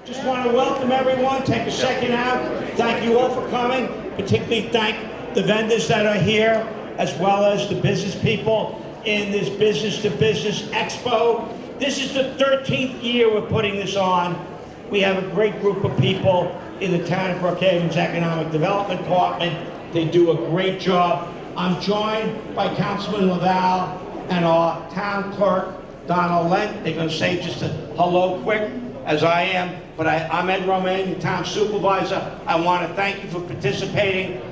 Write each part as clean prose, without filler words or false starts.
Just want to welcome everyone, take a second out. Thank you all for coming. Particularly thank the vendors that are here, as well as the business people in this business-to-business expo. This is the 13th year we're putting this on. We have a great group of people in the town of Brookhaven's Economic Development Department. They do a great job. I'm joined by Councilman Laval and our town clerk, Donald Lent. They're going to say just a hello quick, as I am. But I'm Ed Romaine, the town supervisor. I want to thank you for participating.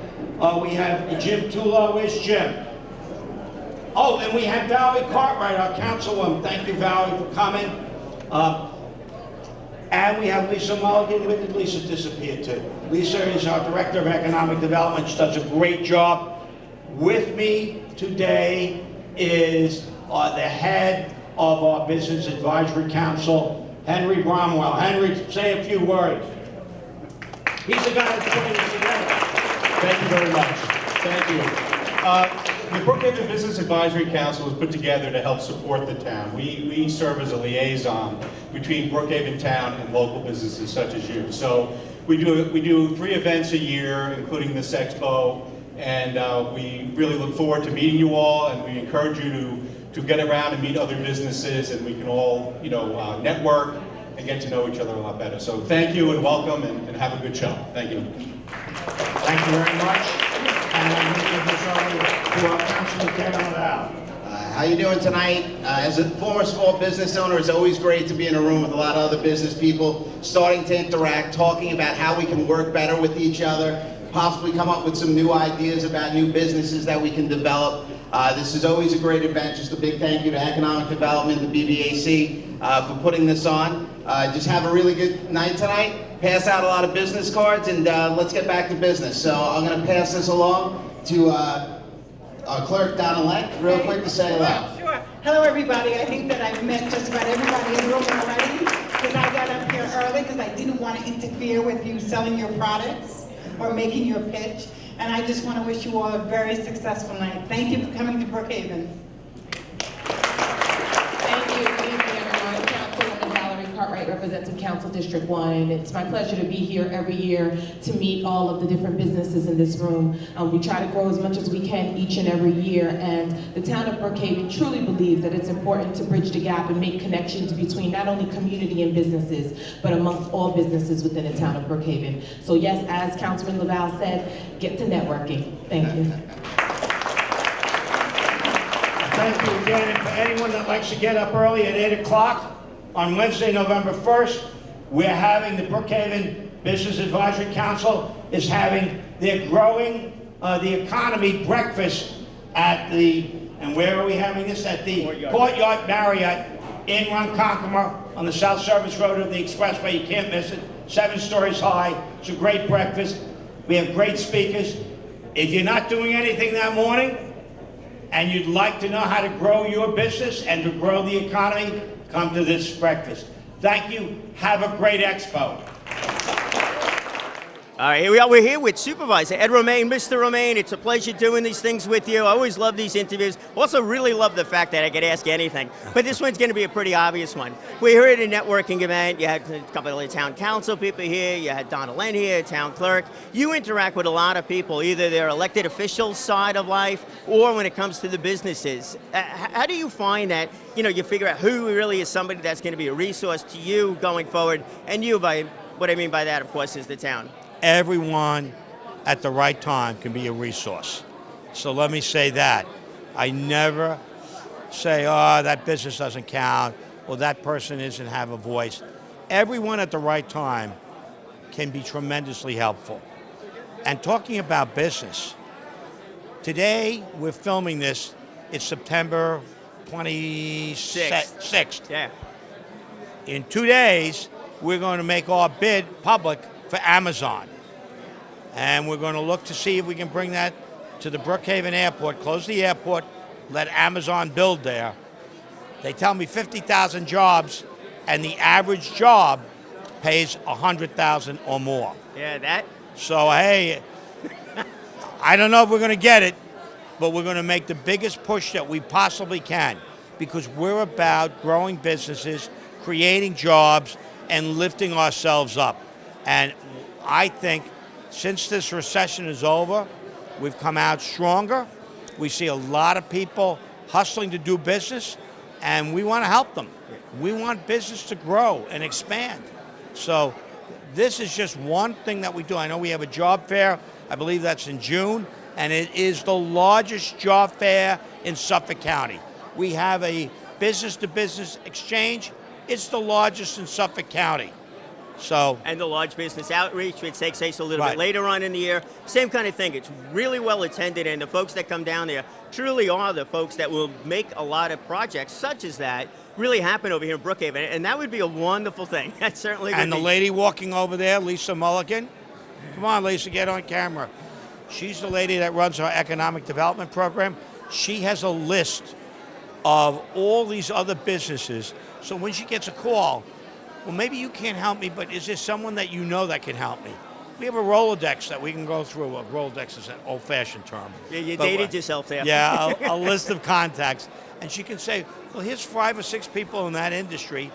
We have Jim Tulo. Where's Jim? Oh, and we have Valerie Cartwright, our councilwoman. Thank you, Valerie, for coming. And we have Lisa Mulligan. Where did Lisa disappear to? Lisa is our Director of Economic Development. She does a great job. With me today is the head of our Business Advisory Council, Henry Bromwell. Henry, say a few words. He's the guy that's putting this together. Thank you very much. Thank you. The Brookhaven Business Advisory Council was put together to help support the town. We serve as a liaison between Brookhaven Town and local businesses such as you. So we do 3 events a year, including this Expo, and we really look forward to meeting you all, and we encourage you to get around and meet other businesses, and we can all network and get to know each other a lot better. So thank you and welcome, and have a good show. Thank you. Thank you very much. And I'm going to give this over to our Councilman Kevin Laval. How you doing tonight? As a former small business owner, it's always great to be in a room with a lot of other business people, starting to interact, talking about how we can work better with each other, possibly come up with some new ideas about new businesses that we can develop. This is always a great event. Just a big thank you to Economic Development, the BBAC, for putting this on. Just have a really good night tonight. Pass out a lot of business cards, and let's get back to business. So I'm going to pass this along to our clerk, Donna Lent, real quick to say hello. Sure. Hello, everybody. I think that I've met just about everybody in the room already, because I got up here early because I didn't want to interfere with you selling your products or making your pitch. And I just want to wish you all a very successful night. Thank you for coming to Brookhaven. Thank you. Good evening, everyone. Councilwoman Valerie Cartwright, representing Council District 1. It's my pleasure to be here every year to meet all of the different businesses in this room. We try to grow as much as we can each and every year, and the town of Brookhaven truly believes that it's important to bridge the gap and make connections between not only community and businesses, but amongst all businesses within the town of Brookhaven. So yes, as Councilman Laval said, get to networking. Thank you. Thank you again. And for anyone that likes to get up early at 8 o'clock on Wednesday, November 1st, we're having the Brookhaven Business Advisory Council is having their Growing the Economy breakfast at and where are we having this? At the Courtyard Marriott in Ronkonkoma on the South Service Road of the Expressway. You can't miss it. 7 stories high. It's a great breakfast. We have great speakers. If you're not doing anything that morning and you'd like to know how to grow your business and to grow the economy, come to this breakfast. Thank you. Have a great expo. All right, here we are. We're here with Supervisor Ed Romaine. Mr. Romaine, it's a pleasure doing these things with you. I always love these interviews. Also really love the fact that I could ask anything. But this one's going to be a pretty obvious one. We're here at a networking event. You had a couple of town council people here. You had Donna Lent here, town clerk. You interact with a lot of people, either their elected officials side of life or when it comes to the businesses. How do you find that, you figure out who really is somebody that's going to be a resource to you going forward? And you, by what I mean by that, of course, is the town. Everyone at the right time can be a resource. So let me say that. I never say, oh, that business doesn't count, or that person doesn't have a voice. Everyone at the right time can be tremendously helpful. And talking about business, today we're filming this, it's September 26th. Yeah. In 2 days, we're going to make our bid public for Amazon. And we're going to look to see if we can bring that to the Brookhaven Airport, close the airport, let Amazon build there. They tell me 50,000 jobs, and the average job pays 100,000 or more. Yeah, that. So, hey, I don't know if we're going to get it, but we're going to make the biggest push that we possibly can, because we're about growing businesses, creating jobs, and lifting ourselves up. And I think since this recession is over, we've come out stronger. We see a lot of people hustling to do business, and we want to help them. We want business to grow and expand. So this is just one thing that we do. I know we have a job fair. I believe that's in June, and it is the largest job fair in Suffolk County. We have a business-to-business exchange. It's the largest in Suffolk County. So, And the large business outreach, which takes place a little Right. bit later on in the year. Same kind of thing. It's really well attended, and the folks that come down there truly are the folks that will make a lot of projects such as that really happen over here in Brookhaven, and that would be a wonderful thing. That certainly would and the be. lady walking over there, Lisa Mulligan. Come on, Lisa, get on camera. She's the lady that runs our economic development program. She has a list of all these other businesses. So when she gets a call, well, maybe you can't help me, but is there someone that you know that can help me? We have a Rolodex that we can go through. A Rolodex is an old-fashioned term. Yeah, you But, dated yourself there. Yeah, a list of contacts. And she can say, well, here's 5 or 6 people in that industry.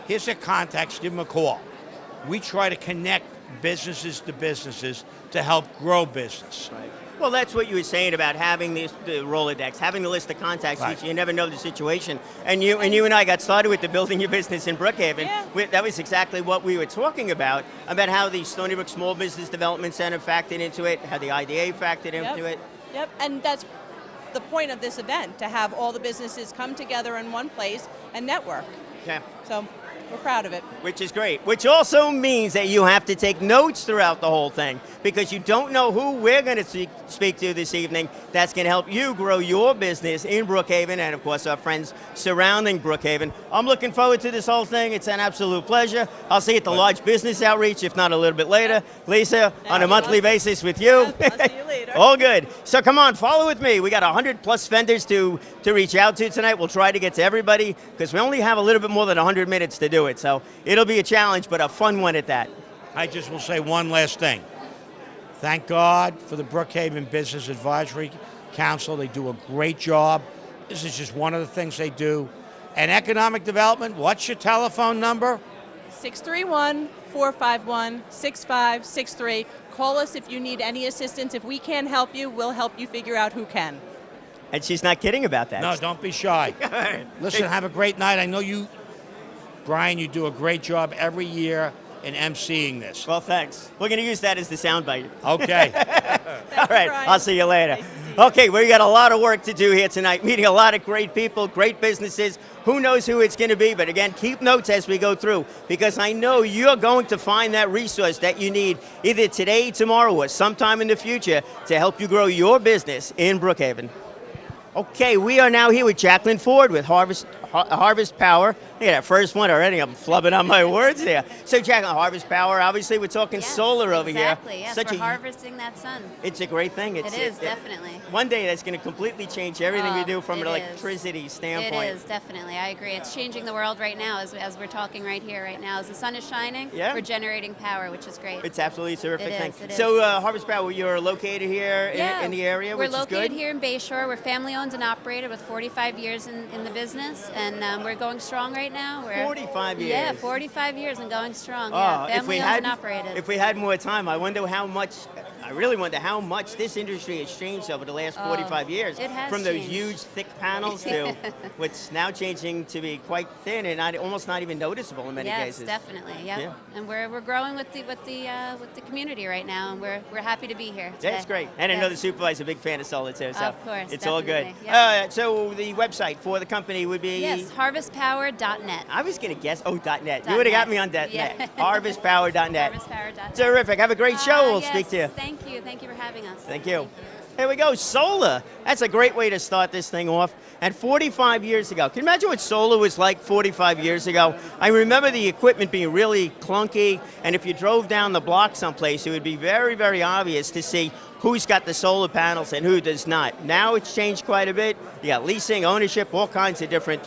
Here's their contacts. Give them a call. We try to connect businesses to businesses to help grow business. Right. Well, that's what you were saying about having the Rolodex, having the list of contacts. Right. You never know the situation. And you and I got started with the building your business in Brookhaven. Yeah. That was exactly what we were talking about how the Stony Brook Small Business Development Center factored into it, how the IDA factored into it. Yep, and that's the point of this event, to have all the businesses come together in one place and network. Yeah. So we're proud of it. Which is great. Which also means that you have to take notes throughout the whole thing, because you don't know who we're going to speak to this evening that's going to help you grow your business in Brookhaven, and of course our friends surrounding Brookhaven. I'm looking forward to this whole thing. It's an absolute pleasure. I'll see you at the large business outreach, if not a little bit later. Lisa, on a monthly basis with you. I'll see you later. All good. So come on, follow with me. We got 100+ vendors to reach out to tonight. We'll try to get to everybody, because we only have a little bit more than 100 minutes to do it. So it'll be a challenge, but a fun one at that. I just will say one last thing. Thank God for the Brookhaven Business Advisory Council. They do a great job. This is just one of the things they do. And economic development, what's your telephone number? 631-451-6563. Call us if you need any assistance. If we can't help you, we'll help you figure out who can. And she's not kidding about that. No, don't be shy. Listen, have a great night. I know you, Brian, you do a great job every year in emceeing this. Well, thanks. We're going to use that as the soundbite. Okay. All right, Brian. I'll see you later. Nice to see you. Okay, we got a lot of work to do here tonight, meeting a lot of great people, great businesses. Who knows who it's going to be, but again, keep notes as we go through, because I know you're going to find that resource that you need either today, tomorrow, or sometime in the future to help you grow your business in Brookhaven. Okay, we are now here with Jacqueline Ford with Harvest Power. Look at that first one already. I'm flubbing on my words there. So, Jacqueline, Harvest Power, obviously we're talking solar over here. Exactly, yes, we're harvesting that sun. It's a great thing. It is, definitely. One day that's going to completely change everything we do from an it is. electricity standpoint. It is, definitely. I agree. It's changing the world right now as we're talking right here, right now. As the sun is shining, Yeah. we're generating power, which is great. It's absolutely a terrific It thing. is, it is. So, Harvest Power, you're located here in the area, We're which is located good. here in Bayshore. We're family owned and operated with 45 years in the business, and we're going strong right now. We're 45 years. Yeah, 45 years and going strong. Oh, Yeah, if family we owned had and operated. if we had more time, I wonder how much. I really wonder how much this industry has changed over the last 45 years. it has From those changed. huge, thick panels to what's now changing to be quite thin and almost not even noticeable in many Yes, cases. definitely. Yep. Yeah. And we're growing with the community right now, and we're happy to be here today. That's great. And I know the Yes. supervisor's a big fan of solar too, so Of course, it's all good. definitely, yeah. So the website for the company would be. Yes, harvestpower.net. I was going to guess, .net. Dot You would have got net. me on .net. Yeah. Harvestpower.net. Harvestpower.net. Terrific. Have a great show. We'll Yes, speak to you. Thank you. Thank you for having us. Thank you. Here we go, solar. That's a great way to start this thing off. And 45 years ago, can you imagine what solar was like 45 years ago? I remember the equipment being really clunky, and if you drove down the block someplace, it would be very, very obvious to see who's got the solar panels and who does not. Now it's changed quite a bit. You got leasing, ownership, all kinds of different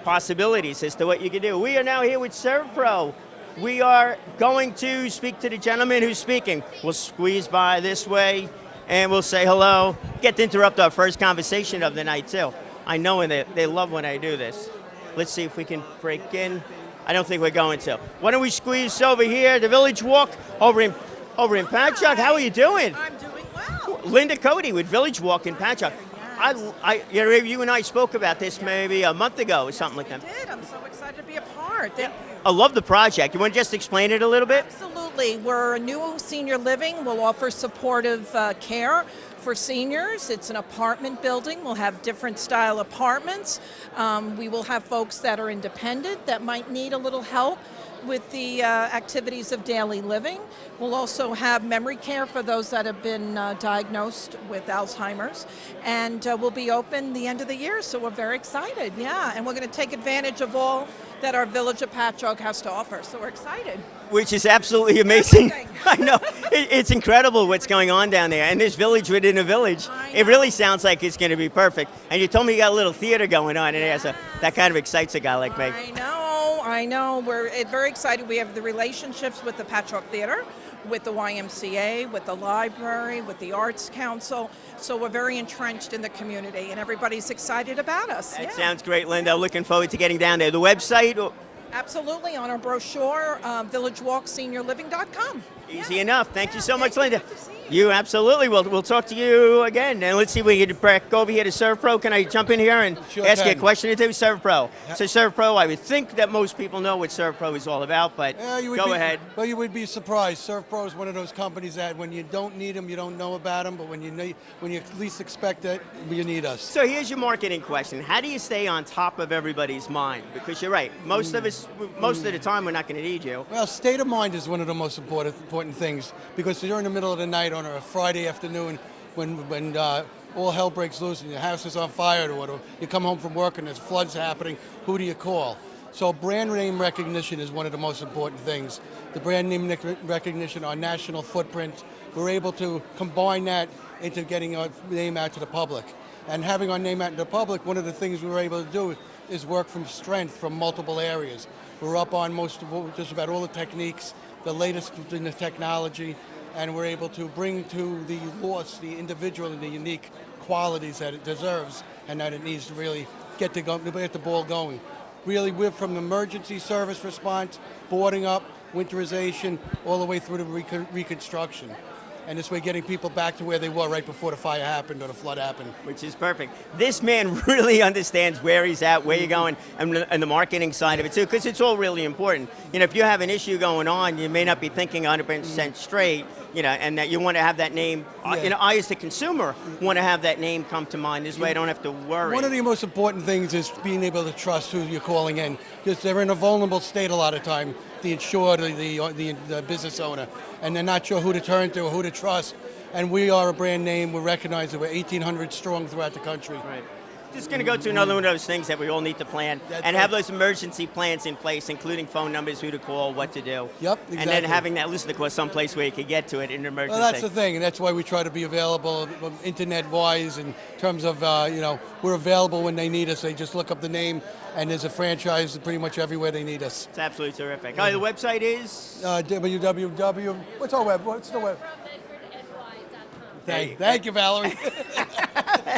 possibilities as to what you can do. We are now here with SurfPro. We are going to speak to the gentleman who's speaking. We'll squeeze by this way and we'll say hello. Get to interrupt our first conversation of the night too. I know, and they love when I do this. Let's see if we can break in. I don't think we're going to. Why don't we squeeze over here, the Village Walk over in Patchogue. How are you doing? I'm doing well. Linda Cody with Village Walk in Patchogue. You and I spoke about this maybe a month ago or something like that. I did. I'm so excited to be a part. Thank you. I love the project. You want to just explain it a little bit? Absolutely. We're a new senior living. We'll offer supportive care for seniors. It's an apartment building. We'll have different style apartments. We will have folks that are independent that might need a little help with the activities of daily living. We'll also have memory care for those that have been diagnosed with Alzheimer's. And we'll be open the end of the year, so we're very excited, yeah. And we're going to take advantage of all that our Village of Patchogue has to offer, so we're excited. Which is absolutely amazing. Everything. I know. It's incredible what's going on down there. And this village within a village, it really sounds like it's going to be perfect. And you told me you got a little theater going on in there, so that kind of excites a guy like me. I know. We're very excited. We have the relationships with the Patchogue Theater, with the YMCA, with the library, with the Arts Council. So we're very entrenched in the community, and everybody's excited about us. That sounds great, Linda. Looking forward to getting down there. The website? Absolutely, on our brochure, villagewalkseniorliving.com. Easy enough. Thank you so much, Linda. You absolutely will. We'll talk to you again. And let's see if we can get go over here to SurfPro. Can I jump in here and ask you a question or two? SurfPro. So SurfPro, I would think that most people know what SurfPro is all about, but go ahead. Well, you would be surprised. SurfPro is one of those companies that when you don't need them, you don't know about them, but when you least expect it, you need us. So here's your marketing question. How do you stay on top of everybody's mind? Because you're right. Most of the time, we're not going to need you. Well, state of mind is one of the most important things, because you're in the middle of the night on a Friday afternoon when all hell breaks loose and your house is on fire, or you come home from work and there's floods happening. Who do you call? So brand name recognition is one of the most important things. The brand name recognition, our national footprint, we're able to combine that into getting our name out to the public. And having our name out to the public, one of the things we were able to do is work from strength from multiple areas. We're up on just about all the techniques, the latest in the technology, and we're able to bring to the horse the individual and the unique qualities that it deserves and that it needs to really get the ball going. Really, we're from emergency service response, boarding up, winterization, all the way through to reconstruction. And this way getting people back to where they were right before the fire happened or the flood happened. Which is perfect. This man really understands where he's at, where you're going, and the marketing side of it too, because it's all really important. You know, if you have an issue going on, you may not be thinking 100% straight, you know, and that you want to have that name, you know, I as the consumer want to have that name come to mind. This way I don't have to worry. One of the most important things is being able to trust who you're calling in, because they're in a vulnerable state a lot of time, the insured, the business owner, and they're not sure who to turn to or who to trust. And we are a brand name. We're recognized that we're 1,800 strong throughout the country. Right. Just going to go to another one of those things that we all need to plan have those emergency plans in place, including phone numbers, who to call, what to do. Yep, exactly. And then having that list, of course, someplace where you can get to it in an emergency. Well, that's the thing, and that's why we try to be available internet-wise in terms of, you know, we're available when they need us. They just look up the name, and there's a franchise pretty much everywhere they need us. It's absolutely terrific. Yeah. The website is? What's our web? What's the web? Thank you, Valerie.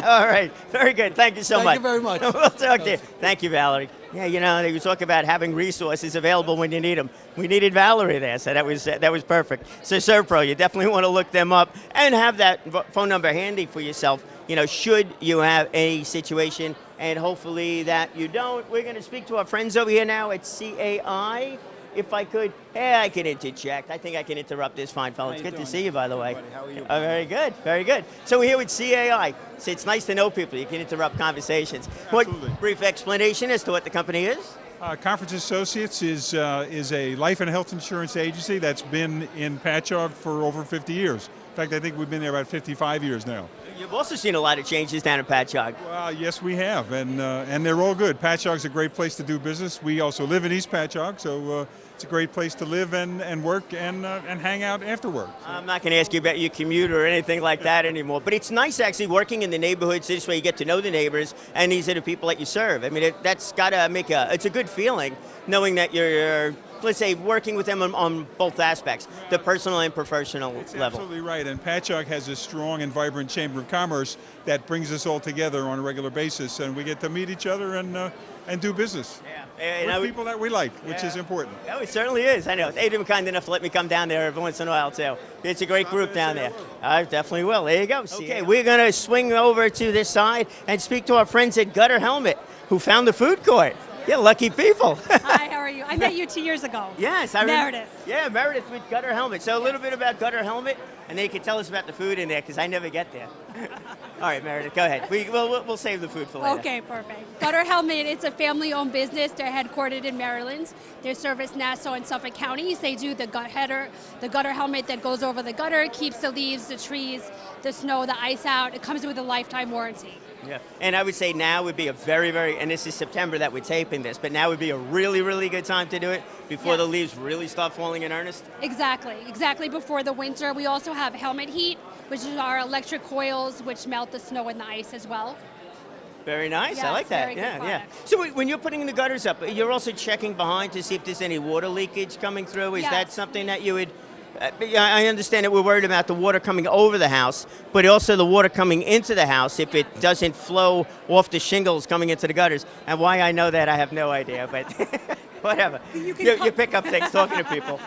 All right. Very good. Thank you so much. Thank you very much. We'll talk to you. Thank you, Valerie. Yeah, you know, you talk about having resources available when you need them. We needed Valerie there, so that was perfect. So SurfPro, you definitely want to look them up and have that phone number handy for yourself, you know, should you have any situation, and hopefully that you don't. We're going to speak to our friends over here now at CAI. If I could, I can interject. I think I can interrupt this fine fellow. It's good to see you, by the way. How are you? Very good, very good. So we're here with CAI. So it's nice to know people. You can interrupt conversations. Absolutely. What brief explanation as to what the company is? Conference Associates is a life and health insurance agency that's been in Patchogue for over 50 years. In fact, I think we've been there about 55 years now. You've also seen a lot of changes down in Patchogue. Well, yes, we have, and they're all good. Patchogue's a great place to do business. We also live in East Patchogue, so it's a great place to live and work and hang out after work. So. I'm not going to ask you about your commute or anything like that anymore, but it's nice actually working in the neighborhoods. This way you get to know the neighbors, and these are the people that you serve. I mean, that's got to make it's a good feeling knowing that you're, let's say, working with them on both aspects, the personal and professional level. Absolutely right, and Patchogue has a strong and vibrant Chamber of Commerce that brings us all together on a regular basis, and we get to meet each other and and do business And with people that we like, which is important. Oh, it certainly is. I know. They've been kind enough to let me come down there every once in a while, too. It's a great group down there. I definitely will. There you go. Okay, we're going to swing over to this side and speak to our friends at Gutter Helmet, who found the food court. Yeah, lucky people. Hi, how are you? I met you 2 years ago. Yes, I remember. Meredith. Yeah, Meredith with Gutter Helmet. So a little bit about Gutter Helmet, and then you can tell us about the food in there, because I never get there. All right, Meredith, go ahead. We'll save the food for later. Okay, perfect. Gutter Helmet, it's a family-owned business. They're headquartered in Maryland. They service Nassau and Suffolk counties. They do the gutter helmet that goes over the gutter, keeps the leaves, the trees, the snow, the ice out. It comes with a lifetime warranty. Yeah, and I would say now would be a very, and this is September that we're taping this, but now would be a really, really good time to do it before the leaves really start falling in earnest. Exactly before the winter. We also have helmet heat, which is our electric coils, which melt the snow and the ice as well. Very nice. Yes, I like that. very good product. So when you're putting the gutters up, you're also checking behind to see if there's any water leakage coming through. Is that something that you would? I understand that we're worried about the water coming over the house, but also the water coming into the house if it doesn't flow off the shingles coming into the gutters. And why I know that, I have no idea, but whatever. You pick up things talking to people.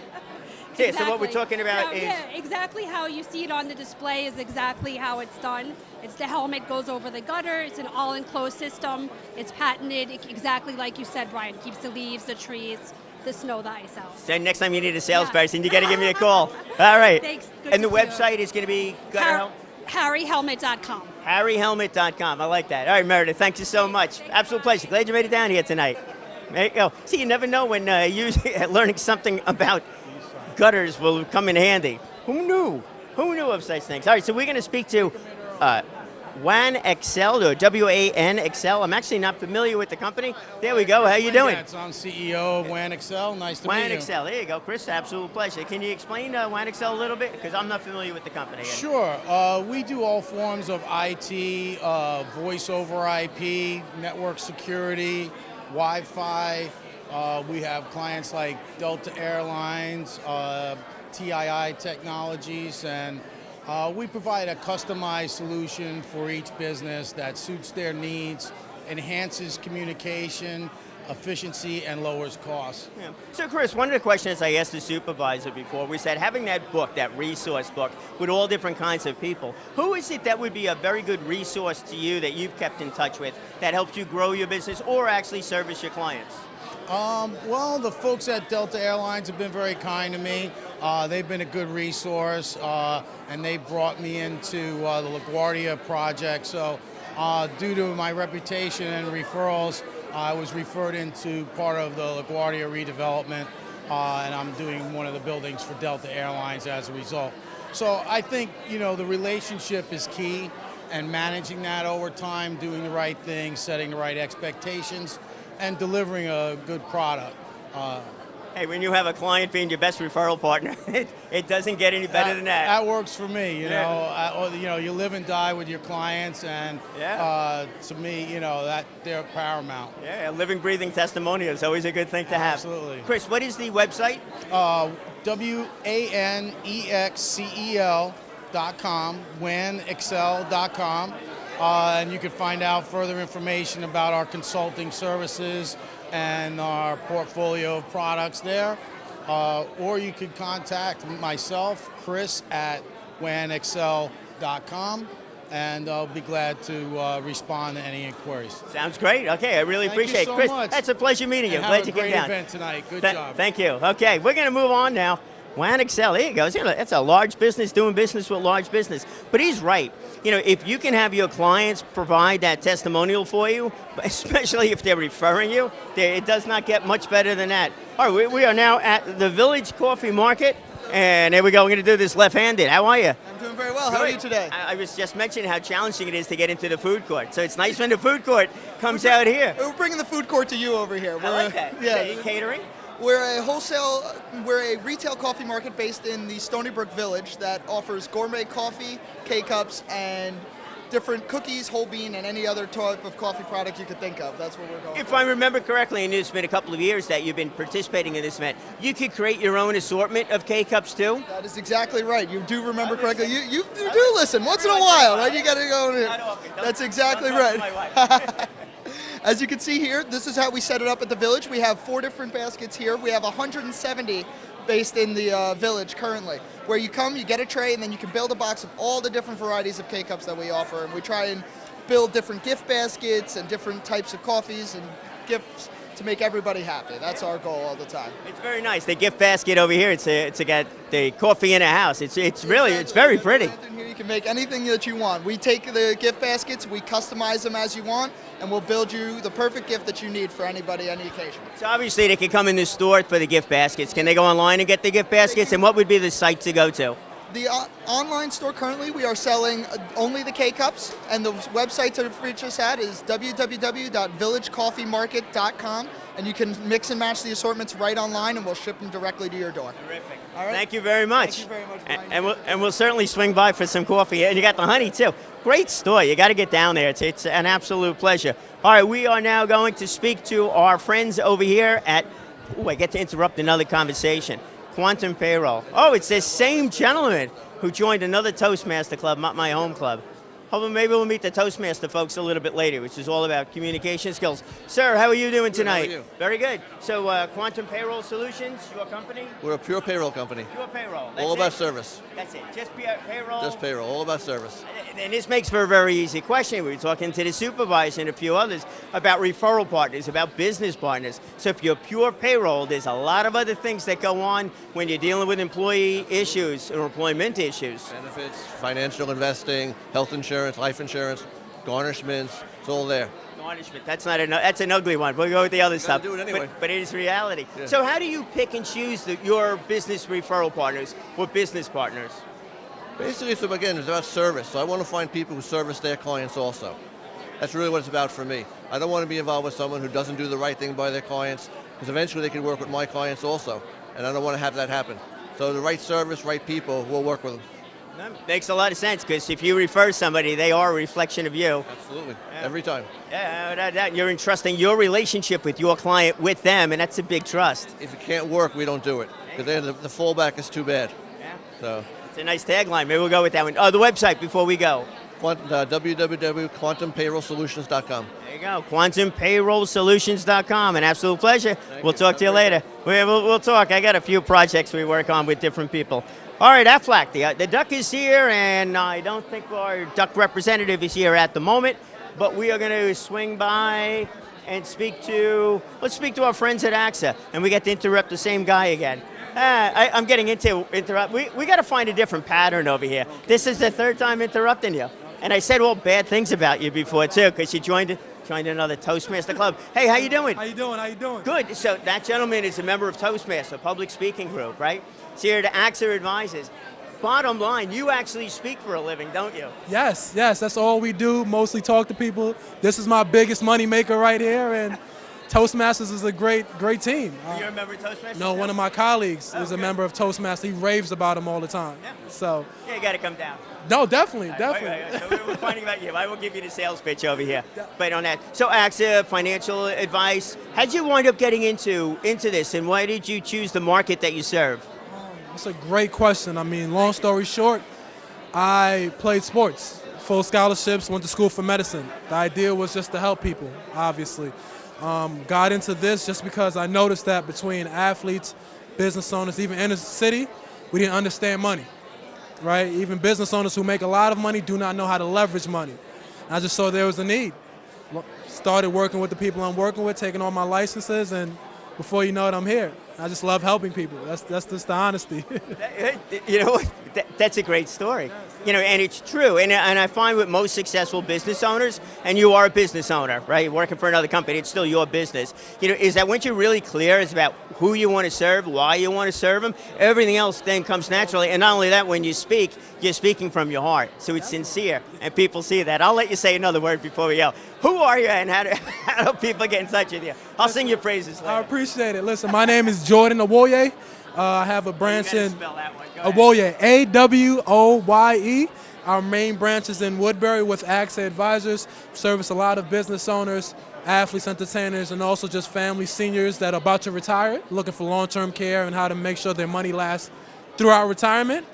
Exactly. Yeah, so what we're talking about is... Yeah, exactly how you see it on the display is exactly how it's done. It's the helmet goes over the gutter. It's an all-enclosed system. It's patented, exactly like you said, Brian. Keeps the leaves, the trees, the snow, the ice out. So next time you need a salesperson, you got to give me a call. All right. Thanks. Good And the to see you. website is going to be HarryHelmet.com. HarryHelmet.com. I like that. All right, Meredith, thank you so much. Absolute pleasure. Glad you made it down here tonight. There you go. See, you never know when learning something about gutters will come in handy. Who knew? Who knew of such things? All right, so we're going to speak to WAN Excel, or WAN Excel. I'm actually not familiar with the company. There we go. How you doing? I'm CEO of WAN Excel. Nice to meet you. WAN Excel. There you go, Chris. Absolute pleasure. Can you explain WAN Excel a little bit? Because I'm not familiar with the company. Sure. We do all forms of IT, voice over IP, network security, Wi-Fi. We have clients like Delta Airlines, TII Technologies, and we provide a customized solution for each business that suits their needs, enhances communication, efficiency, and lowers costs. Yeah. So Chris, one of the questions I asked the supervisor before was that having that book, that resource book, with all different kinds of people, who is it that would be a very good resource to you that you've kept in touch with that helped you grow your business or actually service your clients? Well, the folks at Delta Airlines have been very kind to me. They've been a good resource, and they brought me into the LaGuardia project. So due to my reputation and referrals, I was referred into part of the LaGuardia redevelopment, and I'm doing one of the buildings for Delta Airlines as a result. So I think, the relationship is key, and managing that over time, doing the right thing, setting the right expectations, and delivering a good product. Hey, when you have a client being your best referral partner, it doesn't get any better than that. That works for me. You live and die with your clients, and to me, that they're paramount. Yeah, a living, breathing testimonial is always a good thing to have. Absolutely. Chris, what is the website? WANEXCEL.com, WANExcel.com. And you can find out further information about our consulting services and our portfolio of products there. Or you could contact myself, Chris, at WANExcel.com, and I'll be glad to respond to any inquiries. Sounds great. Okay, I really appreciate it. Thank you Chris, so much. that's a pleasure meeting you. And Glad you have a came great down. event tonight. Good job. Thank you. Okay, we're going to move on now. WAN Excel, there you go. It's a large business doing business with large business. But he's right. If you can have your clients provide that testimonial for you, especially if they're referring you, it does not get much better than that. All right, we are now at the Village Coffee Market. And there we go. We're going to do this left-handed. How are you? I'm doing very well. How are you today? I was just mentioning how challenging it is to get into the food court. So it's nice when the food court comes out here. We're bringing the food court to you over here. I like that. Yeah. Catering? We're a retail coffee market based in the Stony Brook Village that offers gourmet coffee, K-Cups, and different cookies, whole bean, and any other type of coffee product you could think of. That's what we're going If for. I remember correctly, and it's been a couple of years that you've been participating in this event, you could create your own assortment of K-Cups too? That is exactly right. You do remember correctly. You do listen once in a while, right? You got to go in. That's exactly right. As you can see here, this is how we set it up at the Village. We have 4 different baskets here. We have 170 based in the Village currently, where you come, you get a tray, and then you can build a box of all the different varieties of K-Cups that we offer. And we try and build different gift baskets and different types of coffees and gifts to make everybody happy. That's our goal all the time. It's very nice. The gift basket over here, it's got the coffee in a house. It's very pretty. Here you can make anything that you want. We take the gift baskets, we customize them as you want, and we'll build you the perfect gift that you need for anybody, any occasion. So obviously they can come in the store for the gift baskets. Can they go online and get the gift baskets? And what would be the site to go to? The online store currently, we are selling only the K-Cups, and the website to reach us at is www.villagecoffeemarket.com, and you can mix and match the assortments right online, and we'll ship them directly to your door. Terrific. All right? Thank you very much. Thank you very much. And we'll certainly swing by for some coffee. And you got the honey too. Great store. You got to get down there. It's an absolute pleasure. All right, we are now going to speak to our friends over here at. Ooh, I get to interrupt another conversation. Quantum Payroll. Oh, it's this same gentleman who joined another Toastmaster club, not my home club. Maybe we'll meet the Toastmaster folks a little bit later, which is all about communication skills. Sir, how are you doing tonight? How are you? Very good. So, Quantum Payroll Solutions, your company? We're a pure payroll company. Pure payroll. That's All about it? service. That's it. Just payroll. Just payroll. All about service. And this makes for a very easy question. We were talking to the supervisor and a few others about referral partners, about business partners. So if you're pure payroll, there's a lot of other things that go on when you're dealing with employee issues or employment issues. Benefits, financial investing, health insurance, life insurance, garnishments. It's all there. Garnishment. That's an ugly one. We'll go with the other stuff. Do it anyway. But it is reality. Yeah. So how do you pick and choose your business referral partners or business partners? Basically, it's about service. So I want to find people who service their clients also. That's really what it's about for me. I don't want to be involved with someone who doesn't do the right thing by their clients, because eventually they can work with my clients also, and I don't want to have that happen. So the right service, right people, we'll work with them. That makes a lot of sense, because if you refer somebody, they are a reflection of you. Absolutely. Every time. Yeah, you're entrusting your relationship with your client with them, and that's a big trust. If it can't work, we don't do it, because then the fallback is too bad. Yeah. So. It's a nice tagline. Maybe we'll go with that one. Oh, the website before we go. www.quantumpayrollsolutions.com. There you go, quantumpayrollsolutions.com. An absolute pleasure. We'll talk to you later. We'll talk. I got a few projects we work on with different people. All right, Aflac, the duck is here, and I don't think our duck representative is here at the moment, but we are going to swing by and let's speak to our friends at AXA, and we get to interrupt the same guy again. I'm getting interrupt. We got to find a different pattern over here. This is the third time interrupting you. And I said all bad things about you before, too, because you joined another Toastmaster club. Hey, how you doing? How you doing? Good. So that gentleman is a member of Toastmaster, public speaking group, right? It's here to AXA Advisors. Bottom line, you actually speak for a living, don't you? Yes, that's all we do, mostly talk to people. This is my biggest money maker right here, and Toastmasters is a great team. You're a member of Toastmasters? No, one of my colleagues is a member of Toastmasters. He raves about them all the time. Yeah. So. Yeah, you got to come down. No, definitely. So we're finding about you. I will give you the sales pitch over here. But on that, so AXA, financial advice. How'd you wind up getting into this, and why did you choose the market that you serve? That's a great question. I mean, long story short, I played sports, full scholarships, went to school for medicine. The idea was just to help people, obviously. Got into this just because I noticed that between athletes, business owners, even in the city, we didn't understand money, right? Even business owners who make a lot of money do not know how to leverage money. And I just saw there was a need. Started working with the people I'm working with, taking all my licenses, and before you know it, I'm here. I just love helping people. That's just the honesty. You know, that's a great story. You know, and it's true. And I find with most successful business owners, and you are a business owner, right? Working for another company, it's still your business. You know, is that once you're really clear is about who you want to serve, why you want to serve them, everything else then comes naturally. And not only that, when you speak, you're speaking from your heart. So it's sincere, and people see that. I'll let you say another word before we go. Who are you, and how do people get in touch with you? I'll sing your praises later. I appreciate it. Listen, my name is Jordan Awoye. I have a branch in Awoye, A-W-O-Y-E. Our main branch is in Woodbury with AXA Advisors. Service a lot of business owners, athletes, entertainers, and also just family seniors that are about to retire, looking for long-term care and how to make sure their money lasts throughout retirement.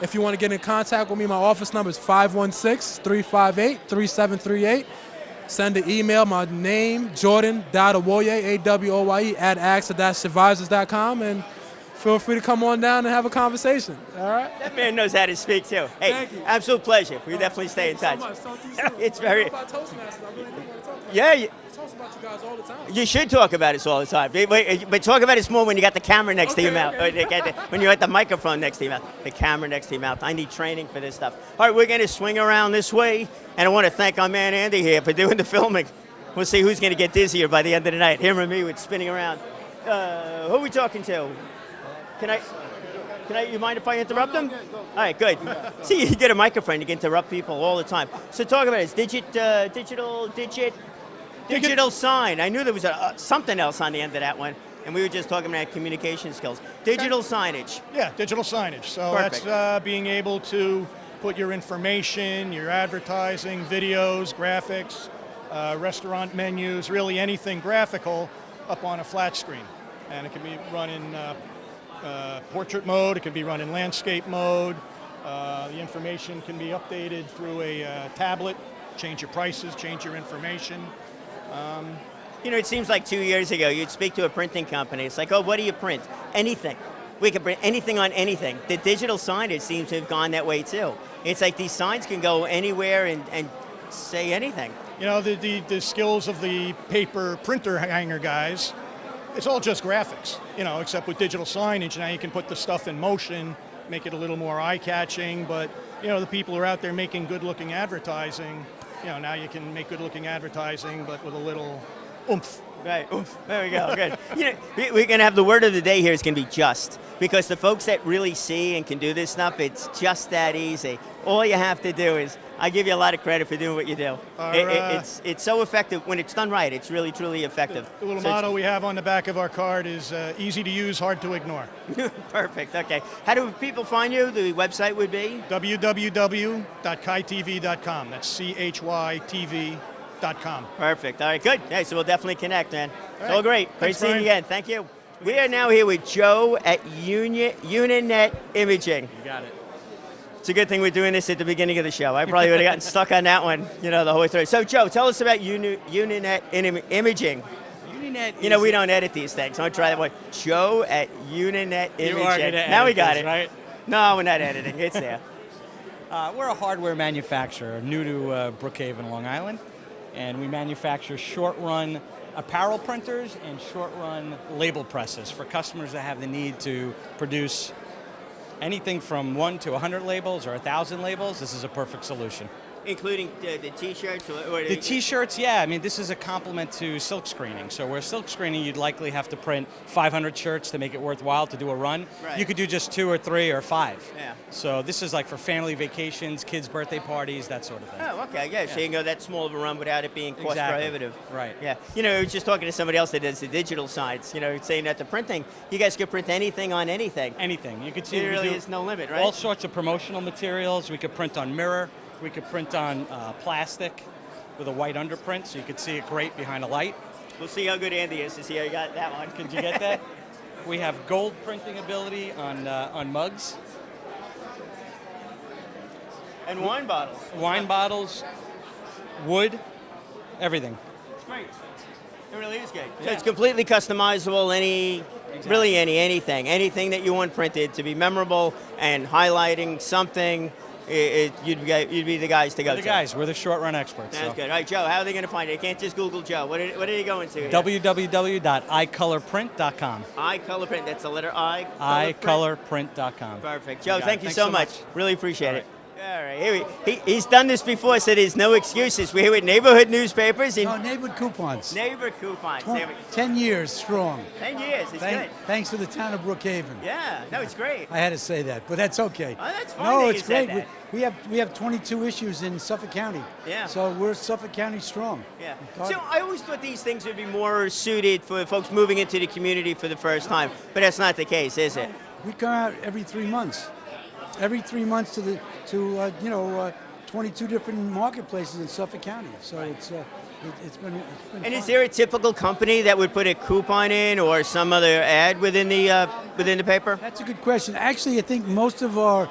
If you want to get in contact with me, my office number is 516-358-3738. send an email. My name, Jordan.Awoye, AWOYE, @axa-advisors.com, and feel free to come on down and have a conversation. All right? That man knows how to speak too. Hey, Thank you. absolute pleasure. We definitely stay in touch. Thank you so much. Talk to you soon. It's very. About Toastmasters, I really do want to talk about Yeah. it. I talk about you guys all the time. You should talk about us all the time. But talk about us more when you got the camera next to your mouth. Okay. When you're at the microphone next to your mouth. The camera next to your mouth. I need training for this stuff. All right, we're going to swing around this way. And I want to thank our man Andy here for doing the filming. We'll see who's going to get dizzier by the end of the night. Him or me with spinning around. Who are we talking to? Can I, you mind if I interrupt them? All right, good. See, you get a microphone, you can interrupt people all the time. So talk about this, digital sign. I knew there was something else on the end of that one, and we were just talking about communication skills. Digital signage. Yeah, digital signage. So Perfect. that's being able to put your information, your advertising, videos, graphics, restaurant menus, really anything graphical up on a flat screen. And it can be run in portrait mode, it can be run in landscape mode. The information can be updated through a tablet, change your prices, change your information. You know, it seems like 2 years ago, you'd speak to a printing company. It's like, oh, what do you print? Anything. We can print anything on anything. The digital signage seems to have gone that way too. It's like these signs can go anywhere and say anything. You know, the skills of the paper printer hanger guys, it's all just graphics, you know, except with digital signage. Now you can put the stuff in motion, make it a little more eye-catching, but, you know, the people who are out there making good-looking advertising, you know, now you can make good-looking advertising, but with a little oomph. Right, oomph. There we go, good. You know, we're going to have the word of the day here is going to be just, because the folks that really see and can do this stuff, it's just that easy. All you have to do is, I give you a lot of credit for doing what you do. It's so effective. When it's done right, it's really, truly effective. The little motto we have on the back of our card is easy to use, hard to ignore. Perfect, okay. How do people find you? The website would be? www.chytv.com. That's CHYTV.com. Perfect, all right, good. Yeah, so we'll definitely connect, man. It's All all great. right. Great Thanks, seeing you Brian. again, thank you. We are now here with Joe at Uninet Imaging. You got it. It's a good thing we're doing this at the beginning of the show. I probably would have gotten stuck on that one, you know, the whole way through. So, Joe, tell us about Uninet Imaging. Uninet. You know, we don't edit these things. I'm gonna try that one. Joe at Uninet Imaging. You are gonna edit now we got this, it, right? No, we're not editing. It's there. We're a hardware manufacturer, new to Brookhaven, Long Island, and we manufacture short-run apparel printers and short-run label presses for customers that have the need to produce anything from 1 to 100 labels or 1,000 labels. This is a perfect solution. Including the T-shirts? Or The T-shirts, yeah. I mean, this is a complement to silk screening. So where silk screening, you'd likely have to print 500 shirts to make it worthwhile to do a run. Right. You could do just 2 or 3 or 5. Yeah. So this is like for family vacations, kids' birthday parties, that sort of thing. Oh, okay, yeah. So you can go that small of a run without it being cost Exactly. prohibitive. Right. Yeah. You know, I was just talking to somebody else that does the digital sides, you know, saying that the printing, you guys could print anything on anything. Anything. You could see There we really do is no limit, right? all sorts of promotional materials. We could print on mirror. We could print on plastic with a white underprint, so you could see it great behind a light. We'll see how good Andy is to see how you got that one. Could you get that? We have gold printing ability on mugs. And wine bottles. Wine bottles, wood, everything. It's great. It really is good. So Yeah. it's completely customizable, really anything that you want printed to be memorable and highlighting something, you'd be the guys to go We're to. the guys. We're the short run experts. That's so. good. All right, Joe, how are they going to find it? They can't just Google Joe. What are they going to? Here? www.icolorprint.com. iColor Print. That's the letter I. icolorprint.com. Perfect. Joe, got it. thank you Thanks so so much. much. Really appreciate All it. All right, here he's done this before, so there's no excuses. We're here with neighborhood newspapers. No, neighborhood coupons. Neighbor coupons. There we- 10 years strong. 10 years. It's good. Thanks to the town of Brookhaven. Yeah, no, it's great. I had to say that, but that's okay. Oh, that's fine No, that it's you said great. We have 22 issues in Suffolk County. Yeah. So we're Suffolk County strong. Yeah. God- So I always thought these things would be more suited for folks moving into the community for the first time, but that's not the case, is it? We come out every 3 months. Every 3 months to 22 different marketplaces in Suffolk County. So it's been And fun. is there a typical company that would put a coupon in or some other ad within the paper? That's a good question. Actually, I think most of our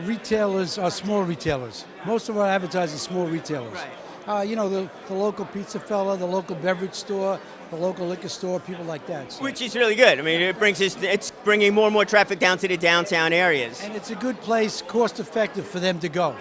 retailers are small retailers. Most of our advertisers are small retailers. Right. the local pizza fella, the local beverage store, the local liquor store, people like that. So. Which is really good. I mean, it's bringing more and more traffic down to the downtown areas. And it's a good place, cost effective for them to go.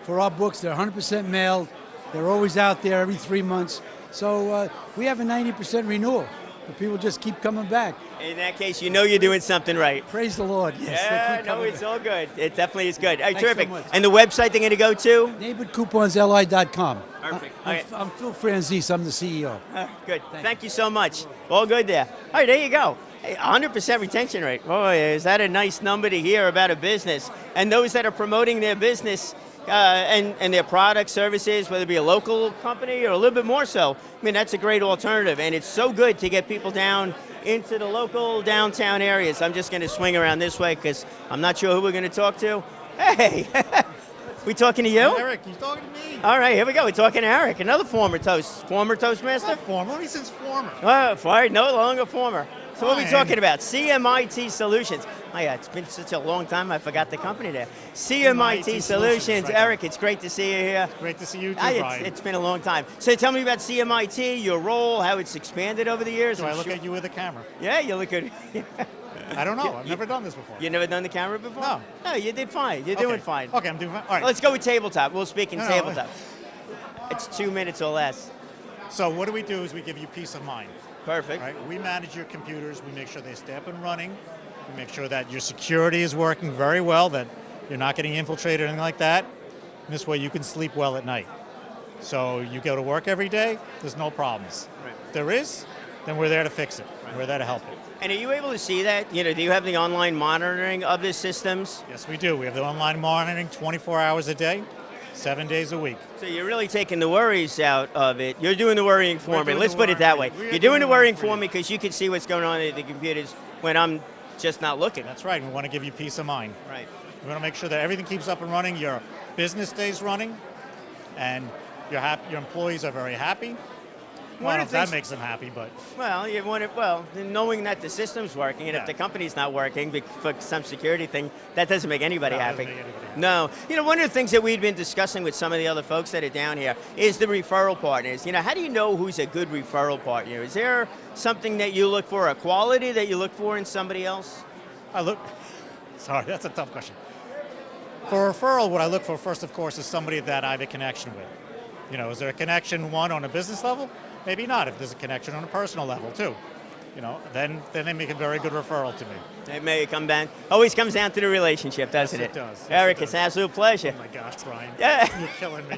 For our books, they're 100% mailed. They're always out there every 3 months. So we have a 90% renewal. But people just keep coming back. In that case, you're doing something right. Praise the Lord. Yes. Yeah, no, it's all good. It definitely is good. All right, Thanks terrific. so much. And the website they're going to go to? NeighborCouponsLI.com. Perfect. I'm Phil Franzese. I'm the CEO. Good. Thank you so much. All good there. All right, there you go. Hey, 100% retention rate. Boy, is that a nice number to hear about a business. And those that are promoting their business and their products, services, whether it be a local company or a little bit more so, I mean, that's a great alternative. And it's so good to get people down into the local downtown areas. I'm just going to swing around this way because I'm not sure who we're going to talk to. Hey, we talking to you? Eric, you talking to me? All right, here we go. We're talking to Eric, another former Toastmaster? Not former, only since former. Oh, right, no longer former. So what are we talking about? CMIT Solutions. Oh yeah, it's been such a long time, I forgot the company there. CMIT Solutions. Right. Eric, it's great to see you here. Great to see you too, Brian. It's been a long time. So tell me about CMIT, your role, how it's expanded over the years. Do I look at you with a camera? Yeah, you look good. I don't know. I've never done this before. You never done the camera before? No. No, you did fine. You're doing fine. Okay, I'm doing fine. All right. Let's go with tabletop. We'll speak in No, tabletop. It's 2 minutes or less. So what we do is we give you peace of mind. Perfect. Right? We manage your computers. We make sure they stay up and running. We make sure that your security is working very well, that you're not getting infiltrated or anything like that. And this way you can sleep well at night. So you go to work every day, there's no problems. Right. If there is, then we're there to fix it. Right. We're there to help it. And are you able to see that? Do you have the online monitoring of the systems? Yes, we do. We have the online monitoring 24 hours a day, 7 days a week. So you're really taking the worries out of it. You're doing the worrying for me. Let's put it that way. You're doing the worrying for me because you can see what's going on at the computers when I'm just not looking. That's right. We want to give you peace of mind. Right. We want to make sure that everything keeps up and running, your business stays running, and your employees are very happy. Well, I don't know if that makes them happy, but... Well, knowing that the system's working, and if the company's not working for some security thing, that doesn't make anybody happy. No. One of the things that we've been discussing with some of the other folks that are down here is the referral partners. How do you know who's a good referral partner? Is there something that you look for, a quality that you look for in somebody else? Sorry, that's a tough question. For referral, what I look for first, of course, is somebody that I have a connection with. Is there a connection, one, on a business level? Maybe not. If there's a connection on a personal level, too. Then they make a very good referral to me. It may come down, always comes down to the relationship, doesn't it? Yes, it does. Yes, Eric, it does. it's an absolute pleasure. Oh my gosh, Brian. Yeah. You're killing me.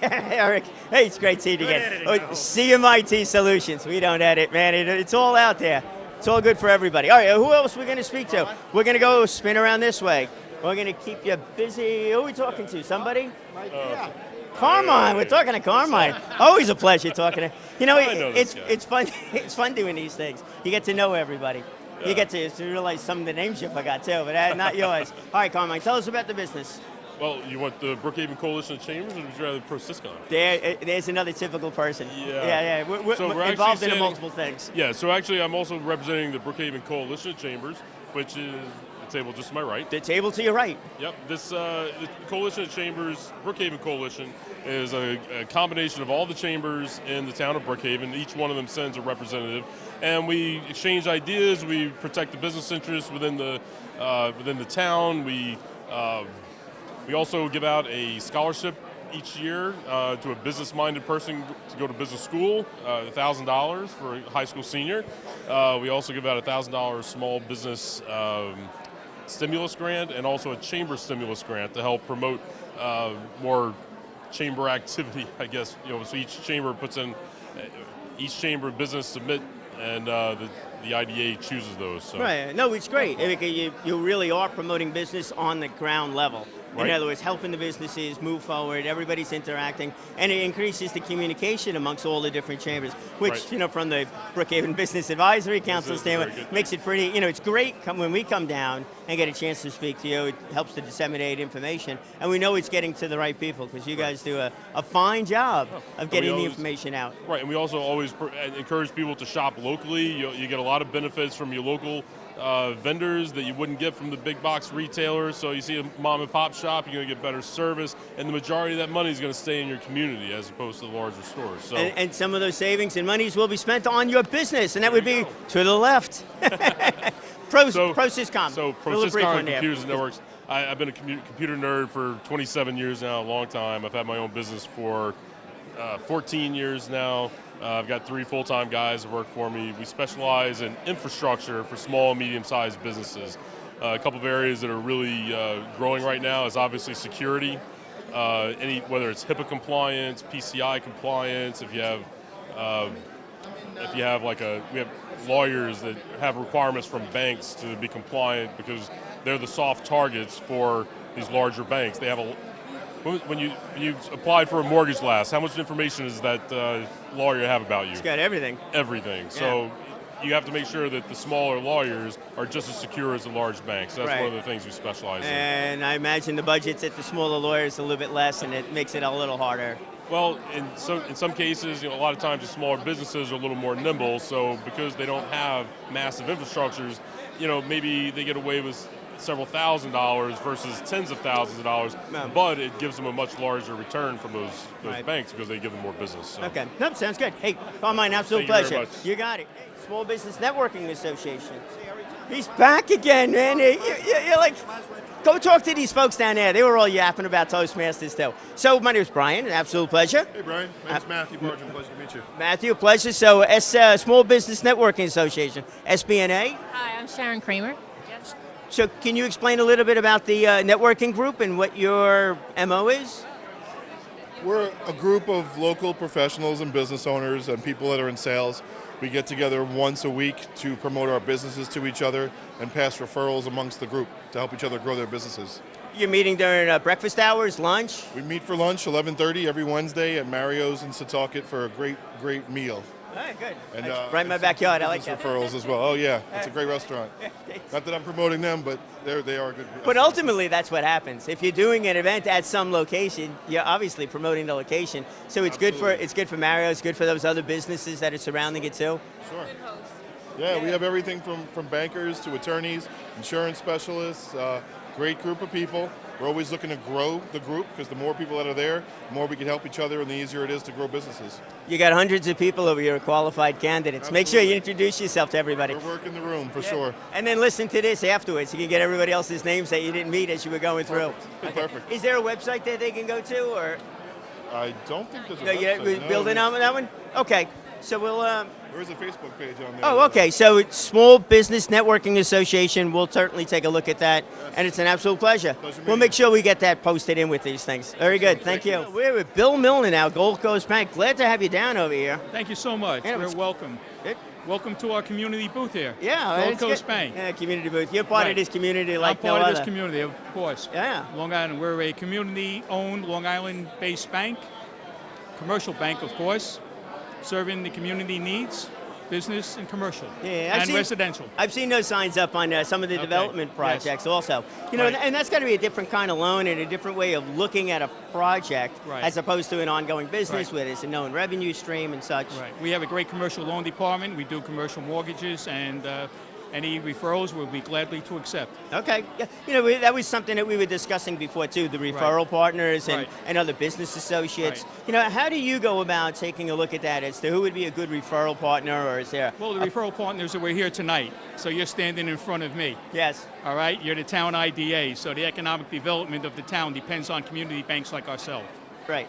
Eric, hey, it's great seeing you Good again. editing, I hope. CMIT Solutions, we don't edit, man. It's all out there. It's all good for everybody. All right, who else we're going to speak to? We're going to go spin around this way. We're going to keep you busy. Who are we talking to? Somebody? Yeah. Carmine, we're talking to Carmine. Always a pleasure talking to. It's fun. It's fun doing these things. You get to know everybody. Yeah. You get to realize some of the names you forgot too, but not yours. All right, Carmine, tell us about the business. Well, you want the Brookhaven Coalition of Chambers, or would you rather ProSyscon? There's another typical person. Yeah. We're involved in multiple things. Yeah. So actually, I'm also representing the Brookhaven Coalition of Chambers, which is the table just to my right. The table to your right. Yep. This the Coalition of Chambers, Brookhaven Coalition, is a combination of all the chambers in the town of Brookhaven. Each one of them sends a representative, and we exchange ideas. We protect the business interests within the town. We also give out a scholarship each year to a business-minded person to go to business school, $1,000 for a high school senior. We also give out a $1,000 small business stimulus grant, and also a chamber stimulus grant to help promote more chamber activity, I guess. So each chamber puts in, each chamber business submit, and the IDA chooses those. So. Right. No, it's great. You really are promoting business on the ground level. In Right. other words, helping the businesses move forward, everybody's interacting, and it increases the communication amongst all the different chambers, which, from the Brookhaven Business Advisory Council standpoint, makes it pretty, it's great when we come down and get a chance to speak to you. It helps to disseminate information, and we know it's getting to the right people, because you guys do a fine job of getting the information out. Right, and we also always encourage people to shop locally. You get a lot of benefits from your local vendors that you wouldn't get from the big box retailers. So you see a mom and pop shop, you're going to get better service, and the majority of that money is going to stay in your community as opposed to the larger stores. So, and some of those savings and monies will be spent on your business, and that would be to the left. ProSyscom. So ProSyscom Computers and Networks. I've been a computer nerd for 27 years now, a long time. I've had my own business for 14 years now. I've got 3 full-time guys that work for me. We specialize in infrastructure for small and medium-sized businesses. A couple of areas that are really growing right now is obviously security. Whether it's HIPAA compliance, PCI compliance. If you have we have lawyers that have requirements from banks to be compliant because they're the soft targets for these larger banks. They have when you applied for a mortgage last, how much information does that lawyer have about you? It's got everything. Everything. Yeah. So you have to make sure that the smaller lawyers are just as secure as the large banks. That's one of the things we specialize in. And I imagine the budgets at the smaller lawyers a little bit less, and it makes it a little harder. Well, in some cases, a lot of times the smaller businesses are a little more nimble. So because they don't have massive infrastructures, maybe they get away with several $1,000s versus tens of thousands of dollars, but it gives them a much larger return from those banks because they give them more business. So. Okay, nope, sounds good. Hey, call mine, absolute Thank you pleasure. very much. You got it. Hey, Small Business Networking Association. He's back again, man. You're like, go talk to these folks down there. They were all yapping about Toastmasters too. So my name is Brian, an absolute pleasure. Hey Brian, my name's Matthew Barger, pleasure to meet you. Matthew, pleasure. So Small Business Networking Association, SBNA. Hi, I'm Sharon Kramer. So can you explain a little bit about the networking group and what your MO is? We're a group of local professionals and business owners and people that are in sales. We get together once a week to promote our businesses to each other and pass referrals amongst the group to help each other grow their businesses. You're meeting during breakfast hours, lunch? We meet for lunch 11:30 every Wednesday at Mario's in Setauket for a great meal. All right, good. And right in my backyard. I like that. Referrals as well. Oh yeah, it's a great restaurant. Not that I'm promoting them, but they are good. But ultimately, that's what happens. If you're doing an event at some location, you're obviously promoting the location. So it's good for Mario. It's good for those other businesses that are surrounding it too. Sure. Yeah, we have everything from bankers to attorneys, insurance specialists. Great group of people. We're always looking to grow the group because the more people that are there, the more we can help each other and the easier it is to grow businesses. You got hundreds of people over here, qualified candidates. Absolutely. Make sure you introduce yourself to everybody. We're working the room for sure. And then listen to this afterwards. You can get everybody else's names that you didn't meet as you were going through. Okay. Perfect. Is there a website that they can go to, or? I don't think there's a You're website. building on that one? Okay. So we'll... There is a Facebook page on there. Oh, okay. So it's Small Business Networking Association. We'll certainly take a look at that, and it's an absolute pleasure. We'll make sure we get that posted in with these things. Very good. Thank you. We're with Bill Milner now, Gold Coast Bank. Glad to have you down over here. Thank you so much. Yeah, We're welcome. Welcome to our community booth here. Yeah, Gold it's Coast good. Bank. Yeah, community booth. You're part of this community like I'm part no of this other. community, of course. Yeah. Long Island. We're a community-owned, Long Island-based bank, commercial bank, of course, serving the community needs. Business and commercial, and residential. I've seen those signs up on some of the development projects also. Right. And that's got to be a different kind of loan and a different way of looking at a project as opposed to an ongoing business where there's a known revenue stream and such. Right. We have a great commercial loan department. We do commercial mortgages, and any referrals we'll be gladly to accept. Okay. Yeah. That was something that we were discussing before too, the referral partners and other business associates. How do you go about taking a look at that as to who would be a good referral partner, or is there? Well, the referral partners that we're here tonight, so you're standing in front of me. Yes. All right, you're the town IDA, so the economic development of the town depends on community banks like ourselves. Right.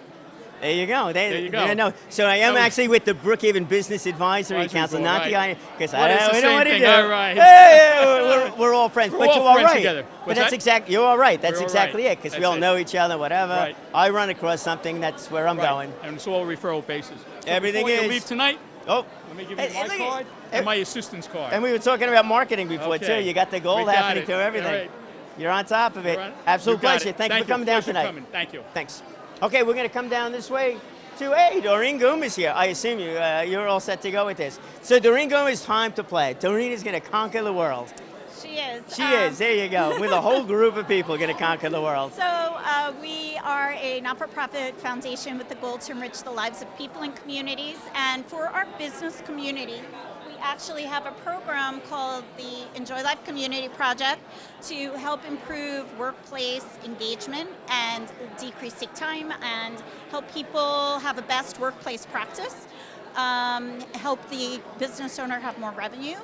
There you go. There you go. Yeah, no. So I am actually with the Brookhaven Business Advisory Council, not the IDA, because I don't know what to do. All right. Hey, we're all friends, We're but all you're all friends right. together. But that's exactly, you're all right. That's We're all exactly right. it, because we That's all it. know each other, whatever. Right. I run across something, that's where I'm going. And it's all referral basis. So Everything before is. You leave tonight. Oh. Let me give you my card and my assistant's card. And we were talking about marketing before, Okay. too. You got the gold We got happening it. to everything. All right. You're on top of it. All right. Absolute You got pleasure. it. Thank you for coming down tonight. Thank you. Thanks. Okay, we're going to come down this way to, hey, Doreen Goom is here. I assume you're all set to go with this. So Doreen Goom, it's time to play. Doreen is going to conquer the world. She is. She is. There you go. With a whole group of people going to conquer the world. So we are a not-for-profit foundation with the goal to enrich the lives of people and communities. And for our business community, we actually have a program called the Enjoy Life Community Project to help improve workplace engagement and decrease sick time and help people have a best workplace practice, help the business owner have more revenue.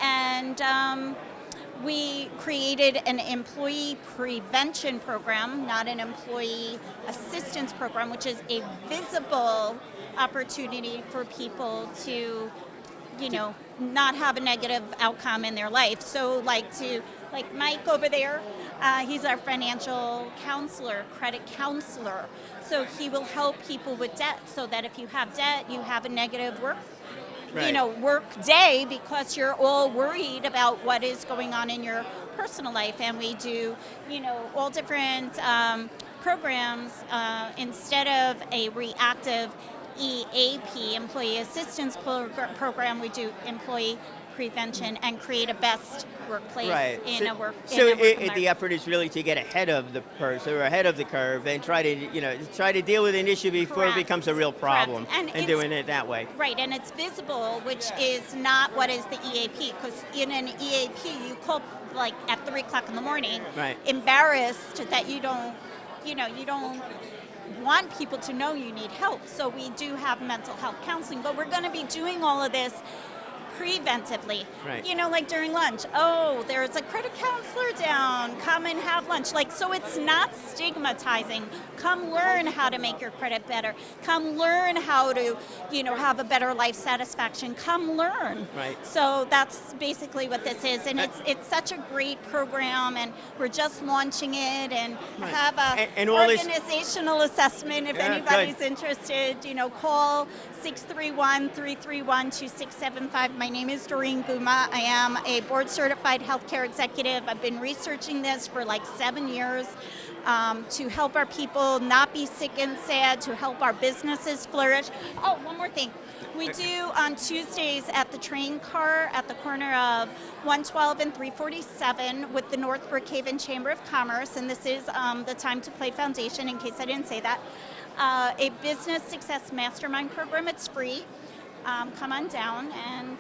And we created an employee prevention program, not an employee assistance program, which is a visible opportunity for people to, not have a negative outcome in their life. So like Mike over there, he's our financial counselor, credit counselor. So he will help people with debt so that if you have debt, you have a negative work day because you're all worried about what is going on in your personal life. And we do, all different programs instead of a reactive EAP, employee assistance program, we do employee prevention and create a best workplace in a work. The effort is really to get ahead of the person or ahead of the curve and try to deal with an issue before it becomes a real problem, and doing it that way. Right, and it's visible, which is not what is the EAP, because in an EAP you call like at 3 o'clock in the morning, embarrassed that you don't want people to know you need help. So we do have mental health counseling, but we're going to be doing all of this preventively. Like during lunch, there's a credit counselor down, come and have lunch. So it's not stigmatizing. Come learn how to make your credit better. Come learn how to, have a better life satisfaction. Come learn. So that's basically what this is. And it's such a great program, and we're just launching it, and have an organizational assessment if anybody's interested. Call 631-331-2675. My name is Doreen Guma. I am a board-certified healthcare executive. I've been researching this for like 7 years to help our people not be sick and sad, to help our businesses flourish. Oh, one more thing. We do on Tuesdays at the train car at the corner of 112 and 347 with the North Brookhaven Chamber of Commerce, and this is the Time to Play Foundation, in case I didn't say that. A business success mastermind program. It's free. Come on down and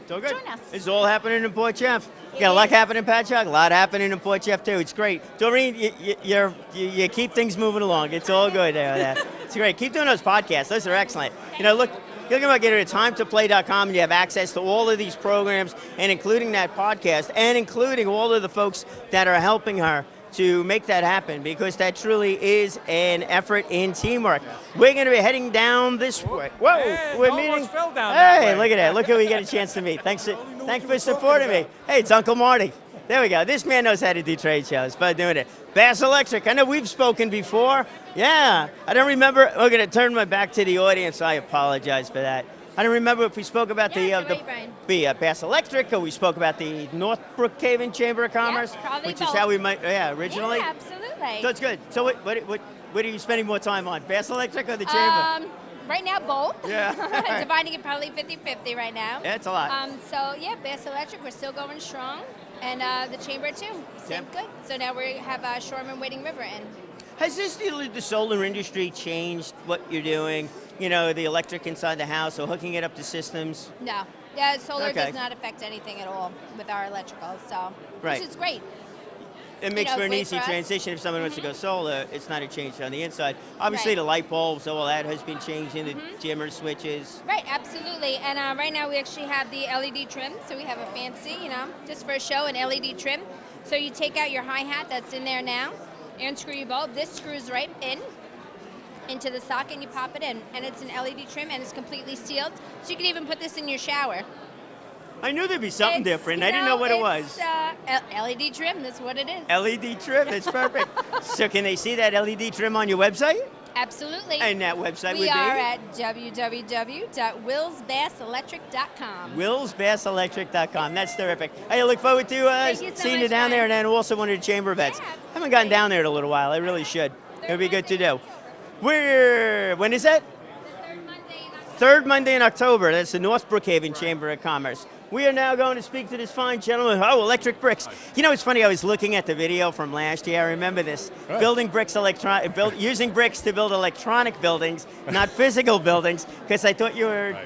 join us. It's all happening in Port Jeff. You got a lot happening in Patchogue, a lot happening in Port Jeff too. It's great. Doreen, you keep things moving along. It's all good. It's great. Keep doing those podcasts. Those are excellent. Look about getting to timetoplay.com, and you have access to all of these programs, and including that podcast, and including all of the folks that are helping her to make that happen, because that truly is an effort in teamwork. We're going to be heading down this way. Whoa, we're meeting. Fell down that way. Look at that. Look who we get a chance to meet. Thanks for supporting me. Hey, it's Uncle Marty. There we go. This man knows how to do trade shows by doing it. Bass Electric. I know we've spoken before. Yeah. I don't remember. I'm going to turn my back to the audience. I apologize for that. I don't remember if we spoke about the Bass Electric, or we spoke about the North Brookhaven Chamber of Commerce, which is how we might, originally. Yeah, absolutely. So it's good. So what are you spending more time on, Bass Electric or the Chamber? Right now, both. Yeah. Dividing it probably 50-50 right now. Yeah, it's a lot. Bass Electric, we're still going strong, and the Chamber too, same good. So now we have Shoreman Wading River in. Has the solar industry changed what you're doing? The electric inside the house, or hooking it up to systems? No. Solar does not affect anything at all with our electrical, which is great. It makes for an easy transition if someone wants to go solar. It's not a change on the inside. Obviously, the light bulbs, all that has been changing, the dimmer switches. Right, absolutely. And right now we actually have the LED trim, so we have a fancy, just for a show, an LED trim. So you take out your hi-hat that's in there now, and screw your bulb. This screws right into the socket, and you pop it in, and it's an LED trim, and it's completely sealed, so you can even put this in your shower. I knew there'd be something different. I didn't know what it was. LED trim, that's what it is. LED trim, it's perfect. So can they see that LED trim on your website? Absolutely. And that website would be? We are at www.willsbasselectric.com. Willsbasselectric.com. That's terrific. I look forward to seeing you down there, and then also one of the chamber events. I haven't gotten down there in a little while. I really should. It would be good to do. When is that? Third Monday in October. That's the North Brookhaven Chamber of Commerce. We are now going to speak to this fine gentleman. Oh, electric bricks. It's funny. I was looking at the video from last year. I remember this. Right. Building bricks, using bricks to build electronic buildings, not physical buildings, because I thought you were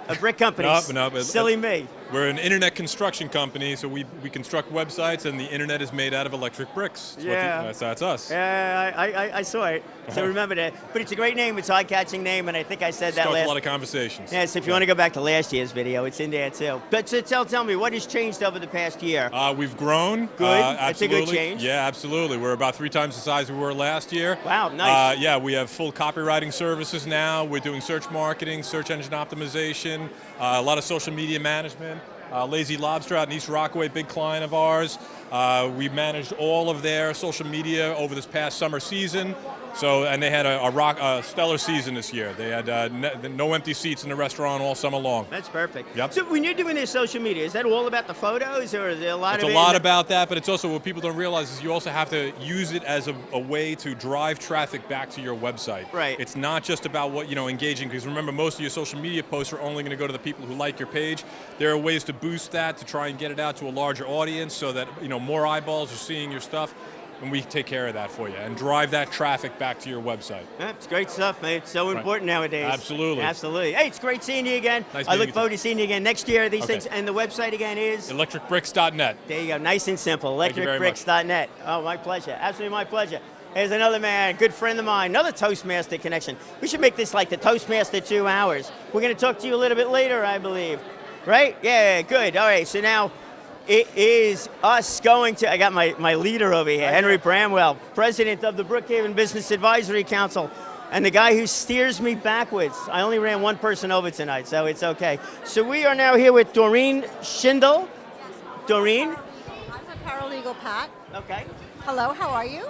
a brick company. No, Silly me. We're an internet construction company, so we construct websites, and the internet is made out of electric bricks. That's us. Yeah, I saw it. So remember that. But it's a great name. It's an eye-catching name, and I think I said that Starts last. a lot of conversations. Yes, if you want to go back to last year's video, it's in there too. But so tell me, what has changed over the past year? We've grown. Good. That's a good change. Yeah, absolutely. We're about 3 times the size we were last year. Wow, nice. Yeah, we have full copywriting services now. We're doing search marketing, search engine optimization, a lot of social media management. Lazy Lobster out in East Rockaway, big client of ours. We managed all of their social media over this past summer season. And they had a stellar season this year. They had no empty seats in the restaurant all summer long. That's perfect. Yep. So when you're doing this social media, is that all about the photos, or is there a lot It's of a it? lot about that, but it's also what people don't realize is you also have to use it as a way to drive traffic back to your website. Right. It's not just about what engaging, because remember, most of your social media posts are only going to go to the people who like your page. There are ways to boost that to try and get it out to a larger audience so that more eyeballs are seeing your stuff. And we take care of that for you and drive that traffic back to your website. Yeah, it's great stuff, man. It's so important nowadays. Absolutely. Absolutely. Hey, it's great seeing you again. Nice I meeting look you forward to seeing you again next year. These Okay. things, and the website again is electricbricks.net. There you go. Nice and simple. Thank you very much. Electricbricks.net. Oh, my pleasure. Absolutely my pleasure. Here's another man, good friend of mine, another Toastmaster connection. We should make this like the Toastmaster 2 hours. We're going to talk to you a little bit later, I believe. Right? Yeah, good. All right, so now it is us going to, I got my leader over here, Henry Bramwell, president of the Brookhaven Business Advisory Council, and the guy who steers me backwards. I only ran one person over tonight, so it's okay. So we are now here with Doreen Schindel. Doreen? I'm a paralegal, Pat. Okay. Hello, how are you?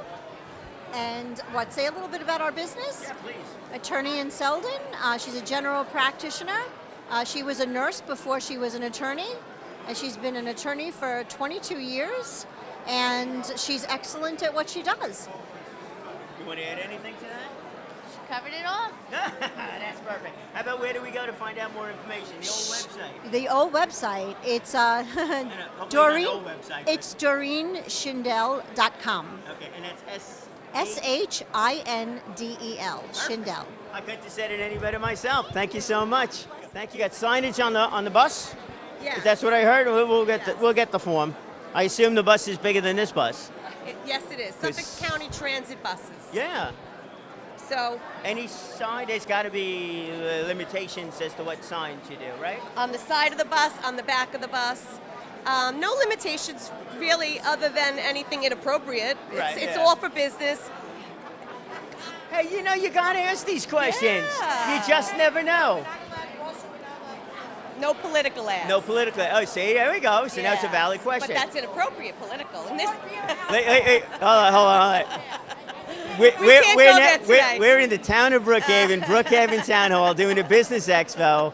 And say a little bit about our business? Yeah, please. Attorney in Selden. She's a general practitioner. She was a nurse before she was an attorney, and she's been an attorney for 22 years, and she's excellent at what she does. You want to add anything to that? She covered it all. That's perfect. How about where do we go to find out more information? The old website. The old website, it's hopefully Doreen. not the old website, but- It's DoreenSchindel.com. Okay, and that's SHINDEL. Schindel. I couldn't have said it any better myself. Thank you so much. Thank you. Got signage on the bus? Yeah. If that's what I heard, we'll get the form. I assume the bus is bigger than this bus. Yes, it is. Suffolk County Transit buses. Yeah. So any sign, there's got to be limitations as to what signs you do, right? on the side of the bus, on the back of the bus. No limitations really other than anything inappropriate. Right, It's yeah. all for business. Hey, you got to ask these questions. Yeah. You just never know. No political ads. No political. Oh, see, there we go. So now it's a valid question. But that's inappropriate political. And this Hey, hold on. We can't go there today. We're in the town of Brookhaven, Brookhaven Town Hall, doing a business expo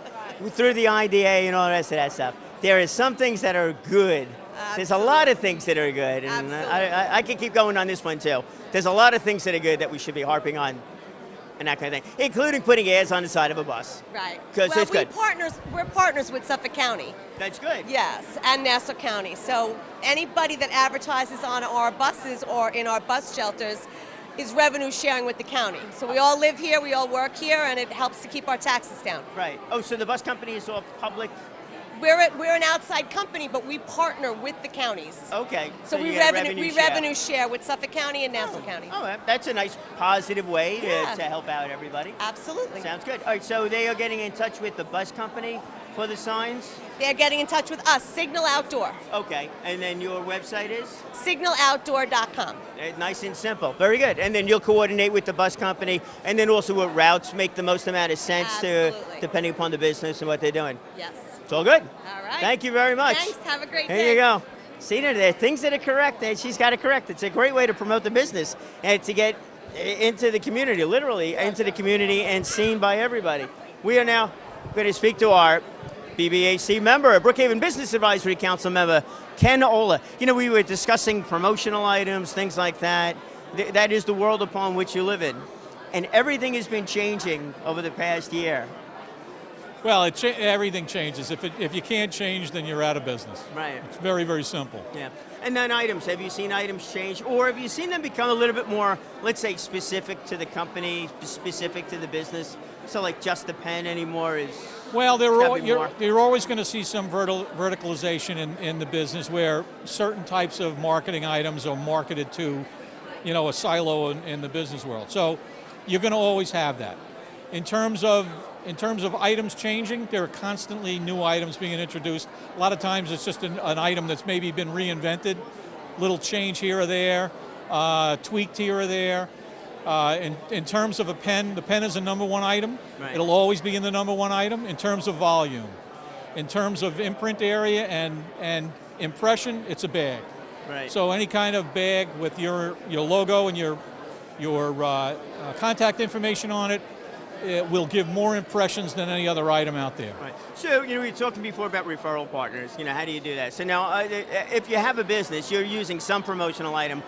through the IDA and all the rest of that stuff. There are some things that are good. There's a lot of things that are good, and I can keep going on this one too. There's a lot of things that are good that we should be harping on, and that kind of thing, including putting ads on the side of a bus. Right. Because it's good. We're partners with Suffolk County. That's good. Yes, and Nassau County. So anybody that advertises on our buses or in our bus shelters is revenue sharing with the county. So we all live here, we all work here, and it helps to keep our taxes down. Right. Oh, so the bus company is all public? We're an outside company, but we partner with the counties. Okay. So we you get a revenue share with Suffolk County and Nassau County. Oh, that's a nice positive way Yeah. to help out everybody. Absolutely. Sounds good. All right, so they are getting in touch with the bus company for the signs? They're getting in touch with us, Signal Outdoor. Okay, and then your website is? SignalOutdoor.com. Nice and simple. Very good. And then you'll coordinate with the bus company, and then also what routes make the most amount of sense depending upon the business and what they're doing. Yes. It's all good. All right. Thank you very much. Thanks. Have a great day. There you go. See, there are things that are correct, and she's got it correct. It's a great way to promote the business and to get into the community, literally into the community and seen by everybody. We are now going to speak to our BBAC member, Brookhaven Business Advisory Council member, Ken Ola. We were discussing promotional items, things like that. That is the world upon which you live in. And everything has been changing over the past year. Well, everything changes. If you can't change, then you're out of business. Right. It's very, very simple. Yeah. And then items, have you seen items change? Or have you seen them become a little bit more, let's say, specific to the company, specific to the business? So like just the pen anymore is Well, There's gotta be more. you're always going to see some verticalization in the business where certain types of marketing items are marketed to, a silo in the business world. So you're going to always have that. In terms of items changing, there are constantly new items being introduced. A lot of times it's just an item that's maybe been reinvented, little change here or there, tweaked here or there. In terms of a pen, the pen is a number one item. Right. It'll always be in the number one item in terms of volume. In terms of imprint area and impression, it's a bag. Right. So any kind of bag with your logo and your contact information on it, it will give more impressions than any other item out there. Right. So, we were talking before about referral partners. How do you do that? So now, if you have a business, you're using some promotional item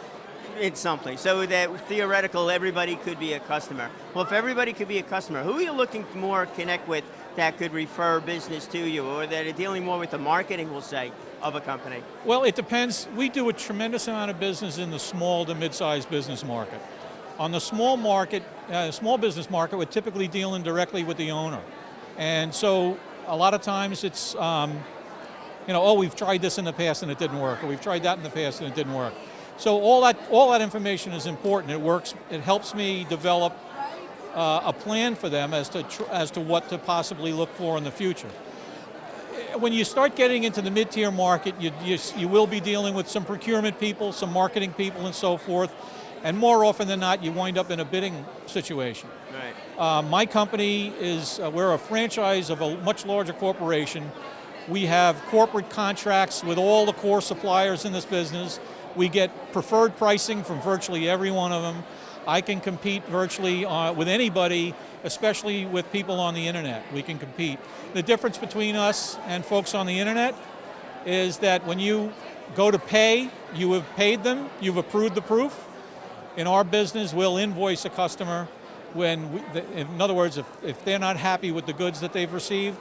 in something, so that theoretical everybody could be a customer. Well, if everybody could be a customer, who are you looking to more connect with that could refer business to you, or that are dealing more with the marketing, we'll say, of a company? Well, it depends. We do a tremendous amount of business in the small to mid-sized business market. On the small business market, we're typically dealing directly with the owner. And so a lot of times it's, we've tried this in the past and it didn't work, or we've tried that in the past and it didn't work. So all that information is important. It works. It helps me develop a plan for them as to what to possibly look for in the future. When you start getting into the mid-tier market, you will be dealing with some procurement people, some marketing people, and so forth. And more often than not, you wind up in a bidding situation. Right. My company we're a franchise of a much larger corporation. We have corporate contracts with all the core suppliers in this business. We get preferred pricing from virtually every one of them. I can compete virtually with anybody, especially with people on the internet. We can compete. The difference between us and folks on the internet is that when you go to pay, you have paid them, you've approved the proof. In our business, we'll invoice a customer in other words, if they're not happy with the goods that they've received,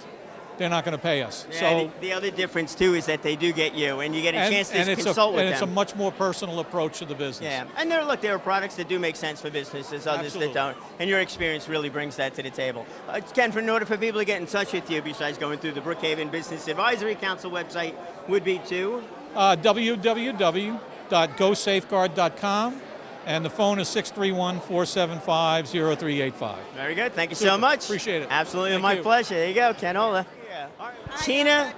they're not going to pay us. Yeah, so the other difference too is that they do get you, and you get a chance to consult with them. And it's a much more personal approach to the business. Yeah, and there are products that do make sense for businesses, others Absolutely. that don't, and your experience really brings that to the table. Ken, in order for people to get in touch with you, besides going through the Brookhaven Business Advisory Council website, would be to? www.gosafeguard.com. And the phone is 631-475-0385. Very good. Thank you so much. Appreciate it. Absolutely, my pleasure. There you go, Ken Ola. Yeah. Tina.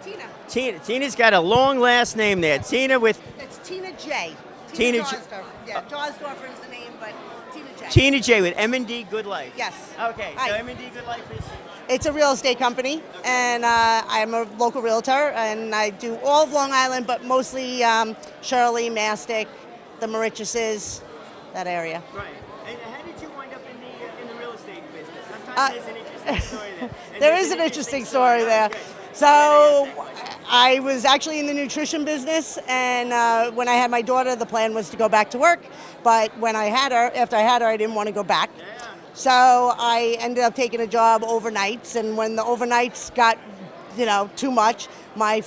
Tina's got a long last name there. Tina with. It's Tina J. Tina Jarsdorf. Yeah, Jarsdorfer is the name, but Tina J. Tina J with M&D Good Life. Yes. Okay. So Hi. M&D Good Life is. It's a real estate company, and I'm a local realtor, and I do all of Long Island, but mostly Shirley, Mastic, the Mauritiuses, that area. Right. And how did you wind up in the real estate business? Sometimes there's an interesting story there. There is an interesting story there. So I was actually in the nutrition business, and when I had my daughter, the plan was to go back to work. But when after I had her, I didn't want to go back. So I ended up taking a job overnights, and when the overnights got, too much, my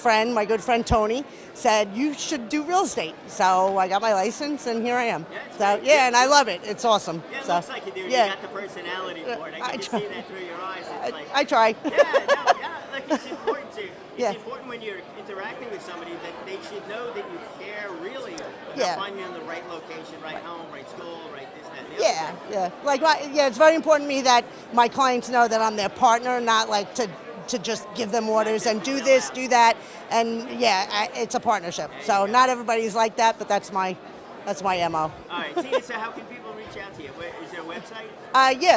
good friend Tony, said, you should do real estate. So I got my license, and here I am. And I love it. It's awesome. Yeah, it so, looks like you do. You got the personality for it. I can just see that through your eyes. It's like, I try. Look, it's important to. It's important when you're interacting with somebody that they should know that you care really about finding them the right location, right home, right school, right this, that, and the other thing. It's very important to me that my clients know that I'm their partner, not like to just give them orders and do this, do that, and it's a partnership. So not everybody's like that, but that's my MO. All right, Tina, so how can people reach out to you? Is there a website?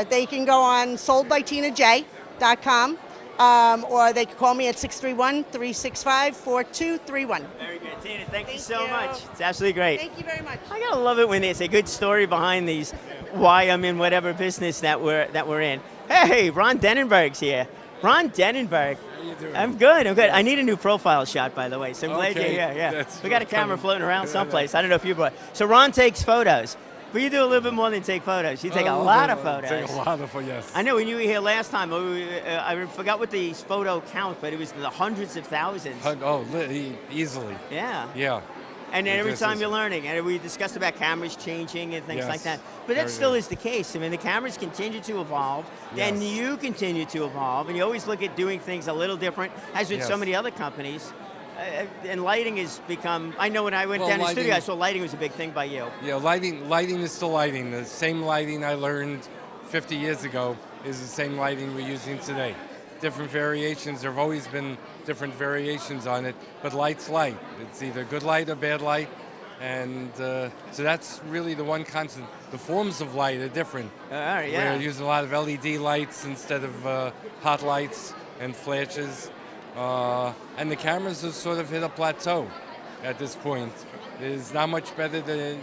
They can go on soldbytinaj.com, or they can call me at 631-365-4231. Very good, Tina. Thank you so much. It's absolutely great. Thank you very much. I gotta love it when there's a good story behind these. Why I'm in whatever business that we're in. Hey, Ron Denenberg's here. Ron Denenberg. How you doing? I'm good. I need a new profile shot, by the way, so I'm glad you're here. Yeah. We got a camera floating around someplace. I don't know if you brought. So Ron takes photos. But you do a little bit more than take photos. You take a lot of photos. Take a lot of photos, yes. I know when you were here last time, I forgot what the photo count, but it was the hundreds of thousands. Easily. Yeah. Yeah. And then every This time is- you're learning, and we discussed about cameras changing and things Yes, like that. But that very still good. is the case. I mean, the cameras continue to evolve, and Yes. you continue to evolve, and you always look at doing things a little different, as with so Yes. many other companies. And lighting has become, I know when I went Well, down to the studio, I lighting- saw lighting was a big thing by you. Yeah, lighting is still lighting. The same lighting I learned 50 years ago is the same lighting we're using today. Different variations. There have always been different variations on it, but light's light. It's either good light or bad light, and so that's really the one constant. The forms of light are different. Yeah. We're using a lot of LED lights instead of hot lights and flashes, and the cameras have sort of hit a plateau at this point. It's not much better than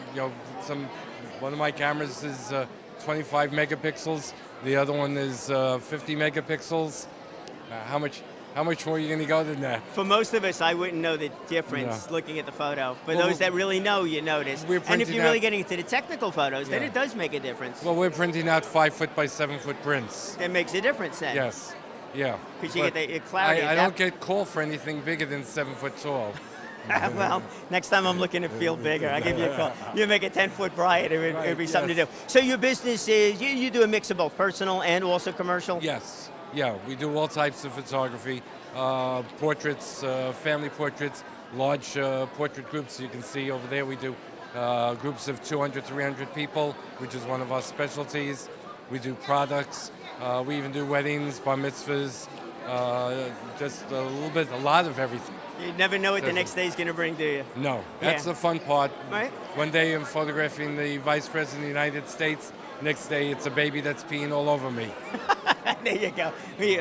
one of my cameras is 25 megapixels. The other one is 50 megapixels. How much more are you going to go than that? For most of us, I wouldn't know the difference No. looking at the photo. For Well, those that really know, you notice. we're And if printing you're really out- getting into the technical photos, then Yeah. it does make a difference. Well, we're printing out 5-foot by 7-foot prints. It makes a difference then. Yes, yeah. 'Cause you But get the clarity. I don't get called for anything bigger than 7 foot tall. Well, next time I'm looking to feel bigger, I'll give you a call. You make a 10-foot bright, it'd be something to do. So your business is, you do a mix of both personal and also commercial? Yes, yeah, we do all types of photography, portraits, family portraits, large portrait groups. You can see over there we do groups of 200, 300 people, which is one of our specialties. We do products. We even do weddings, bar mitzvahs, just a lot of everything. You never know what the next day's going to bring, do you? No, that's Yeah. the fun part. Right. One day I'm photographing the Vice President of the United States. Next day it's a baby that's peeing all over me. There you go.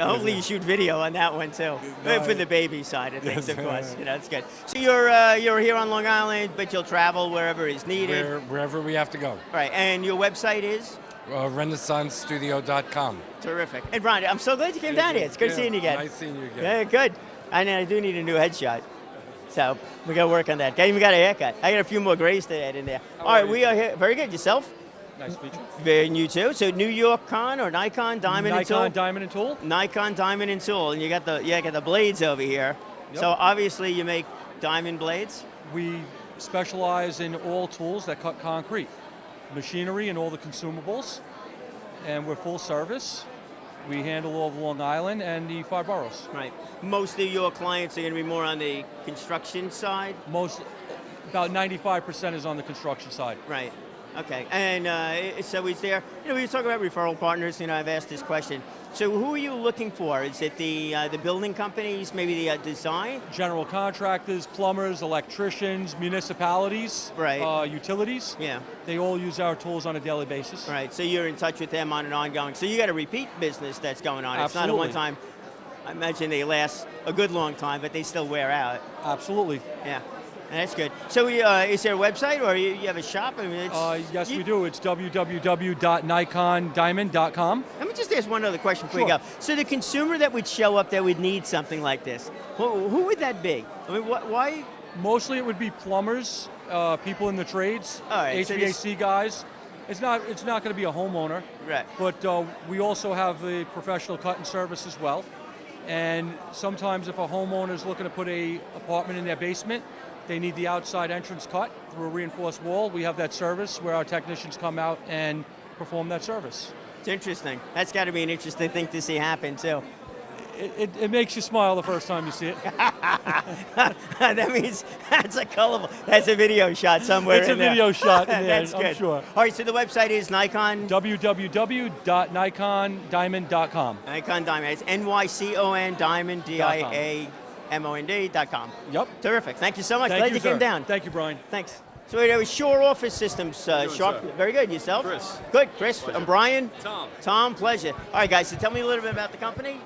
Hopefully you shoot video on that one too, No, for the baby side of things, Yes. of course. That's good. So you're here on Long Island, but you'll travel wherever is needed. Wherever we have to go. Right, and your website is? RenaissanceStudio.com. Terrific. And Ron, I'm so glad you came down here. It's good Yeah, seeing you again. nice seeing you again. Yeah, good. And I do need a new headshot. So we got to work on that. I even got a haircut. I got a few more grays to add in there. All right, we are here. Very good. Yourself? Nice to meet you. Very new too. So New York Con or Nikon Diamond and Tool? Nikon Diamond and Tool. Nikon Diamond and Tool, and you got the blades over here. Yep. So obviously you make diamond blades. We specialize in all tools that cut concrete, machinery and all the consumables, and we're full service. We handle all of Long Island and the 5 boroughs. Right. Most of your clients are going to be more on the construction side. About 95% is on the construction side. Right. Okay. And so is there? We were talking about referral partners. I've asked this question. So who are you looking for? Is it the building companies, maybe the design? General contractors, plumbers, electricians, municipalities, right. Utilities. Yeah. They all use our tools on a daily basis. Right. So you're in touch with them on an ongoing. So you got a repeat business that's going on. It's not a Absolutely. one-time. I imagine they last a good long time, but they still wear out. Absolutely. Yeah. That's good. So is there a website or you have a shop? I mean, Yes, we do. It's www.nikondiamond.com. Let me just ask one other question before you go. So the consumer that would show up that would need something like this, who would that be? I mean, why? Mostly it would be plumbers, people in the trades, All right, so HVAC guys. It's not going to be a homeowner. Right. But we also have the professional cut and service as well. And sometimes if a homeowner is looking to put a apartment in their basement, they need the outside entrance cut through a reinforced wall. We have that service where our technicians come out and perform that service. It's interesting. That's got to be an interesting thing to see happen too. It makes you smile the first time you see it. That means that's a colorful. That's a video shot somewhere. It's a in there. video shot in there, That's I'm good. sure. All right. So the website is Nikon. www.nikondiamond.com. Nikon Diamond. It's NYCON Diamond DIAMOND.com. Yep. Terrific. Thank you so much. Thank Glad you, came sir. down. Thank you, Brian. Thanks. So there was Shore Office Systems. Sharp. Very good. Yourself? Chris. Good. Chris. I'm Brian. Tom. Tom. Pleasure. All right, guys. So tell me a little bit about the company.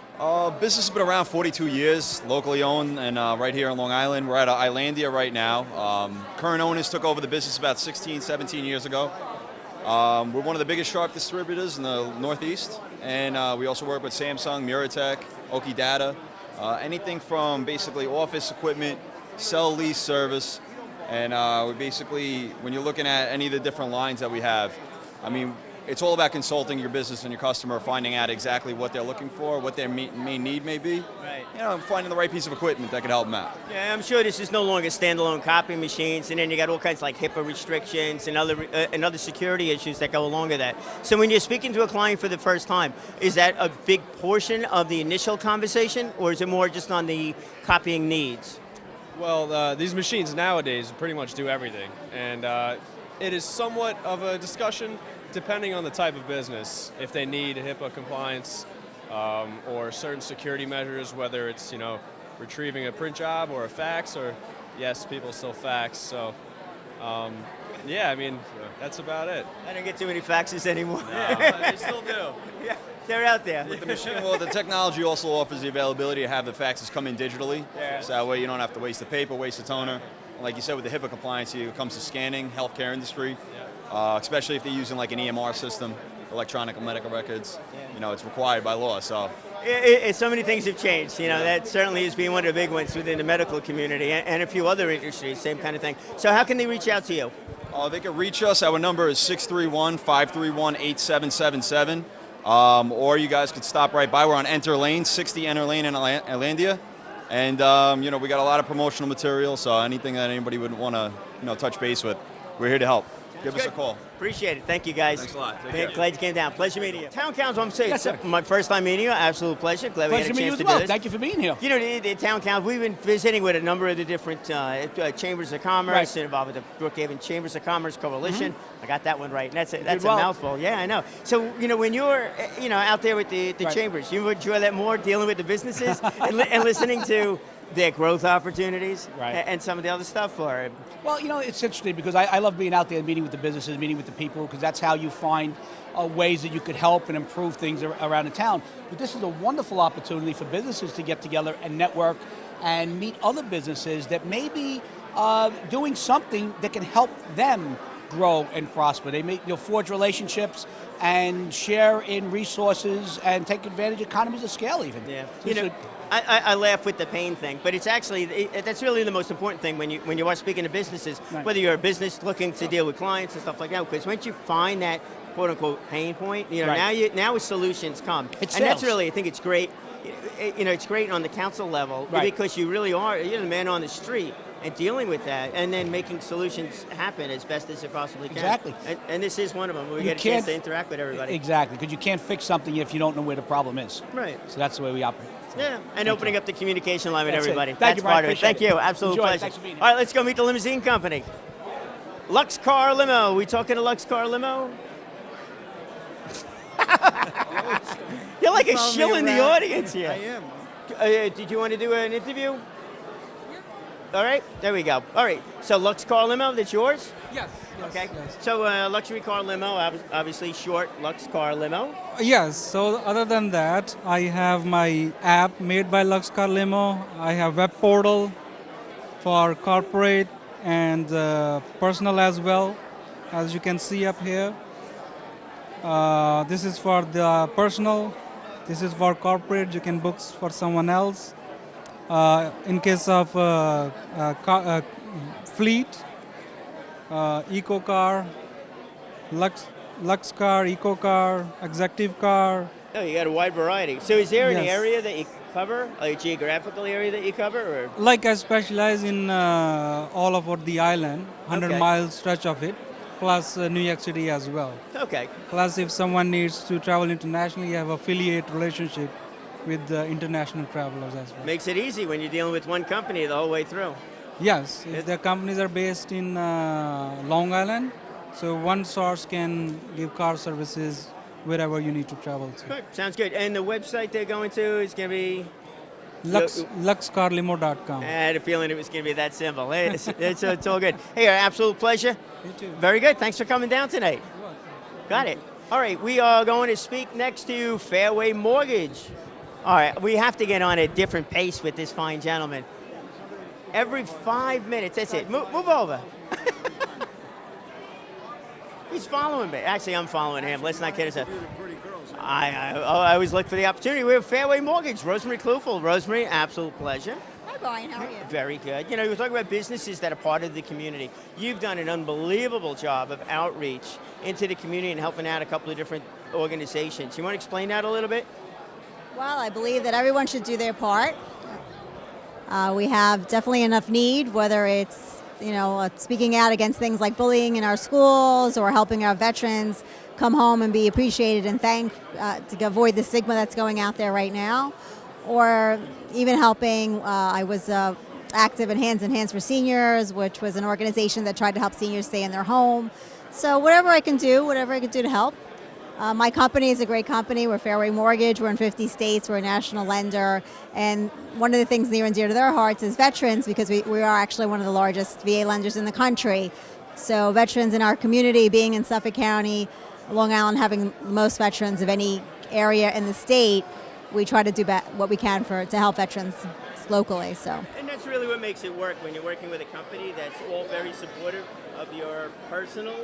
Business has been around 42 years, locally owned, and right here on Long Island. We're at Islandia right now. Current owners took over the business about 16, 17 years ago. We're one of the biggest Sharp distributors in the Northeast, and we also work with Samsung, Muratech, Oki Data, anything from basically office equipment, sell, lease, service, and we basically, when you're looking at any of the different lines that we have, I mean, it's all about consulting your business and your customer, finding out exactly what they're looking for, what their main need may be. Right. You know, finding the right piece of equipment that can help them out. Yeah, I'm sure this is no longer standalone copying machines, and then you got all kinds like HIPAA restrictions and other security issues that go along with that. So when you're speaking to a client for the first time, is that a big portion of the initial conversation, or is it more just on the copying needs? Well, these machines nowadays pretty much do everything, and it is somewhat of a discussion depending on the type of business. If they need HIPAA compliance or certain security measures, whether it's retrieving a print job or a fax, or yes, people still fax. So yeah, I mean that's about it. I don't get too many faxes anymore. No, they still do. Yeah, they're out there. With the machine, well, the technology also offers the availability to have the faxes come in digitally. Yeah. So that way you don't have to waste the paper, waste the toner. Like you said, with the HIPAA compliance, it comes to scanning, healthcare industry, especially if they're using like an EMR system, electronic medical records. It's required by law. So So many things have changed. That certainly has been one of the big ones within the medical community and a few other industries, same kind of thing. So how can they reach out to you? They can reach us. Our number is 631-531-8777. Or you guys could stop right by. We're on Enter Lane, 60 Enter Lane in Islandia. And, we got a lot of promotional material, so anything that anybody would want to, touch base with, we're here to help. Give us a call. Appreciate it. Thank you, guys. Thanks a lot. Glad you came down. Pleasure meeting you. Town Council, I'm saying, Yes, sir. my first time meeting you. Absolute pleasure. Glad we had a Pleasure to meet you chance as to do well. this. Thank you for being here. The Town Council, we've been visiting with a number of the different chambers of commerce, involved with the Brookhaven Chambers of Commerce Coalition. I got that one right. And that's a well. mouthful. Yeah, I know. So, when you're, out there with the chambers, you enjoy that more, dealing with the businesses and listening to their growth opportunities and some of the other stuff? Or Well, it's interesting because I love being out there and meeting with the businesses, meeting with the people, because that's how you find ways that you could help and improve things around the town. But this is a wonderful opportunity for businesses to get together and network and meet other businesses that may be doing something that can help them grow and prosper. They may forge relationships and share in resources and take advantage of economies of scale even. Yeah. I laugh with the pain thing, but it's actually, that's really the most important thing when you are speaking to businesses, whether you're a business looking to deal with clients and stuff like that, because once you find that quote unquote pain point, now solutions come. That's really, I think it's great. It's great on the council level because you really are, you're the man on the street and dealing with that and then making solutions happen as best as it possibly can. Exactly. And this is one of them. We get a chance to interact with everybody. Exactly, because you can't fix something if you don't know where the problem is. Right. So that's the way we operate. Yeah, and opening up the communication line with That's it. everybody. Thank you, That's part Brian. of it. Thank Appreciate you. it. Absolute Enjoy it. pleasure. Thanks for being here. All right, let's go meet the limousine company. Lux Car Limo. We talking to Lux Car Limo? You're like a shill in the audience here. I am. Did you want to do an interview? All right, there we go. All right, so Lux Car Limo, that's yours? Yes. Okay. So luxury car limo, obviously short, Lux Car Limo. Yes, so other than that, I have my app made by Lux Car Limo. I have web portal for corporate and personal as well, as you can see up here. This is for the personal. This is for corporate. You can book for someone else. In case of fleet, eco car, Lux car, eco car, executive car. Oh, you got a wide variety. So is there an Yes. area that you cover, a geographical area that you cover? Or? Like I specialize in all over the island, 100-mile stretch of it, plus New York City as well. Okay. Plus if someone needs to travel internationally, I have affiliate relationship with international travelers as well. Makes it easy when you're dealing with one company the whole way through. Yes, if the companies are based in Long Island, so one source can give car services wherever you need to travel to. Good. Sounds good. And the website they're going to is going to be? luxcarlimo.com. I had a feeling it was going to be that simple. It's all good. Hey, absolute pleasure. You too. Very good. Thanks for coming down tonight. Got it. All right, we are going to speak next to Fairway Mortgage. All right, we have to get on a different pace with this fine gentleman. Every 5 minutes, that's it. Move over. He's following me. Actually, I'm following him. Let's not kid ourselves. I always look for the opportunity. We have Fairway Mortgage. Rosemary Klufel. Rosemary, absolute pleasure. Hi, Brian. How are you? Very good. You know, you're talking about businesses that are part of the community. You've done an unbelievable job of outreach into the community and helping out a couple of different organizations. You want to explain that a little bit? Well, I believe that everyone should do their part. We have definitely enough need, whether it's speaking out against things like bullying in our schools or helping our veterans come home and be appreciated and thanked to avoid the stigma that's going out there right now, or even helping. I was active in Hands for Seniors, which was an organization that tried to help seniors stay in their home. So whatever I can do to help. My company is a great company. We're Fairway Mortgage. We're in 50 states. We're a national lender. And one of the things near and dear to their hearts is veterans, because we are actually one of the largest VA lenders in the country. So veterans in our community, being in Suffolk County, Long Island having most veterans of any area in the state, we try to do what we can to help veterans locally. So. And that's really what makes it work when you're working with a company that's all very supportive of your personal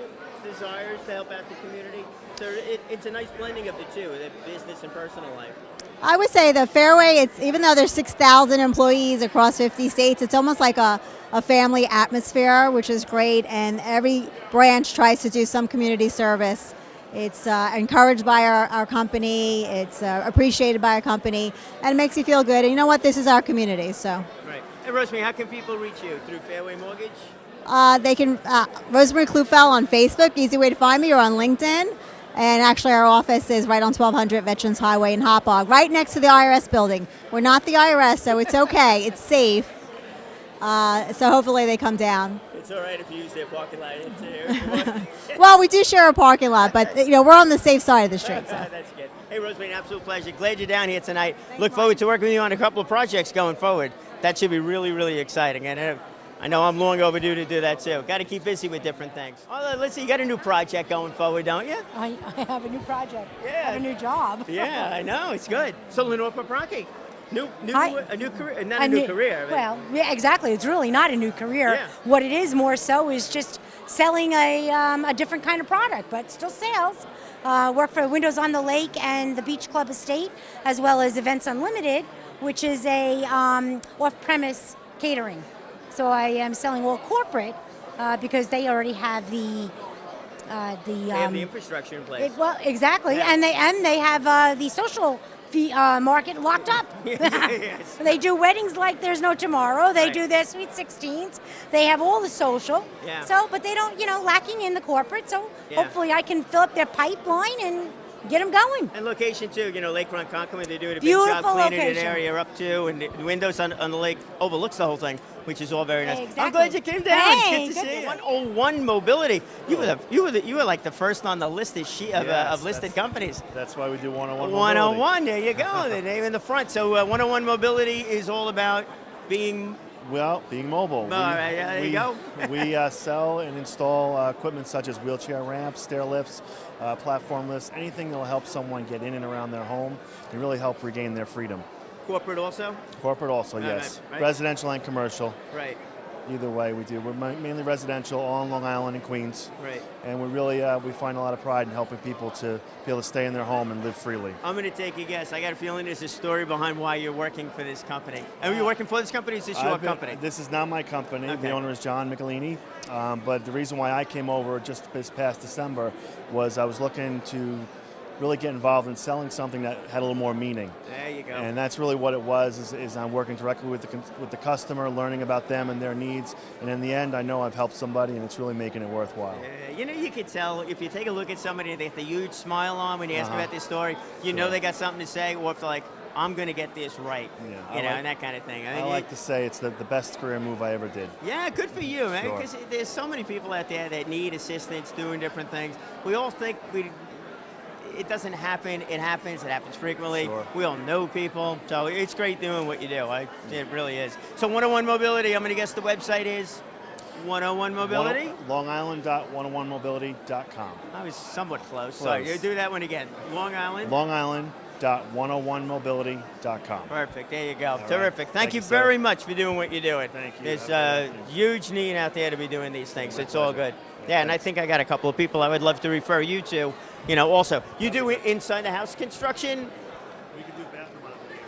desires to help out the community. So it's a nice blending of the two, the business and personal life. I would say the Fairway, even though there's 6,000 employees across 50 states, it's almost like a family atmosphere, which is great. And every branch tries to do some community service. It's encouraged by our company. It's appreciated by our company, and it makes you feel good. And you know what? This is our community. So. Right. And Rosemary, how can people reach you? Through Fairway Mortgage? They can, Rosemary Klufel on Facebook, easy way to find me, or on LinkedIn. And actually our office is right on 1200 Veterans Highway in Hauppauge, right next to the IRS building. We're not the IRS, so it's okay. It's safe. So hopefully they come down. It's all right if you use their parking lot too. Well, we do share a parking lot, but we're on the safe side of the street. So. That's good. Hey, Rosemary, an absolute pleasure. Glad you're down here tonight. Look forward to working with you on a couple of projects going forward. That should be really, really exciting. And I know I'm long overdue to do that too. Got to keep busy with different things. Oh, let's see, you got a new project going forward, don't you? I have a new project. Yeah. I have a new job. Yeah, I know. It's good. So Lenore Paprocki, a new career, not a new career. But well, yeah, exactly. It's really not a new career. Yeah. What it is more so is just selling a different kind of product, but still sales. Work for Windows on the Lake and the Beach Club Estate, as well as Events Unlimited, which is a off-premise catering. So I am selling all corporate because they already have the they have the infrastructure in place. Well, exactly, Yeah. and they have the social market locked up. Yes. They do weddings like there's no tomorrow. They Right. do their sweet 16s. They have all the social. Yeah. So, but they don't, lacking in the corporate. So Yeah. hopefully I can fill up their pipeline and get them going. And location too, Lakefront Concomitant, they're doing a big Beautiful job cleaning location. an area up too, and the windows on the lake overlooks the whole thing, which is all very nice. Exactly. I'm glad you came down. Hey, it's good to good see to you. 101 Mobility. You were like the first on the listed sheet of listed companies. That's why we do 101 101. There you go. The name in the front. So 101 Mobility is all about being. Well, being mobile. All right, there you go. We sell and install equipment such as wheelchair ramps, stair lifts, platform lifts, anything that will help someone get in and around their home and really help regain their freedom. Corporate also? Corporate also, Right, yes. right. Residential and commercial. Right. Either way we do. We're mainly residential, all on Long Island and Queens. Right. And we really we find a lot of pride in helping people to be able to stay in their home and live freely. I'm going to take a guess. I got a feeling there's a story behind why you're working for this company. Are you working for this company, or is this your company? This is not my company. Okay. The owner is John Michelini. But the reason why I came over just this past December was I was looking to really get involved in selling something that had a little more meaning. There you go. And that's really what it was, is I'm working directly with the customer, learning about them and their needs. And in the end, I know I've helped somebody, and it's really making it worthwhile. You could tell if you take a look at somebody, they have the huge smile on when you ask about this story. You know they got something to say, or if they're like, I'm going to get this right, and that kind of thing. I like to say it's the best career move I ever did. Yeah, good for you, man, Sure. because there's so many people out there that need assistance doing different things. We all think it doesn't happen. It happens. It happens frequently. Sure. We all know people, so it's great doing what you do. It really is. So 101 Mobility, I'm going to guess the website is 101 Mobility? LongIsland.101mobility.com. I was somewhat close. Sorry, you do that one again. Long Island? LongIsland.101mobility.com. Perfect. There you go. All Terrific. right. Thank you sir. very much for doing what you're doing. Thank you. There's Have a a huge need out there to be doing these things. It's all good. Yeah, and I think I got a couple of people I would love to refer you to. Also, you do inside the house construction. We can do bathroom modifications.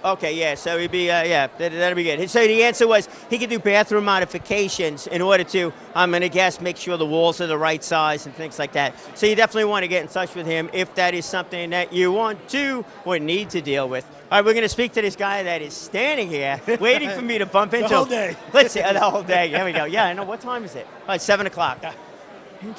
Okay, yeah, so it'd be, that'll be good. So the answer was he could do bathroom modifications in order to, I'm going to guess, make sure the walls are the right size and things like that. So you definitely want to get in touch with him if that is something that you want to or need to deal with. All right, we're going to speak to this guy that is standing here waiting for me to bump into. The whole day. Let's see, the whole day. There we go. Yeah, I know. What time is it? All right, 7 o'clock. Yeah.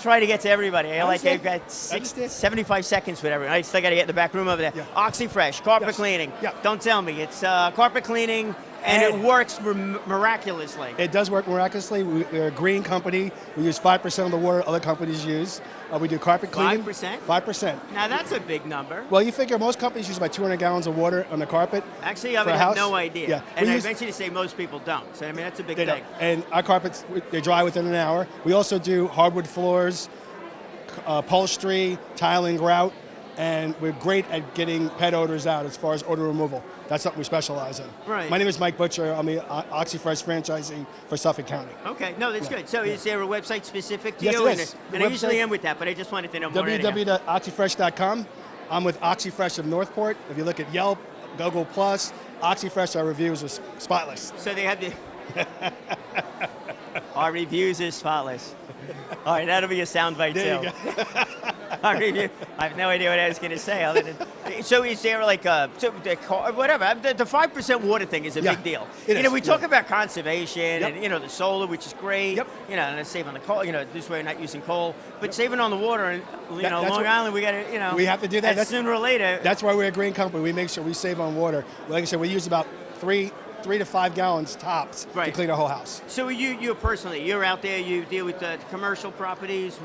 Try to get to everybody. I've got 75 seconds with everyone. I still got to get in the back room over there. Yeah. OxyFresh, carpet cleaning. Yeah. Don't tell me. It's carpet cleaning, and it works miraculously. It does work miraculously. We're a green company. We use 5% of the water other companies use. We do carpet cleaning. 5%? 5%. Now, that's a big number. Well, you figure most companies use about 200 gallons of water on the carpet. Actually, I would have no idea. Yeah. And I venture to say most people don't. So, I mean, that's a big thing. Don't. And our carpets, they dry within an hour. We also do hardwood floors, upholstery, tiling, grout, and we're great at getting pet odors out as far as odor removal. That's something we specialize in. Right. My name is Mike Butcher. I'm the OxyFresh franchisee for Suffolk County. Okay, no, that's good. So is there a website specific to Yes, you? it is. And I usually am with that, but I just wanted to know more. www.oxyfresh.com. I'm with OxyFresh of Northport. If you look at Yelp, Google+, OxyFresh, our reviews are spotless. So they have the... Our reviews is spotless. All right, that'll be a soundbite too. There you go. Our review. I have no idea what I was going to say. Other than, so is there like whatever? The 5% water thing is a big deal. We talk about conservation and the solar, which is great. Yep. And save on the coal. This way we're not using coal, but saving on the water. And Long Island, we got to. We have to do that. That's sooner or later. That's why we're a green company. We make sure we save on water. Like I said, we use about 3 to 5 gallons tops to clean our whole house. So you personally, you're out there, you deal with commercial properties,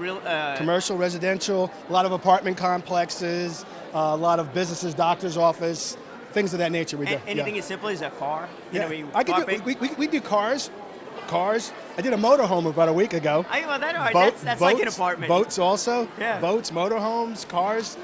commercial, residential, a lot of apartment complexes, a lot of businesses, doctor's office, things of that nature we do. Anything as simple as a car? We do cars. I did a motorhome about a week ago. That's like an apartment. Boats also. Yeah. Boats, motorhomes, cars.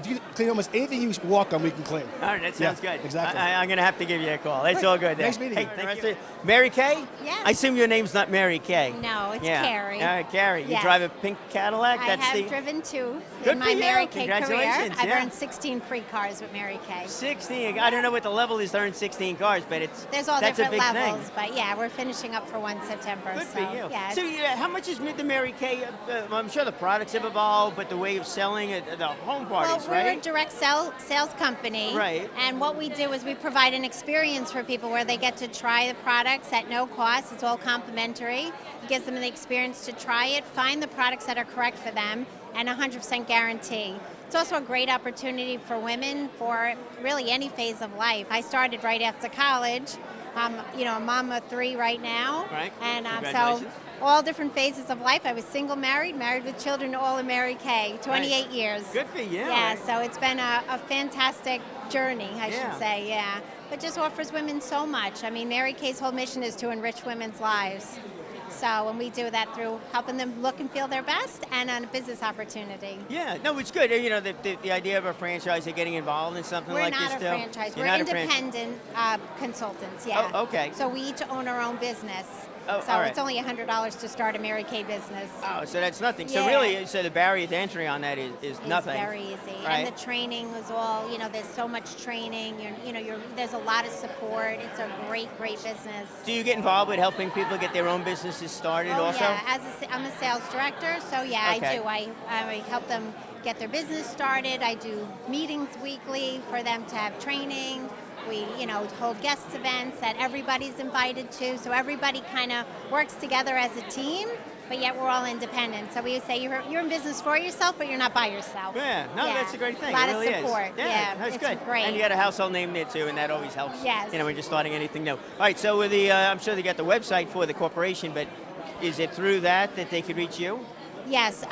You clean almost anything you walk on, we can clean. All right, that sounds good. Exactly. I'm going to have to give you a call. It's all good. Nice meeting you. Thank you. Mary Kay? Yes. I assume your name's not Mary Kay. No, it's Carrie. All right, Carrie. You Yes. drive a pink Cadillac? I have driven 2 Good in for my you. Mary Kay career. Congratulations, I've yeah. earned 16 free cars with Mary Kay. 16. I don't know what the level is to earn 16 cars, but There's all that's different a big levels, thing. but yeah, we're finishing up for 1 September. Good for you. Yeah, So how much is the Mary Kay? I'm sure the products have evolved, but the way of selling it, the home parties, we're right? a direct sales company. Right. And what we do is we provide an experience for people where they get to try the products at no cost. It's all complimentary. It gives them the experience to try it, find the products that are correct for them, and 100% guarantee. It's also a great opportunity for women for really any phase of life. I started right after college. I'm a mom of 3 right now. Right. And so Congratulations. all different phases of life. I was single, married with children, all in Mary Kay, 28 years. Good for you. Yeah, so it's been a fantastic journey, I Yeah. should say, yeah. But just offers women so much. I mean, Mary Kay's whole mission is to enrich women's lives. So, and we do that through helping them look and feel their best and on a business opportunity. Yeah, no, it's good. The idea of a franchise, getting involved in something We're like not this. a still. franchise. You're We're not a franchise. independent consultants, yeah. Oh, okay. So we each own our own business. Oh, so all right. it's only $100 to start a Mary Kay business. Oh, so that's nothing. So Yeah. really, the barrier to entry on that is nothing. It's very easy. Right? And the training is all, there's so much training. There's a lot of support. It's a great, great business. Do you get involved with helping people get their own businesses started also? Yeah, I'm a sales director, so yeah, Okay. I do. I help them get their business started. I do meetings weekly for them to have training. We, hold guest events that everybody's invited to, so everybody kind of works together as a team, but yet we're all independent. So we say you're in business for yourself, but you're not by yourself. Yeah, no, that's a great thing. A lot It really of support. Is. Yeah, that's it's good. great. And you got a household name there too, and that always helps. Yes. When you're starting anything new. All right, so with I'm sure they got the website for the corporation, but is it through that they could reach you? Yes,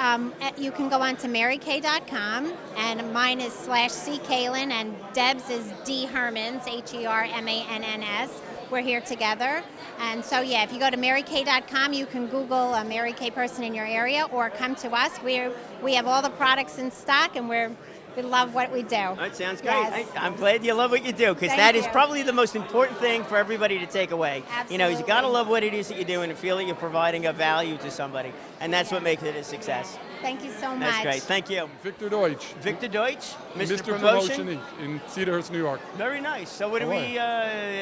you can go on to marykay.com, and mine is /C.Kalin, and Deb's is D. Hermans, HERMANNS. We're here together. And so, yeah, if you go to marykay.com, you can Google a Mary Kay person in your area or come to us. We have all the products in stock, and we're We love what we do. That sounds great. Yes. I'm glad you love what you do, because Thank that is you. probably the most important thing for everybody to take away. You know, you got to Absolutely. love what it is that you're doing and feel that you're providing a value to somebody, and that's what makes it a success. Thank you so much. That's great. Thank you. Victor Deutsch. Victor Deutsch, Mr. Promotion Promotion. Inc. in Cedarhurst, New York. Very nice. So what do How are we,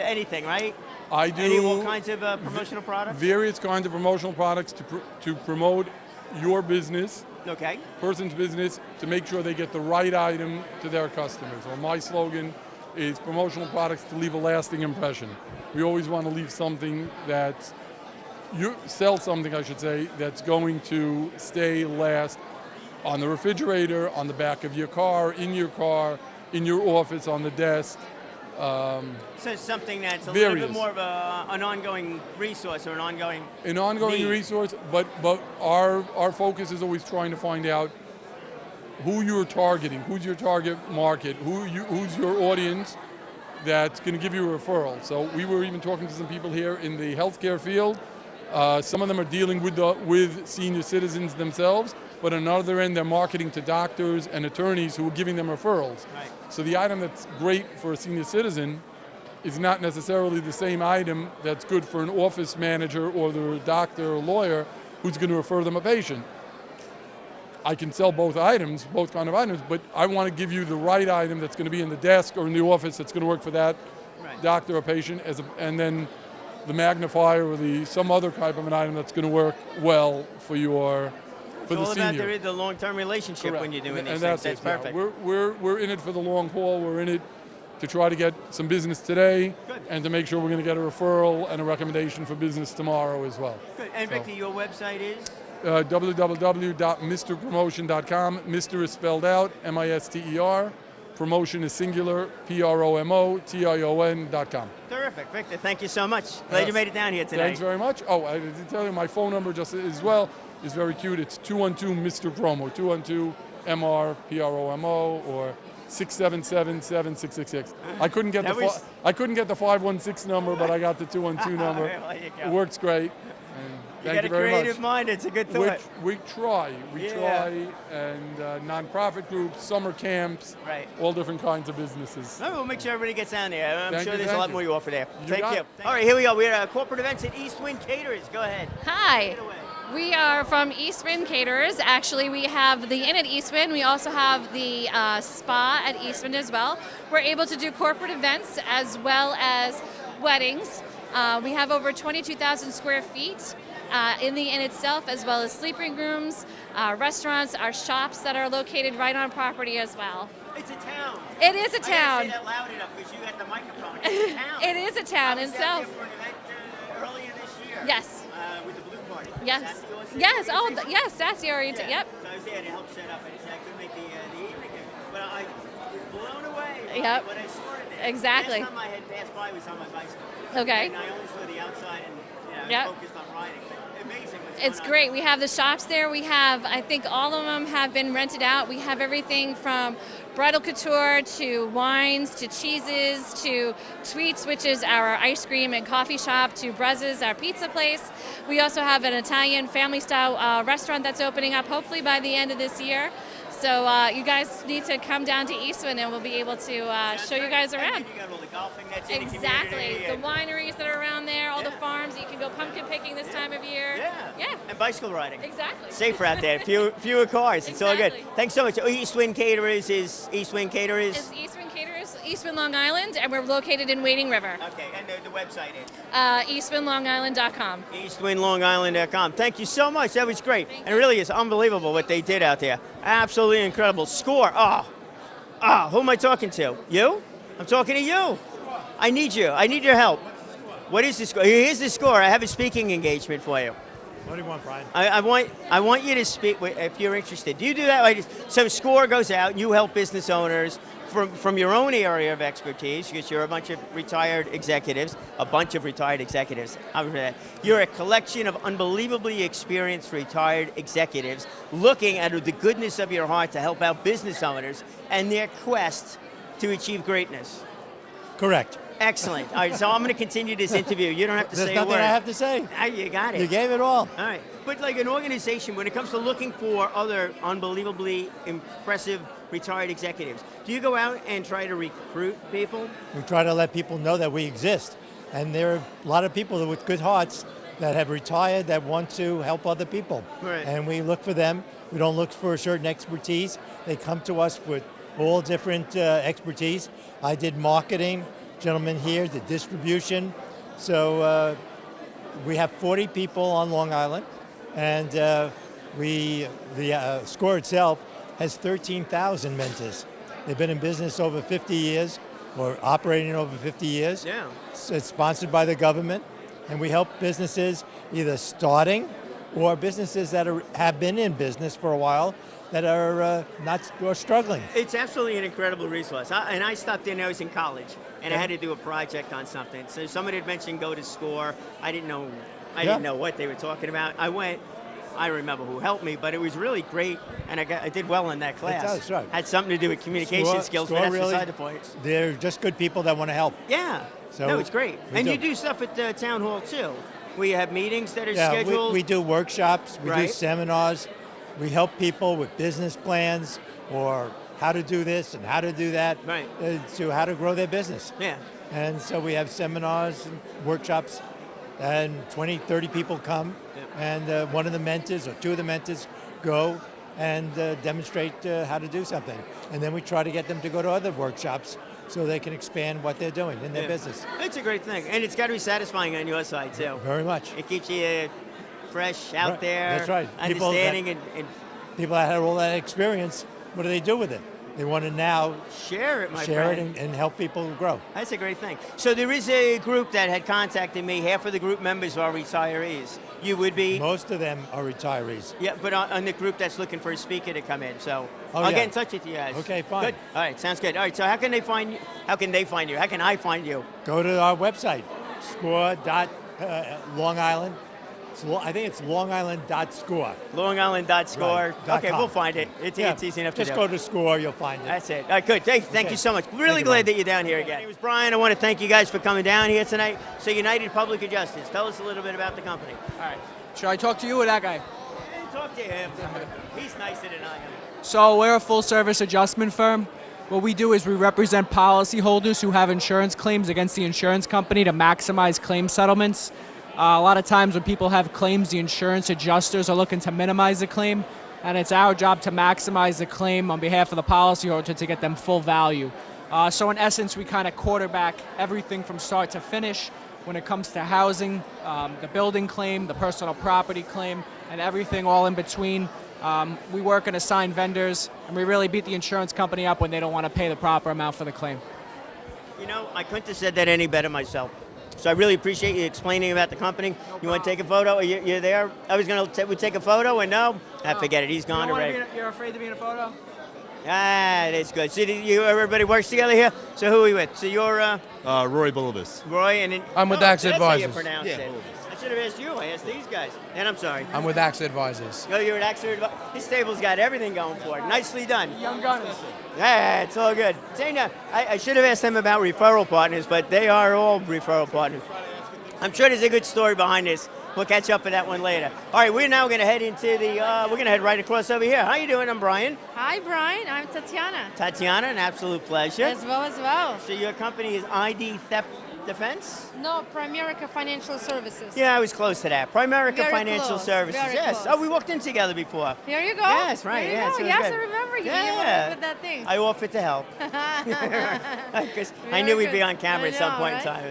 anything, right? I do All kinds of promotional products? various kinds of promotional products to promote your business, Okay. person's business, to make sure they get the right item to their customers. So my slogan is promotional products to leave a lasting impression. We always want to leave something that you sell something, I should say, that's going to last on the refrigerator, on the back of your car, in your office, on the desk. So it's something that's a little bit Various. more of an ongoing resource or an ongoing need. resource, but our focus is always trying to find out who you're targeting, who's your target market, who's your audience that's going to give you a referral. So we were even talking to some people here in the healthcare field. Some of them are dealing with senior citizens themselves, but on the other end, they're marketing to doctors and attorneys who are giving them referrals. Right. So the item that's great for a senior citizen is not necessarily the same item that's good for an office manager or the doctor or lawyer who's going to refer them a patient. I can sell both items, both kind of items, but I want to give you the right item that's going to be in the desk or in the office that's going to work for that doctor or patient, and then the magnifier or some other type of an item that's going to work well for It's all the about senior. the long-term relationship when you're doing these And things. that's That's it, yeah. perfect. We're in it for the long haul. We're in it to try to get some business today and to make sure we're going to get a referral and a recommendation for business tomorrow as well. Good. And So, Victor, your website is? www.mrpromotion.com. Mr. is spelled out, M-I-S-T-E-R. Promotion is singular, Promotion.com. Terrific. Victor, thank you so much. Glad you made it down here today. Thanks very much. Oh, I didn't tell you my phone number just as well is very cute. It's 212-MR-PROMO, 212-MR-PROMO, or 677-7666. I couldn't get I couldn't get the 516 number, but I got the 212 number. There you go. It works great. And You thank got you a very creative much. mind. It's a good thought. We try, Yeah. and nonprofit groups, summer camps, Right. all different kinds of businesses. Oh, we'll make sure everybody gets down there. I'm Thank sure you, there's a thank lot you. more you offer there. You Thank got you. it. All right, here we go. We're at corporate events at East Wind Caterers. Go ahead. Hi. We are from Eastwind Caterers. Actually, we have the Inn at Eastwind. We also have the spa at Eastwind as well. We're able to do corporate events as well as weddings. We have over 22,000 square feet in the inn itself, as well as sleeping rooms, restaurants, our shops that are located right on property as well. It's a town. It is a I gotta town. say that loud enough because you got the microphone. It's a town. It is a town I was itself. out there for an event earlier this year. Yes. With the Blue Party. Yes. Sassy Austin Yes. Oh, organization? yes. Sassy Oriented. Yeah. Yep. So I was there to help set up. I couldn't make the evening, but I was blown away Yep. when I saw it there. Exactly. Last time I had passed by was on my bicycle. Okay. And I only saw the outside and Yep. focused on riding. But amazing. what's It's going on. great. We have the shops there. We have, I think all of them have been rented out. We have everything from bridal couture to wines to cheeses to Tweets, which is our ice cream and coffee shop, to Brez's, our pizza place. We also have an Italian family style restaurant that's opening up hopefully by the end of this year. So you guys need to come down to Eastwind and we'll be able to show you guys around. You got all the golfing that's in the Exactly. community. The wineries that are around there, all the farms. You can go pumpkin picking this time of year. Yeah. And bicyell riding. Exactly. Safer out there. Fewer cars. It's all good. Exactly. Thanks so much. Eastwind Caterers is Eastwind Caterers. It's Eastwind Caterers, Eastwind Long Island, and we're located in Wading River. Okay, and the website is? EastwindLongIsland.com. EastwindLongIsland.com. Thank you so much. That was great. And it really is unbelievable what they did out there. Absolutely incredible. Score. Who am I talking to? You? I'm talking to you. I need you. I need your help. What is the score? Here's the score. I have a speaking engagement for you. What do you want, Brian? I want you to speak if you're interested. Do you do that? So score goes out. You help business owners from your own area of expertise, because you're a bunch of retired executives. You're a collection of unbelievably experienced retired executives looking at the goodness of your heart to help out business owners and their quest to achieve greatness. Correct. Excellent. All right, so I'm going to continue this interview. You don't have to say a word. There's nothing I have to say. Ah, you got it. You gave it all. All right. But like an organization, when it comes to looking for other unbelievably impressive retired executives. Do you go out and try to recruit people? We try to let people know that we exist. And there are a lot of people with good hearts that have retired that want to help other people. Right. And we look for them. We don't look for a certain expertise. They come to us with all different expertise. I did marketing, gentleman here did distribution. So we have 40 people on Long Island, and the SCORE itself has 13,000 mentors. They've been in business over 50 years, or operating over 50 years. Yeah. It's sponsored by the government, and we help businesses either starting or businesses that have been in business for a while that are or struggling. It's absolutely an incredible resource. I stopped in, I was in college, and I had to do a project on something. So somebody had mentioned go to SCORE. I didn't know what they were talking about. I went. I remember who helped me, but it was really great, and I did well in that class. It does, right. Had something to do with communication skills, but that's beside the point. They're just good people that want to help. Yeah. So no, it's great. And you do stuff at the town hall too. We have meetings that are scheduled. We do workshops, we do Right. seminars. We help people with business plans or how to do this and how to do that, right. To how to grow their business. Yeah. And so we have seminars and workshops, and 20, 30 people come, and one of the mentors or two of the mentors go and demonstrate how to do something. And then we try to get them to go to other workshops so they can expand what they're doing in their business. It's a great thing, and it's got to be satisfying on your side too. Very much. It keeps you fresh out Right. there. That's right. Understanding and People that have all that experience, what do they do with it? They want to now share it, my share friend. it and help people grow. That's a great thing. So there is a group that had contacted me. Half of the group members are retirees. You would be? Most of them are retirees. Yeah, but on the group that's looking for a speaker to come in. So Oh, I'll yeah. get in touch with you guys. Okay, fine. Good. All right, sounds good. All right, so how can they find you? How can they find you? How can I find you? Go to our website, score.long Island. I think it's longisland.score. longisland.score. Right, Okay, .com. we'll find it. It's easy enough to do. Just go to SCORE, you'll find it. That's it. All right, good. Thank you so much. Really glad that you're down here again. My name is Brian. I want to thank you guys for coming down here tonight. So United Public Adjusters, tell us a little bit about the company. All right. Should I talk to you or that guy? Hey, talk to him. He's nicer than I am. So we're a full-service adjustment firm. What we do is we represent policyholders who have insurance claims against the insurance company to maximize claim settlements. A lot of times when people have claims, the insurance adjusters are looking to minimize the claim, and it's our job to maximize the claim on behalf of the policyholder to get them full value. So in essence, we kind of quarterback everything from start to finish when it comes to housing, the building claim, the personal property claim, and everything all in between. We work and assign vendors, and we really beat the insurance company up when they don't want to pay the proper amount for the claim. You know, I couldn't have said that any better myself. So I really appreciate you explaining about the company. You want to take a photo? You're there? I was going to take a photo, and no? Forget it. He's gone already. You're afraid to be in a photo? That's good. So everybody works together here? So who are we with? So you're... Roy Bulbis. Roy, and then... I'm with Axe That's how you Advisors. pronounce Yeah, it. I should have asked you. I asked these guys. And I'm sorry. I'm with Axe Advisors. Oh, you're at Axe Advisors. This table's got everything going for it. Nicely done. Young gunners. Yeah, it's all good. Dana, I should have asked them about referral partners, but they are all referral partners. I'm sure there's a good story behind this. We'll catch up with that one later. All right, we're now going to head into the, we're going to head right across over here. How you doing? I'm Brian. Hi, Brian. I'm Tatiana. Tatiana, an absolute pleasure. As well. So your company is ID Theft Defense? No, Primerica Financial Services. Yeah, I was close to that. Primerica Very Financial close, Services. very Yes. close. Oh, we walked in together before. Here you go. Yes, right. Here you Yes, go. it was Yes, good. I remember you. Yeah. You were with that thing. I offered to help. Because I knew we'd be on camera at some point in time.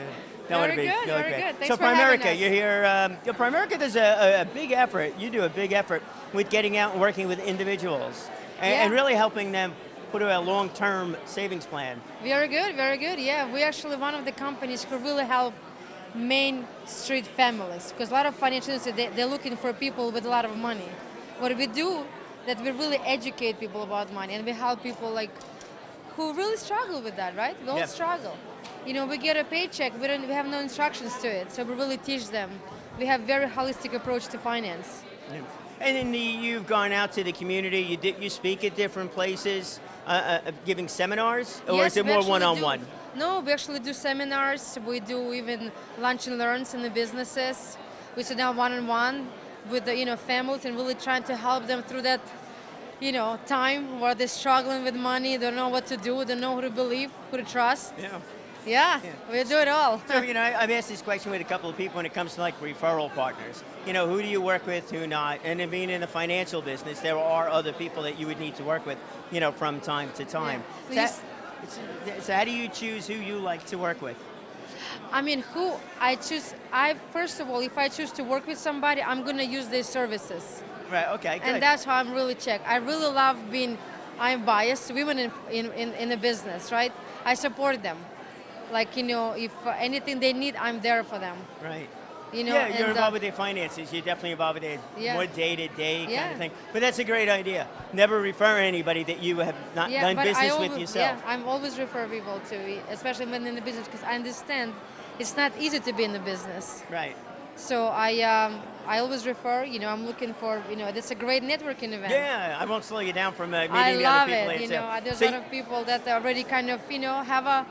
That would Very be good, really very great. good. Thanks So for having Primerica, us. you're here. Primerica does a big effort. You do a big effort with getting out and working with individuals and really helping them put a long-term savings plan. Very good, very good. Yeah, we're actually one of the companies who really help Main Street families, because a lot of financial institutions, they're looking for people with a lot of money. What we do, that we really educate people about money, and we help people like who really struggle with that, right? We all struggle. You know, we get a paycheck, we have no instructions to it, so we really teach them. We have very holistic approach to finance. Yeah. And then you've gone out to the community. You speak at different places, giving seminars, or Yes, is it we more actually one-on-one? No, we actually do seminars. We do even lunch and learns in the businesses. We sit down one-on-one with the families and really trying to help them through that time where they're struggling with money, don't know what to do, don't know who to believe, who to trust. Yeah, we do it all. So, I've asked this question with a couple of people when it comes to like referral partners. Who do you work with, who not? And then being in the financial business, there are other people that you would need to work with, from time to time. Yeah. So how do you choose who you like to work with? I mean, who I choose, first of all, if I choose to work with somebody, I'm going to use their services. Right, okay, good. And that's how I'm really check. I really love I'm biased to women in the business, right? I support them. Like, if anything they need, I'm there for them. Right. Yeah, you're involved with their finances. You're definitely involved with their more day-to-day kind of thing. But that's a great idea. Never refer anybody that you have not done business with yourself. Yeah, I'm always refer people to, especially when in the business, because I understand it's not easy to be in the business. Right. So I always refer. I'm looking for. It's a great networking event. Yeah, I won't slow you down from meeting I the love other people. it. There's a lot of people that already kind of have a.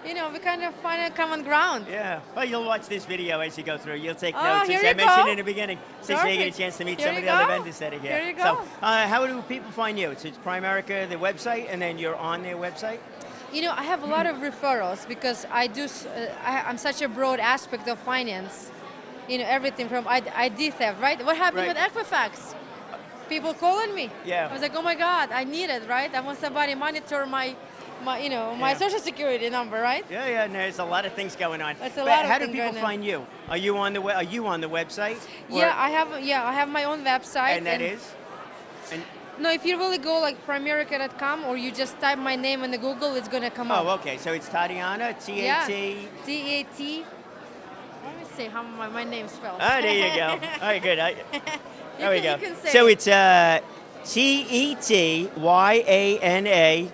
We kind of find a common ground. Yeah. Well, you'll watch this video as you go through. You'll take Oh, notes. here As you I mentioned go. in the beginning, since you get a chance to meet Here some of you the other go. vendors that are here. Here you go. So, how do people find you? It's Primerica, the website, and then you're on their website? I have a lot of referrals because I'm such a broad aspect of finance. Everything from ID theft, right? What happened with Equifax? People calling me. Yeah. I was like, oh my God, I need it, right? I want somebody to monitor my social security number, right? Yeah, and there's a lot of things going on. That's a lot of How do things people going on. find you? Are you on the website? Yeah, I have my own website. And that is? No, if you really go like primerica.com or you just type my name in the Google, it's gonna come up. Oh, okay. So it's Tatiana, T-A-T. T-A-T. Let me see how my name spells. Oh, there you go. All right, good. There we go. You can say So it. it's Tetyana.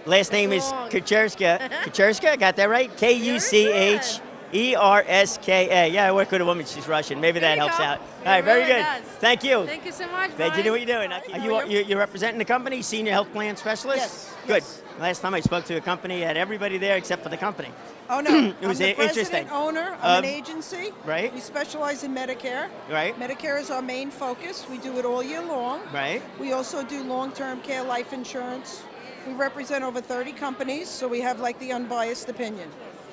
Last name is Kucherska. Kucherska, got that right? Kucherska. Yeah, I work with a woman. She's Russian. Maybe that helps out. All right, very good. Thank you. Thank you so much. Glad you know what you're doing. You're representing the company, Senior Health Plan Specialist? Yes. Good. Last time I spoke to a company, I had everybody there except for the company. Oh, no. It was I'm the interesting. president, owner of an agency. Right. We specialize in Medicare. Right. Medicare is our main focus. We do it all year long. Right. We also do long-term care life insurance. We represent over 30 companies, so we have like the unbiased opinion.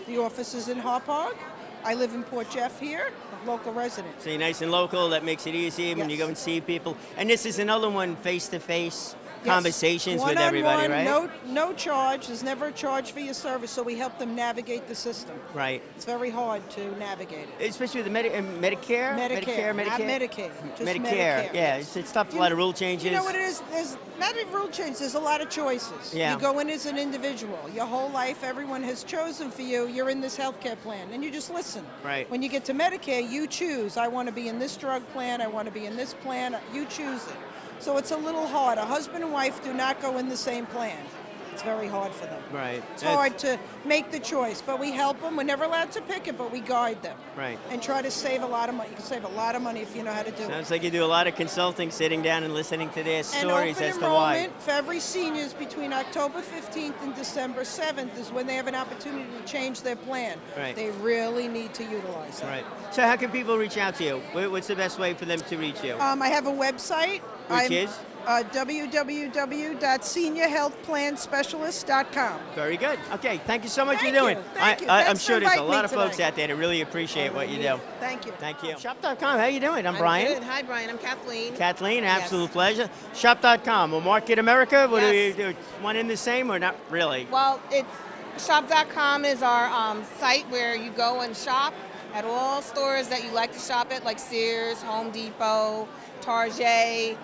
The office is in Hauppauge. I live in Port Jeff here, a local resident. So you're nice and local. That makes it easy when you go and see people. And this is another one, face-to-face conversations with everybody, right? No charge. There's never a charge for your service, so we help them navigate the system. Right. It's very hard to navigate it. Especially with the Medicare? Medicare, not Medicaid. Just Medicare. Yeah, it's tough. A lot of rule changes. You know what it is? There's not a rule change. There's a lot of choices. Yeah. You go in as an individual. Your whole life, everyone has chosen for you. You're in this healthcare plan, and you just listen. Right. When you get to Medicare, you choose. I want to be in this drug plan. I want to be in this plan. You choose it. So it's a little hard. A husband and wife do not go in the same plan. It's very hard for them. Right. It's hard to make the choice, but we help them. We're never allowed to pick it, but we guide them. Right. And try to save a lot of money. You can save a lot of money if you know how to do it. Sounds like you do a lot of consulting, sitting down and listening to their And stories open as to why. enrollment for every seniors between October 15th and December 7th is when they have an opportunity to change their plan. Right. They really need to utilize that. Right. So how can people reach out to you? What's the best way for them to reach you? I have a website. Which is? www.seniorhealthplanspecialist.com. Very good. Okay, thank you so much Thank for doing you. it. Thank you. I'm Thanks sure for there's a inviting lot me of folks tonight. out there that really appreciate what you do. Thank you. Thank you. Shop.com, how you doing? I'm I'm Brian. Good. Hi, Brian. I'm Kathleen. Kathleen, absolute pleasure. Shop.com, or Market America, what do you Yes. do? One in the same or not really? Well, shop.com is our site where you go and shop at all stores that you like to shop at, like Sears, Home Depot, Target,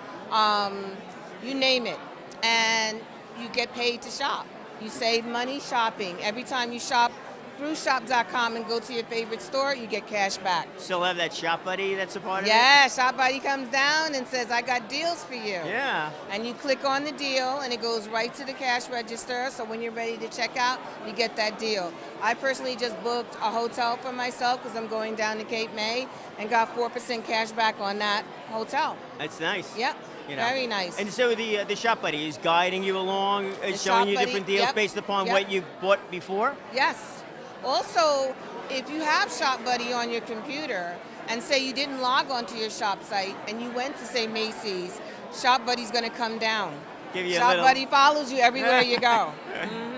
you name it. And you get paid to shop. You save money shopping. Every time you shop through shop.com and go to your favorite store, you get cash back. Still have that Shop Buddy that's a part of it? Yeah, Shop Buddy comes down and says, I got deals for you. Yeah. And you click on the deal and it goes right to the cash register. So when you're ready to check out, you get that deal. I personally just booked a hotel for myself because I'm going down to Cape May and got 4% cash back on that hotel. That's nice. Yep. You know. Very nice. And so the Shop Buddy is guiding you along, The showing Shop you Buddy, different deals yep, based upon yep. what you bought before? Yes. Also, if you have Shop Buddy on your computer and say you didn't log onto your shop site and you went to, say, Macy's Shop Buddy's going to come down. Give you a Shop little- Buddy follows you everywhere you go.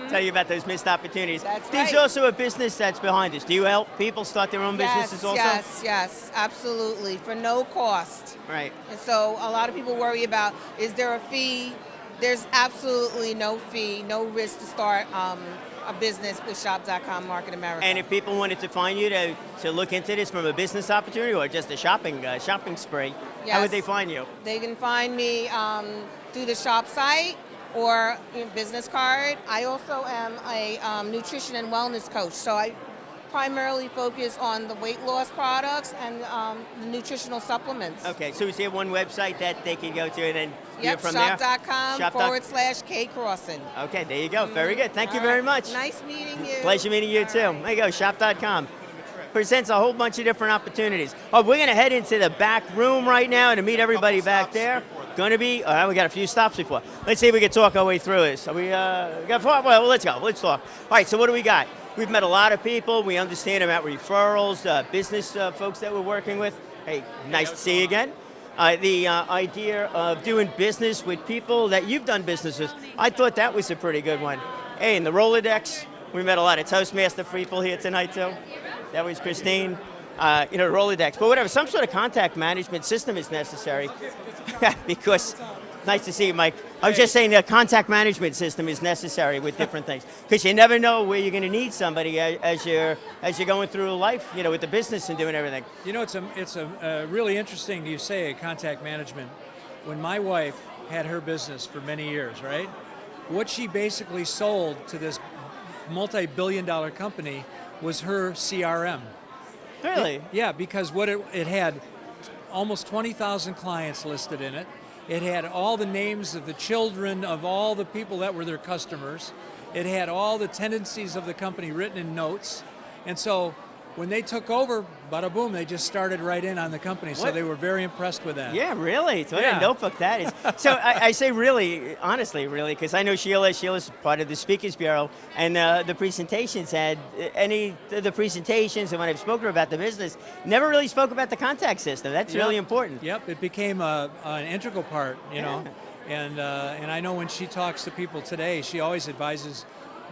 Tell you about those missed opportunities. That's There's right. also a business that's behind this. Do you help people start their own businesses also? Yes, absolutely, for no cost. Right. And so a lot of people worry about, is there a fee? There's absolutely no fee, no risk to start a business with Shop.com Market America. And if people wanted to find you to look into this from a business opportunity or just a shopping spree, how would they find you? They can find me through the shop site or business card. I also am a nutrition and wellness coach, so I primarily focus on the weight loss products and the nutritional supplements. Okay, so is there one website that they can go to and then view from shop.com there? /K-Crossing. Okay, there you go. Very good. Thank you very much. Nice meeting you. Pleasure meeting you too. There you go, shop.com. Presents a whole bunch of different opportunities. Oh, we're going to head into the back room right now to meet everybody back there. Going to be, we got a few stops before. Let's see if we can talk our way through this. So we got far? Well, let's go. Let's talk. All right, so what do we got? We've met a lot of people. We understand about referrals, business folks that we're working with. Hey, nice to see you again. The idea of doing business with people that you've done business with, I thought that was a pretty good one. Hey, in the Rolodex, we met a lot of Toastmaster people here tonight too. That was Christine. Rolodex, but whatever, some sort of contact management system is necessary because, nice to see you, Mike. I was just saying the contact management system is necessary with different things because you never know where you're going to need somebody as you're going through life, with the business and doing everything. It's a really interesting you say contact management. When my wife had her business for many years, right? What she basically sold to this multi-billion-dollar company was her CRM. Really? Yeah, because what it had almost 20,000 clients listed in it. It had all the names of the children of all the people that were their customers. It had all the tendencies of the company written in notes. And so when they took over, bada boom, they just started right in on the company. So What? they were very impressed with that. Yeah, really? So what Yeah. a notebook that is. So I say really, honestly, really, because I know Sheila's part of the Speakers Bureau, and the presentations had the presentations, and when I've spoken about the business, never really spoke about the contact system. That's really important. Yep, it became an integral part, you know. And I know when she talks to people today, she always advises,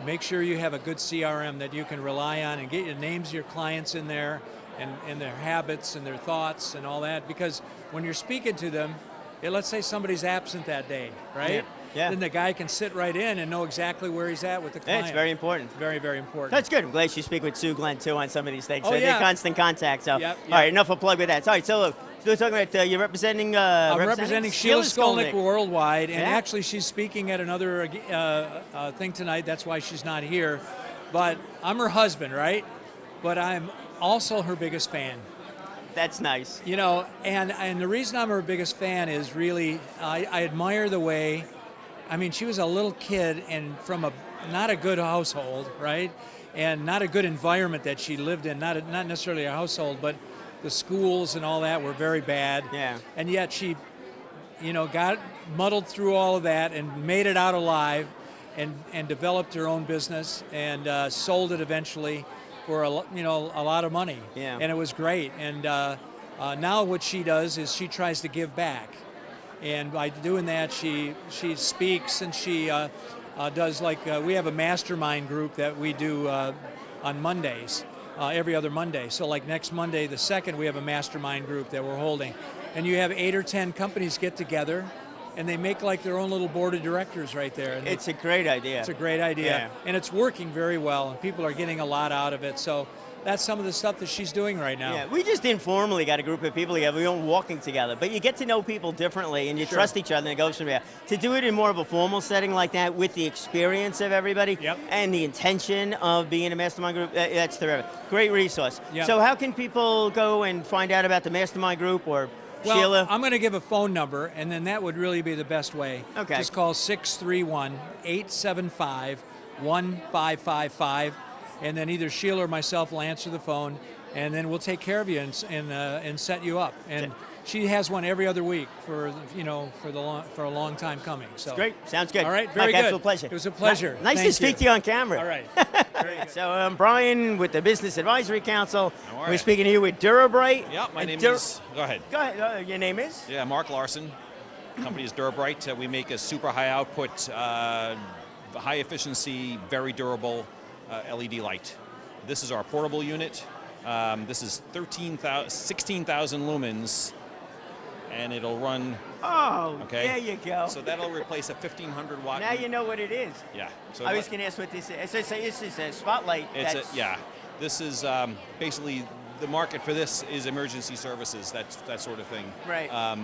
make sure you have a good CRM that you can rely on and get your names of your clients in there and their habits and their thoughts and all that. Because when you're speaking to them, let's say somebody's absent that day, right? Yeah. Then the guy can sit right in and know exactly where he's at with the client. It's very important. Very, very important. That's good. I'm glad you speak with Sue Glenn, too, on some of these things. Oh, So yeah. they're constant contact. So, Yep. all right, enough of a plug with that. All right, so look, we're talking about you're representing... I'm representing Sheila Skolnick worldwide, and Yeah. actually she's speaking at another thing tonight. That's why she's not here. But I'm her husband, right? But I'm also her biggest fan. That's nice. And the reason I'm her biggest fan is really I admire the way. I mean, she was a little kid and from not a good household, right? And not a good environment that she lived in. Not necessarily a household, but the schools and all that were very bad. Yeah. And yet she, got muddled through all of that and made it out alive, and developed her own business and sold it eventually for a lot of money. Yeah. And it was great. And now what she does is she tries to give back. And by doing that, she speaks and she does we have a mastermind group that we do on Mondays, every other Monday. So like next Monday, the 2nd, we have a mastermind group that we're holding. And you have 8 or 10 companies get together and they make like their own little board of directors right there. And It's a great idea. It's a great idea. Yeah. And it's working very well and people are getting a lot out of it. So that's some of the stuff that she's doing right now. Yeah, we just informally got a group of people together. We weren't walking together, but you get to know people differently, and you trust each other, and it goes from there. To do it in more of a formal setting like that, with the experience of everybody and the intention of being a mastermind group, that's terrific. Great resource. Yep. So how can people go and find out about the mastermind group or Well, Sheila? I'm going to give a phone number, and then that would really be the best way. Okay. Just call 631-875-1555. And then either Sheila or myself will answer the phone, and then we'll take care of you and set you up. And she has one every other week for a long time coming. So Great, sounds good. All right, Mike, very good. absolute pleasure. It was a pleasure. Nice to Thank speak to you on camera. All right. So I'm Brian with the Business Advisory Council. How are We're you? speaking to you with Durabright. Yeah, my And name Dur- is. Go ahead. Go ahead. Your name is? Yeah, Mark Larson. company is Durabright. We make a super high output, high efficiency, very durable LED light. This is our portable unit. This is 16,000 lumens, and it'll run. Oh, okay. there you go. So that'll replace a 1,500 watt. Now you know what it is. Yeah. So I was going to ask what this is. So this is a spotlight. Yeah. This is basically the market for this is emergency services, that sort of thing. Right.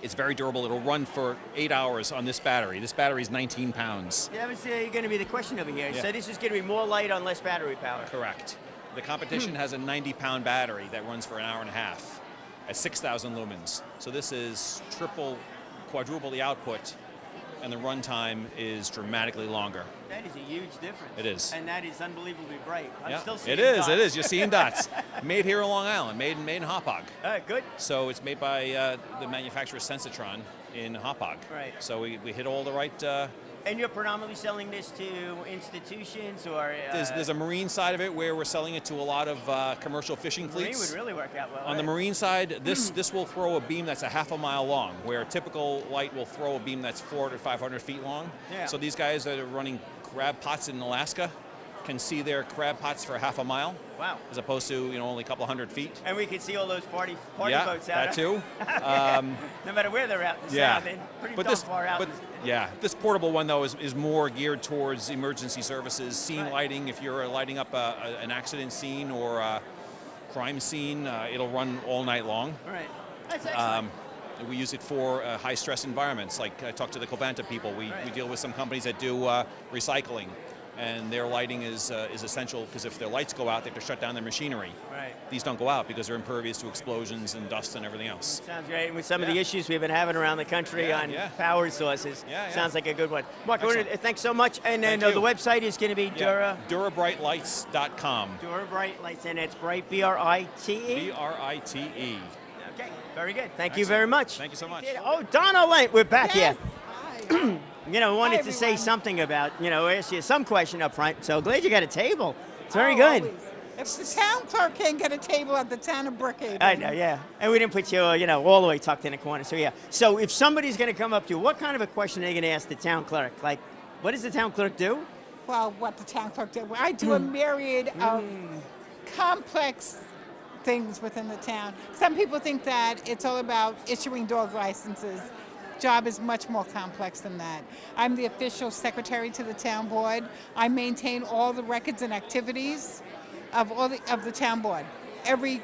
It's very durable. It'll run for 8 hours on this battery. This battery is 19 pounds. Yeah, that was going to be the question over here. Yeah. So this is going to be more light on less battery power. Correct. The competition has a 90-pound battery that runs for an hour and a half at 6,000 lumens. So this is quadruple the output, and the runtime is dramatically longer. That is a huge difference. It is. And that is unbelievably bright. I'm still seeing it is. dots. It is. You're seeing dots. Made here in Long Island. Made in Hauppauge. Good. So it's made by the manufacturer Sensitron in Hauppauge. Right. So we hit all the right. And you're predominantly selling this to institutions or? There's a marine side of it where we're selling it to a lot of commercial fishing fleets. Marine would really work out well. On the marine side, this will throw a beam that's a half a mile long, where a typical light will throw a beam that's 400, 500 feet long. Yeah. So these guys that are running crab pots in Alaska can see their crab pots for half a mile. Wow. As opposed to only a couple hundred feet. And we can see all those party boats out. That too. No matter where they're out in the south, they're pretty far out. This portable one though is more geared towards emergency services, scene lighting. If you're lighting up an accident scene or a crime scene, it'll run all night long. Right. That's excellent. We use it for high stress environments. Like I talked to the Covanta people. We deal with some companies that do recycling. And their lighting is essential because if their lights go out, they have to shut down their machinery. Right. These don't go out because they're impervious to explosions and dust and everything else. Sounds great. And with some of the issues we've been having around the country on power sources, sounds like a good one. Mark, thanks so much. And then the website is going to be Durabrightlights.com. Durabright, and it's bright, B-R-I-T-E? B-R-I-T-E. Okay, very good. Thank you very much. Thank you so much. Oh, Donna Lane, we're back here. Wanted to say something about, ask you some question up front. So glad you got a table. It's very good. Always. If the town clerk can't get a table at the town of Brookhaven. I know, yeah. And we didn't put you, all the way tucked in a corner. So, yeah. So if somebody's going to come up to you, what kind of a question are they going to ask the town clerk? Like, what does the town clerk do? Well, what the town clerk did. I do a myriad of complex things within the town. Some people think that it's all about issuing dog licenses. Job is much more complex than that. I'm the official secretary to the town board. I maintain all the records and activities of the town board. Every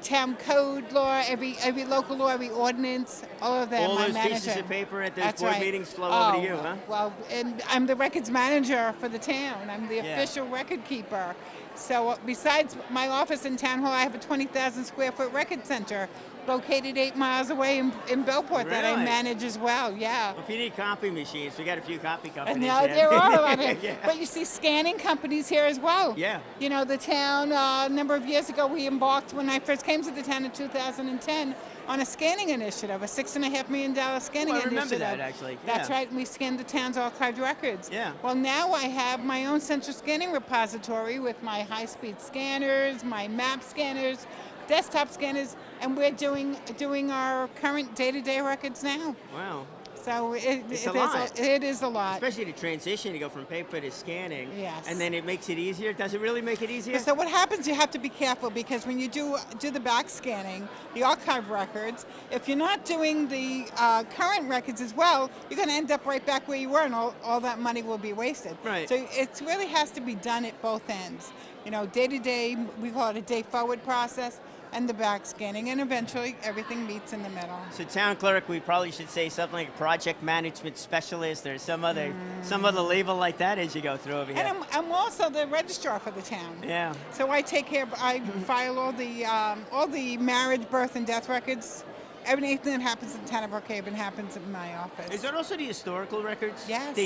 town code law, every local law, every ordinance, all of that. All my those manager. pieces of paper at those That's board right. meetings flow over to you, huh? Well, and I'm the records manager for the town. I'm the official record keeper. So besides my office in Town Hall, I have a 20,000 square foot record center located 8 miles away in Bellport that I Really? manage as well, yeah. Well, if you need copy machines, we got a few copy companies. No, here. there are a lot of, Yeah. but you see scanning companies here as well. Yeah. The town, a number of years ago, we embarked, when I first came to the town in 2010, on a scanning initiative, a $6.5 million scanning I initiative. remember that, actually. That's Yeah. right, and we scanned the town's archived records. Yeah. Well, now I have my own central scanning repository with my high-speed scanners, my map scanners, desktop scanners, and we're doing our current day-to-day records now. Wow. So It's a lot. it is a lot. Especially the transition to go from paper to scanning. Yes. And then it makes it easier. Does it really make it easier? So what happens, you have to be careful because when you do the back scanning, the archive records, if you're not doing the current records as well, you're going to end up right back where you were and all that money will be wasted. Right. So it really has to be done at both ends. Day to day, we call it a day forward process, and the back scanning, and eventually everything meets in the middle. So town clerk, we probably should say something like project management specialist or some other label like that as you go through over here. And I'm also the registrar for the town. Yeah. So I take care. I file all the marriage, birth, and death records. Everything that happens in the town of Brookhaven happens in my office. Is that also the historical records? Yes.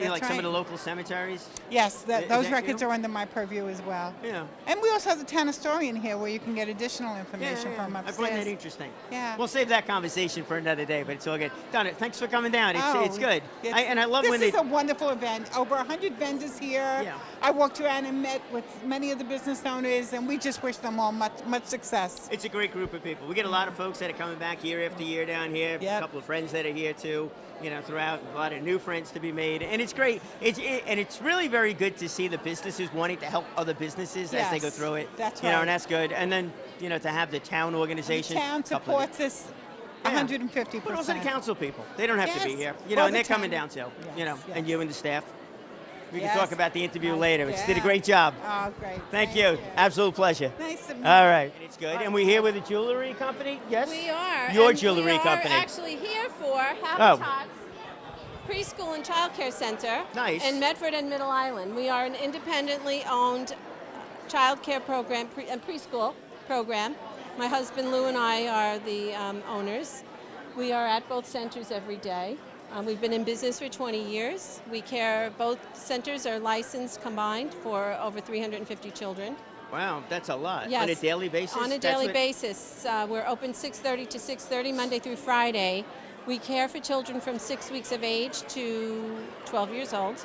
Like some of the local cemeteries? Yes, those that records you? are under my purview as well. Yeah. And we also have the town historian here where you can get additional information from I upstairs. find that interesting. Yeah. We'll save that conversation for another day, but it's all good. Donna, thanks for coming down. It's good. I love when This is a wonderful event. Over 100 vendors here. Yeah. I walked around and met with many of the business owners, and we just wish them all much success. It's a great group of people. We get a lot of folks that are coming back year after year down here. A Yep. couple of friends that are here too. Throughout, a lot of new friends to be made, and it's great. And it's really very good to see the businesses wanting to help other businesses as they go Yes, through it. that's And right. that's good. And then to have the town organization. The town supports us 150%. But also the council people. They don't have to be Yes. here. All And the they're coming time. down too. Yes, And you and the staff. We can Yes. talk about the interview Nice. later. It's did a Yeah. great job. Oh, great. Thank you. Absolute pleasure. Nice to meet All you. right. It's good. And we're here with a jewelry company? Yes? We are. Your and jewelry we are company. actually here for Oh. Habitat's Preschool and Child Care Center Nice. in Medford and Middle Island. We are an independently owned child care program and preschool program. My husband Lou and I are the owners. We are at both centers every day. We've been in business for 20 years. Both centers are licensed combined for over 350 children. Wow, that's a lot. Yes. On a daily basis? On a That's daily what- basis. We're open 6:30 to 6:30 Monday through Friday. We care for children from 6 weeks of age to 12 years old.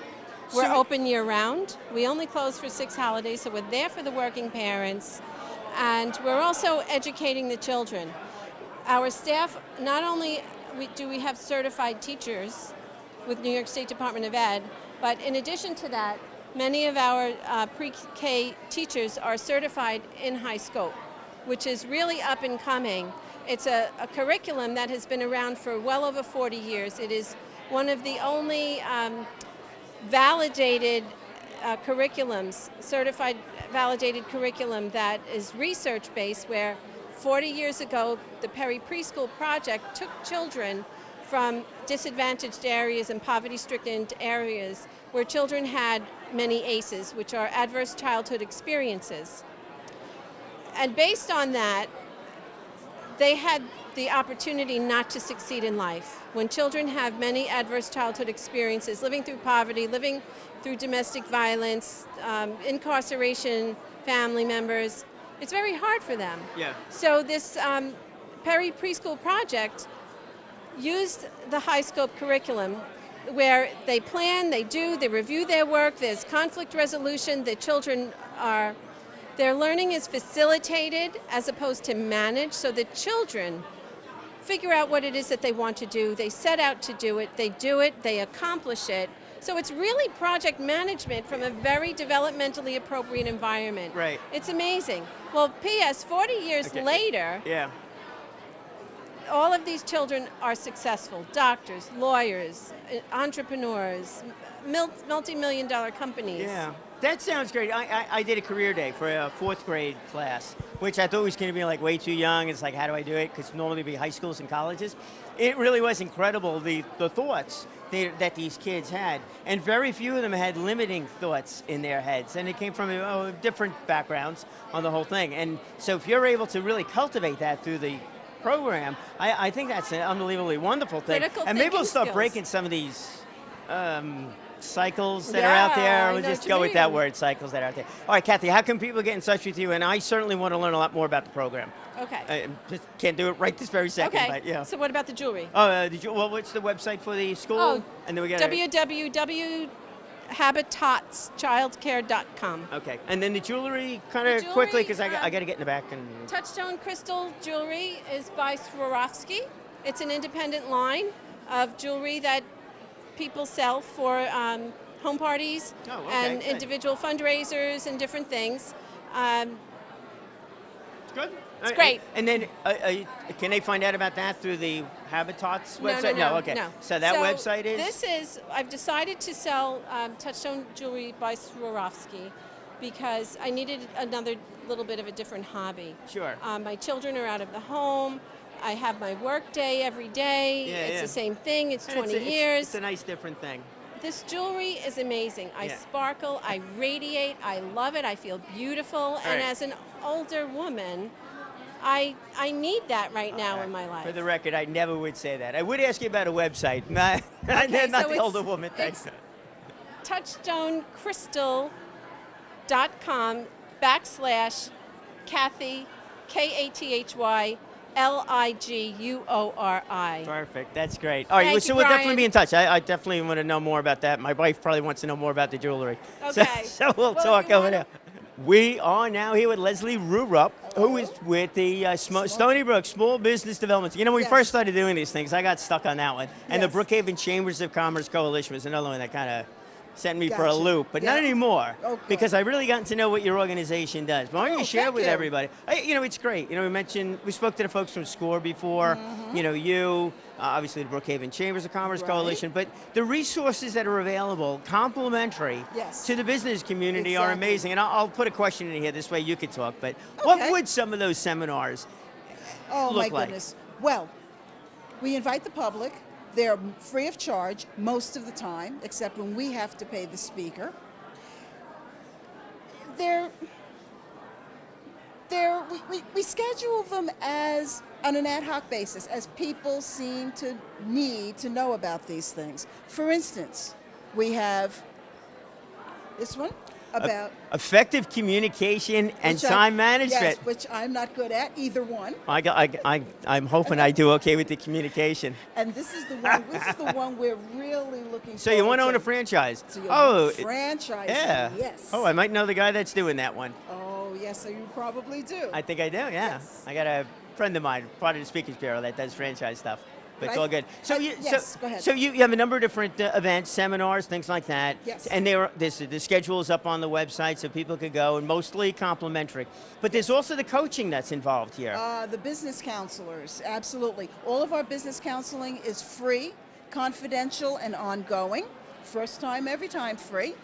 We're So- open year round. We only close for 6 holidays, so we're there for the working parents. And we're also educating the children. Our staff, not only do we have certified teachers with New York State Department of Ed, but in addition to that, many of our pre-K teachers are certified in high scope, which is really up and coming. It's a curriculum that has been around for well over 40 years. It is one of the only validated curriculums, certified validated curriculum that is research-based, where 40 years ago, the Perry Preschool Project took children from disadvantaged areas and poverty-stricken areas where children had many ACEs, which are adverse childhood experiences. And based on that, they had the opportunity not to succeed in life. When children have many adverse childhood experiences, living through poverty, living through domestic violence, incarceration, family members, it's very hard for them. Yeah. So this Perry Preschool Project used the high scope curriculum where they plan, they do, they review their work, there's conflict resolution, the children are, their learning is facilitated as opposed to managed, so the children figure out what it is that they want to do, they set out to do it, they accomplish it. So it's really project management from a very developmentally appropriate environment. Right. It's amazing. Well, P.S., 40 years later, Yeah. all of these children are successful. Doctors, lawyers, entrepreneurs, multi-million-dollar companies. Yeah. That sounds great. I did a career day for a 4th grade class, which I thought was going to be like way too young. It's like, how do I do it? Because normally it'd be high schools and colleges. It really was incredible, the thoughts that these kids had. And very few of them had limiting thoughts in their heads. And it came from different backgrounds on the whole thing. And so if you're able to really cultivate that through the program, I think that's an unbelievably wonderful thing. Critical And maybe we'll thinking start skills. breaking some of these cycles that are out there. I We'll know just what you go with that mean. word, cycles that are out there. All right, Kathy, how can people get in touch with you? And I certainly want to learn a lot more about the program. Okay. I just can't do it right this very second, Okay. but yeah. So what about the jewelry? Oh, what's the website for the school? Oh, and then we got www.habitatschildcare.com. Okay, and then the jewelry, kind of Jewelry, quickly, because I got to get in the back and. Touchstone Crystal Jewelry is by Swarovski. It's an independent line of jewelry that people sell for home parties and good. individual fundraisers and different things. Good. It's great. And then, can they find out about that through the Habitat's website? No, okay. no. So that website is? I've decided to sell Touchstone Jewelry by Swarovski because I needed another little bit of a different hobby. Sure. My children are out of the home. I have my work day every day. Yeah, it's yeah. the same thing. It's And 20 years. It's a nice different thing. This jewelry is amazing. I Yeah. sparkle, I radiate, I love it, I feel beautiful. And right. as an older woman, I need that right now in my life. For the record, I never would say that. I would ask you about a website, not Okay, not so the it's- older woman thing. it's touchstonecrystal.com /Kathy, KATHYLIGUORI. Perfect. That's great. All right, Thank so you, we'll definitely Brian. be in touch. I definitely want to know more about that. My wife probably wants to know more about the jewelry. Okay. So we'll Well, talk you over there. We are now here with Leslie Rurup. who is with the Stony Brook Small Business Development. You know, when we first started doing these things, I got stuck on that one. And the Brookhaven Chambers of Commerce Coalition was another one that kind of sent me for a loop, but not anymore, because I really gotten to know what your organization does. But why don't you share with everybody? You know, it's great. You know, we spoke to the folks from SCORE before, you know, obviously the Brookhaven Chambers of Commerce Coalition, but the resources that are available, complementary to the business community are amazing. And I'll put a question in here, this way you could talk, but what would some of those seminars look like? Oh my goodness. Well, we invite the public. They're free of charge most of the time, except when we have to pay the speaker. We schedule them on an ad hoc basis as people seem to need to know about these things. For instance, we have this one about effective communication and time management. Yes, which I'm not good at, either one. I'm hoping I do okay with the communication. And this is the one. This is the one we're really looking. So you want to own a franchise? So you own a franchise. Yeah. Yes. Oh, I might know the guy that's doing that one. Oh, yes. So you probably do. I think I do. Yeah. Yes. I got a friend of mine, part of the Speakers Bureau, that does franchise stuff. But it's all good. So go ahead. So you have a number of different events, seminars, things like that. Yes. And the schedule is up on the website so people could go, and mostly complimentary. But there's also the coaching that's involved here. The business counselors, absolutely. All of our business counseling is free, confidential, and ongoing. First time, every time free.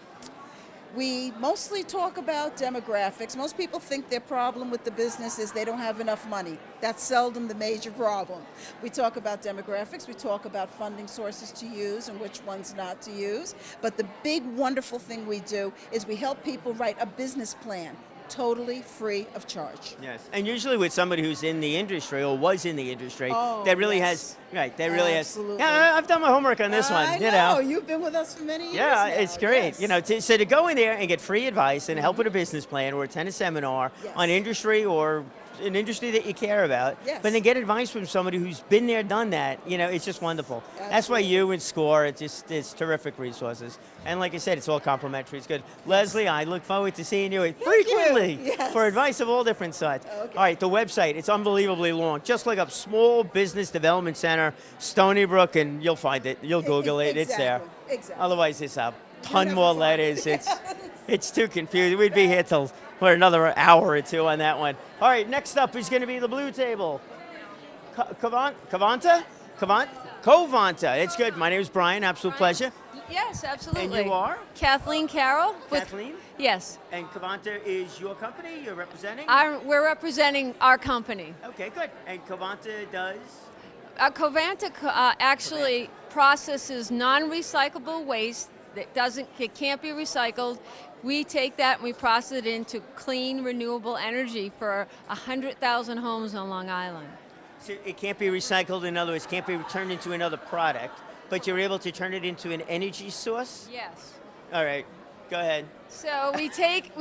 We mostly talk about demographics. Most people think their problem with the business is they don't have enough money. That's seldom the major problem. We talk about demographics. We talk about funding sources to use and which ones not to use. But the big, wonderful thing we do is we help people write a business plan, totally free of charge. Yes, and usually with somebody who's in the industry or was in the industry, that really has, really has. Yeah, I've done my homework on this one. I You know, you've been with us for many years. yeah, now. it's great. Yes. You know, so to go in there and get free advice and help with a business plan or attend a seminar on industry or an industry that you care about, but then get advice from somebody who's been there, done that. You know, it's just wonderful. Absolutely. That's why you and SCORE, it's terrific resources. And like I said, it's all complimentary. It's good. Leslie, I look forward to seeing you frequently for advice of all different sides. Okay. All right, the website, it's unbelievably long. Just look up Small Business Development Center, Stony Brook, and you'll find it. You'll Google it. It's there. Exactly. Otherwise, it's a ton more letters. It's too confusing. We'd be here till for another hour or two on that one. All right, next up is going to be the blue table. Covanta? It's good. My name is Brian. Absolute pleasure. Yes, absolutely. And you are? Kathleen Carroll. Kathleen? Yes. And Covanta is your company you're representing? We're representing our company. Okay, good. And Covanta does? Covanta actually processes non-recyclable waste it can't be recycled. We take that and we process it into clean, renewable energy for 100,000 homes on Long Island. So it can't be recycled, in other words, can't be turned into another product, but you're able to turn it into an energy source? Yes. All right, go ahead. So we take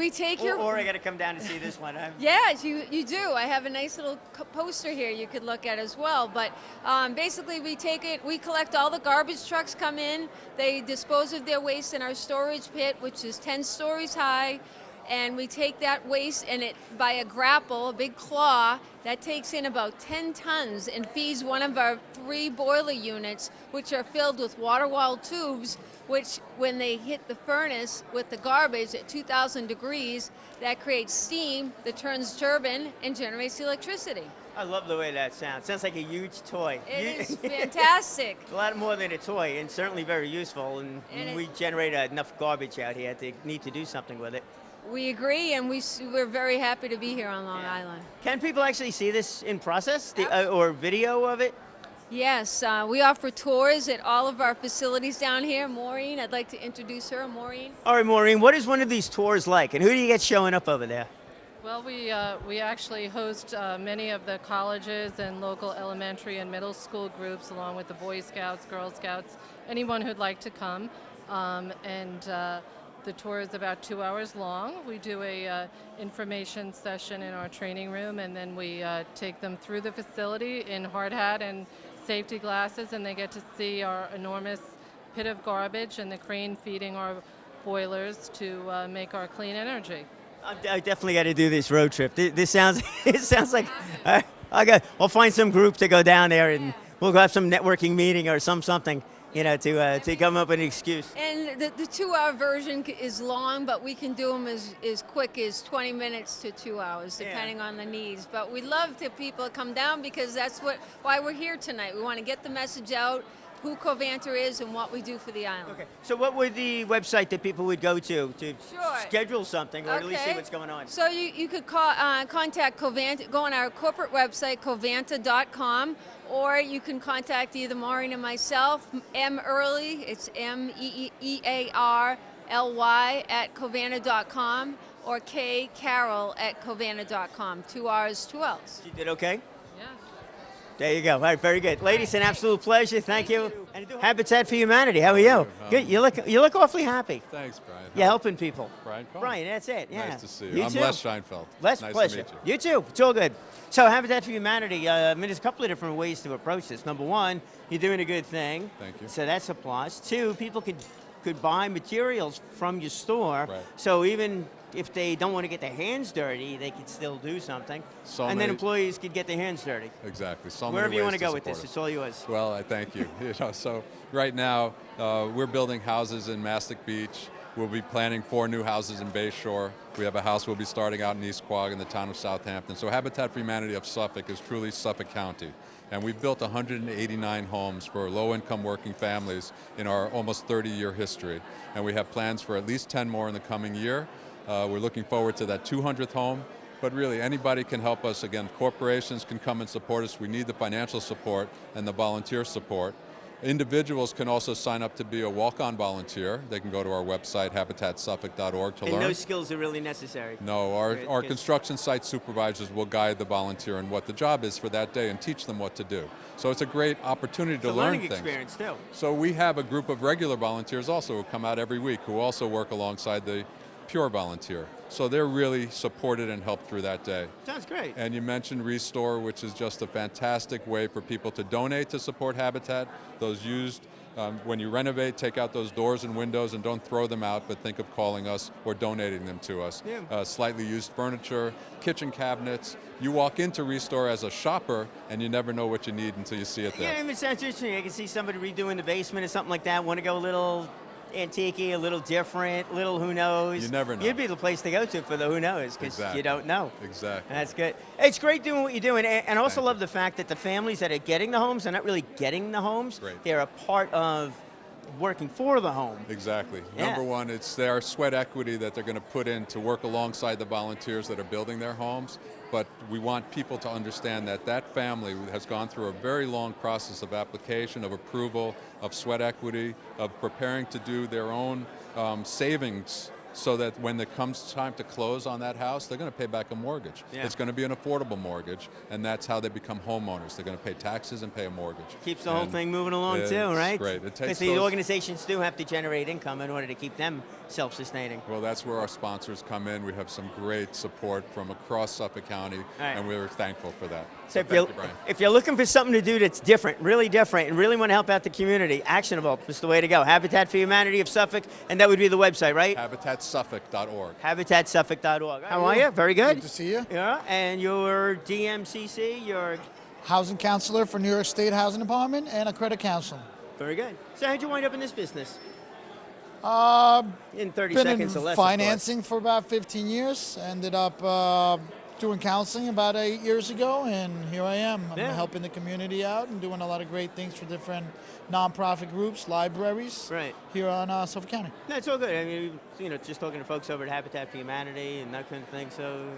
your... Or I got to come down to see this one. Yes, you do. I have a nice little poster here you could look at as well. But basically we take it, we collect all the garbage trucks come in, they dispose of their waste in our storage pit, which is 10 stories high, and we take that waste and it, by a grapple, a big claw, that takes in about 10 tons and feeds one of our 3 boiler units, which are filled with water-walled tubes, which when they hit the furnace with the garbage at 2,000 degrees, that creates steam that turns turbine and generates electricity. I love the way that sounds. Sounds like a huge toy. It is fantastic. A lot more than a toy, and certainly very useful, and we generate enough garbage out here to need to do something with it. We agree, and we're very happy to be here on Long Island. Can people actually see this in process, or video of it? Yes, we offer tours at all of our facilities down here. Maureen, I'd like to introduce her. Maureen. All right, Maureen, what is one of these tours like, and who do you get showing up over there? Well, we actually host many of the colleges and local elementary and middle school groups, along with the Boy Scouts, Girl Scouts, anyone who'd like to come. The tour is about 2 hours long. We do a information session in our training room, and then we take them through the facility in hard hat and safety glasses, and they get to see our enormous pit of garbage and the crane feeding our boilers to make our clean energy. I definitely got to do this road trip. This sounds it sounds like I'll find some group to go down there and we'll go have some networking meeting or something, to come up with an excuse. And the 2-hour version is long, but we can do them as quick as 20 minutes to 2 hours, depending on the needs. But we love to people come down because that's why we're here tonight. We want to get the message out, who Covanter is and what we do for the island. Okay. So what would the website that people would go to schedule something or at least see what's going on? So you could contact Covanta, go on our corporate website, covanta.com, or you can contact either Maureen or myself, M. Early, it's MEEARLY at covanta.com, or K. Carroll at covanta.com. 2 R's, 2 L's. You did okay? There you go. All right, very good. Ladies, an absolute pleasure. Thank you. Habitat for Humanity, how are you? Good. You look awfully happy. Thanks, Brian. You're helping people. Brian Cohen. Brian, that's it. Yeah. Nice to see you. I'm too. Les Scheinfeld. Les, nice pleasure. to meet you. You too. It's all good. So Habitat for Humanity, there's a couple of different ways to approach this. Number one, you're doing a good thing. Thank you. So that's a plus. Two, people could buy materials from your store. Right. So even if they don't want to get their hands dirty, they could still do something. Then employees could get their hands dirty. Exactly. Wherever you want to go with support this, it. it's all yours. Well, I thank you. So right now, we're building houses in Mastic Beach. We'll be planning 4 new houses in Bayshore. We have a house we'll be starting out in East Quogue in the town of Southampton. So Habitat for Humanity of Suffolk is truly Suffolk County. And we've built 189 homes for low-income working families in our almost 30-year history. And we have plans for at least 10 more in the coming year. We're looking forward to that 200th home. But really, anybody can help us. Again, corporations can come and support us. We need the financial support and the volunteer support. Individuals can also sign up to be a walk-on volunteer. They can go to our website, habitatsuffolk.org, to learn. And those skills are really necessary. No, our construction site supervisors will guide the volunteer on what the job is for that day and teach them what to do. So it's a great opportunity to learn things. It's a learning experience, too. So we have a group of regular volunteers also who come out every week who also work alongside the pure volunteer. So they're really supported and helped through that day. Sounds great. And you mentioned Restore, which is just a fantastic way for people to donate to support Habitat. Those used, when you renovate, take out those doors and windows and don't throw them out, but think of calling us or donating them to us. Yeah. Slightly used furniture, kitchen cabinets. You walk into Restore as a shopper and you never know what you need until you see it there. Yeah, it sounds interesting. I can see somebody redoing the basement or something like that, want to go a little antique, a little different, little who knows. You never know. You'd be the place to go to for the who knows, because you don't know. Exactly. That's good. It's great doing what you're doing, and I also love the fact that the families that are getting the homes are not really getting the homes. Great. They're a part of working for the home. Exactly. Yeah. Number one, it's their sweat equity that they're going to put in to work alongside the volunteers that are building their homes. But we want people to understand that that family has gone through a very long process of application, of approval, of sweat equity, of preparing to do their own savings, so that when it comes time to close on that house, they're going to pay back a mortgage. Yeah. It's going to be an affordable mortgage, and that's how they become homeowners. They're going to pay taxes and pay a mortgage. Keeps the whole thing moving along too, right? It's great. It Because takes the organizations do have to generate income in order to keep them self-sustaining. Well, that's where our sponsors come in. We have some great support from across Suffolk County, right. and we're thankful for that. So thank you, Brian. if you're looking for something to do that's different, and really want to help out the community, actionable is the way to go. Habitat for Humanity of Suffolk, and that would be the website, right? HabitatSuffolk.org. HabitatSuffolk.org. How are you? Very good. Good to see you. Yeah, and your DMCC, your housing counselor for New York State Housing Department and a credit counselor. Very good. So how'd you wind up in this business? In 30 been seconds in or less. financing for about 15 years. Ended up doing counseling about 8 years ago, and here I am. I'm helping the community out and doing a lot of great things for different nonprofit groups, libraries, here on Suffolk County. No, it's all good. I mean, just talking to folks over at Habitat for Humanity and that kind of thing. So,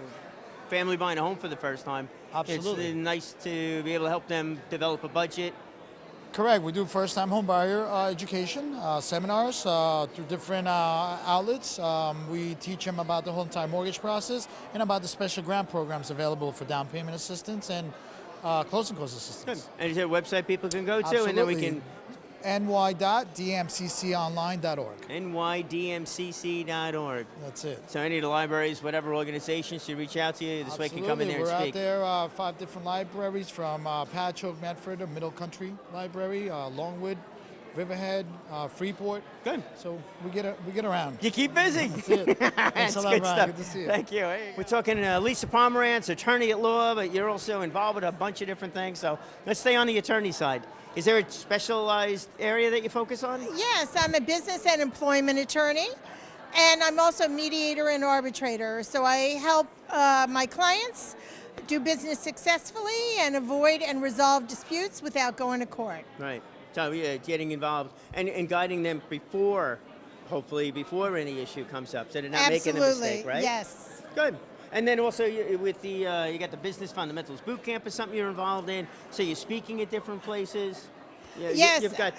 family buying a home for the first time. Absolutely. It's nice to be able to help them develop a budget. Correct. We do first-time home buyer education, seminars through different outlets. We teach them about the whole entire mortgage process and about the special grant programs available for down payment assistance and closing cost assistance. Good. And is there a website people can go to? Absolutely. And then we can... ny.dmcconline.org. nydmcc.org. That's it. So any of the libraries, whatever organizations should reach out to you, this way can come in there and We're speak. out there, 5 different libraries from Patchogue, Medford, Middle Country Library, Longwood, Riverhead, Freeport. Good. So we get around. You keep busy. That's it. Thanks That's a lot, good Ron. stuff. Good to see you. Thank you. We're talking Lisa Pomerantz, attorney at law, but you're also involved with a bunch of different things. So let's stay on the attorney side. Is there a specialized area that you focus on? Yes, I'm a business and employment attorney, and I'm also a mediator and arbitrator. So I help my clients do business successfully and avoid and resolve disputes without going to court. Right. So getting involved and guiding them hopefully before any issue comes up, so they're not making a mistake, right? Yes. Good. And then also with the you got the Business Fundamentals Boot Camp is something you're involved in. So you're speaking at different places. Yes. You've got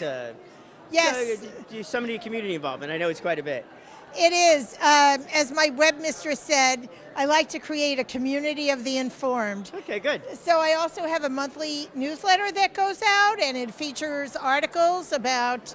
some of your community involvement. I know it's quite a bit. It is. As my webmistress said, I like to create a community of the informed. Okay, good. So I also have a monthly newsletter that goes out, and it features articles about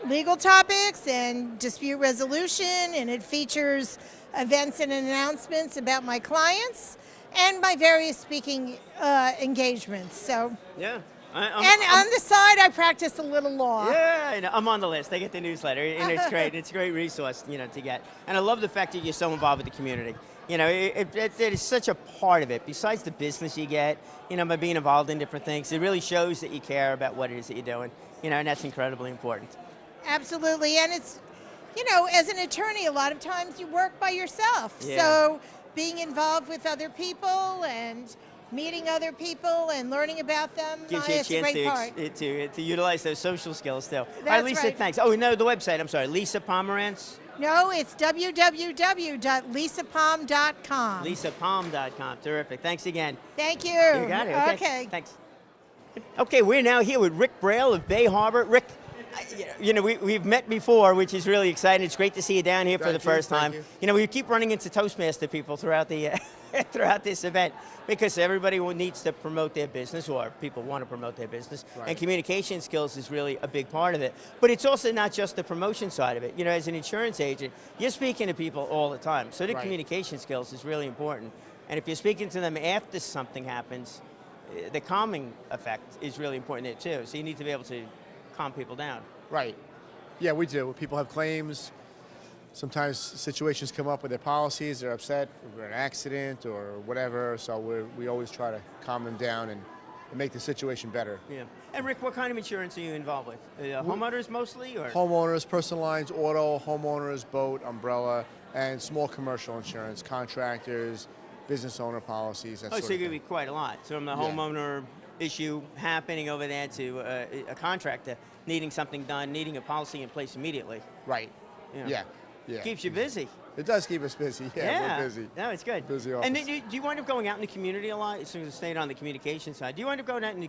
legal topics and dispute resolution, and it features events and announcements about my clients and my various speaking engagements. So. Yeah. And on the side, I practice a little law. Yeah, I know. I'm on the list. I get the newsletter, and it's great. It's a great resource, to get. And I love the fact that you're so involved with the community. It is such a part of it. Besides the business you get, by being involved in different things, it really shows that you care about what it is that you're doing. And that's incredibly important. Absolutely, and it's, as an attorney, a lot of times you work by yourself. Yeah. So being involved with other people and meeting other people and learning about them, Gives you a it's a great part. chance to utilize those social skills too. All right, That's Lisa, right. thanks. Oh, no, the website. I'm sorry, Lisa Pomerantz. No, it's www.lisapalm.com. LisaPalm.com. Terrific. Thanks again. Thank you. You got it. Okay. Thanks. Okay, we're now here with Rick Braille of Bay Harbor. Rick, we've met before, which is really exciting. It's great to see you down here for the first time. We keep running into Toastmaster people throughout the throughout this event because everybody needs to promote their business, or people want to promote their business, and communication skills is really a big part of it. But it's also not just the promotion side of it. As an insurance agent, you're speaking to people all the time, so the communication skills is really important. And if you're speaking to them after something happens, the calming effect is really important there too. So you need to be able to calm people down. Right. Yeah, we do. People have claims. Sometimes situations come up with their policies. They're upset over an accident or whatever. So we always try to calm them down and make the situation better. Yeah. And Rick, what kind of insurance are you involved with? Homeowners mostly, or homeowners, personal lines, auto, homeowners, boat, umbrella, and small commercial insurance, contractors, business owner policies. That so sort it of could thing. be quite a lot. So from the homeowner issue happening over there to a contractor needing something done, needing a policy in place immediately. Right. Yeah. Keeps you busy. It does keep us busy. Yeah, we're busy. No, it's good. Busy office. And then do you wind up going out in the community a lot? So staying on the communication side, do you wind up going out in the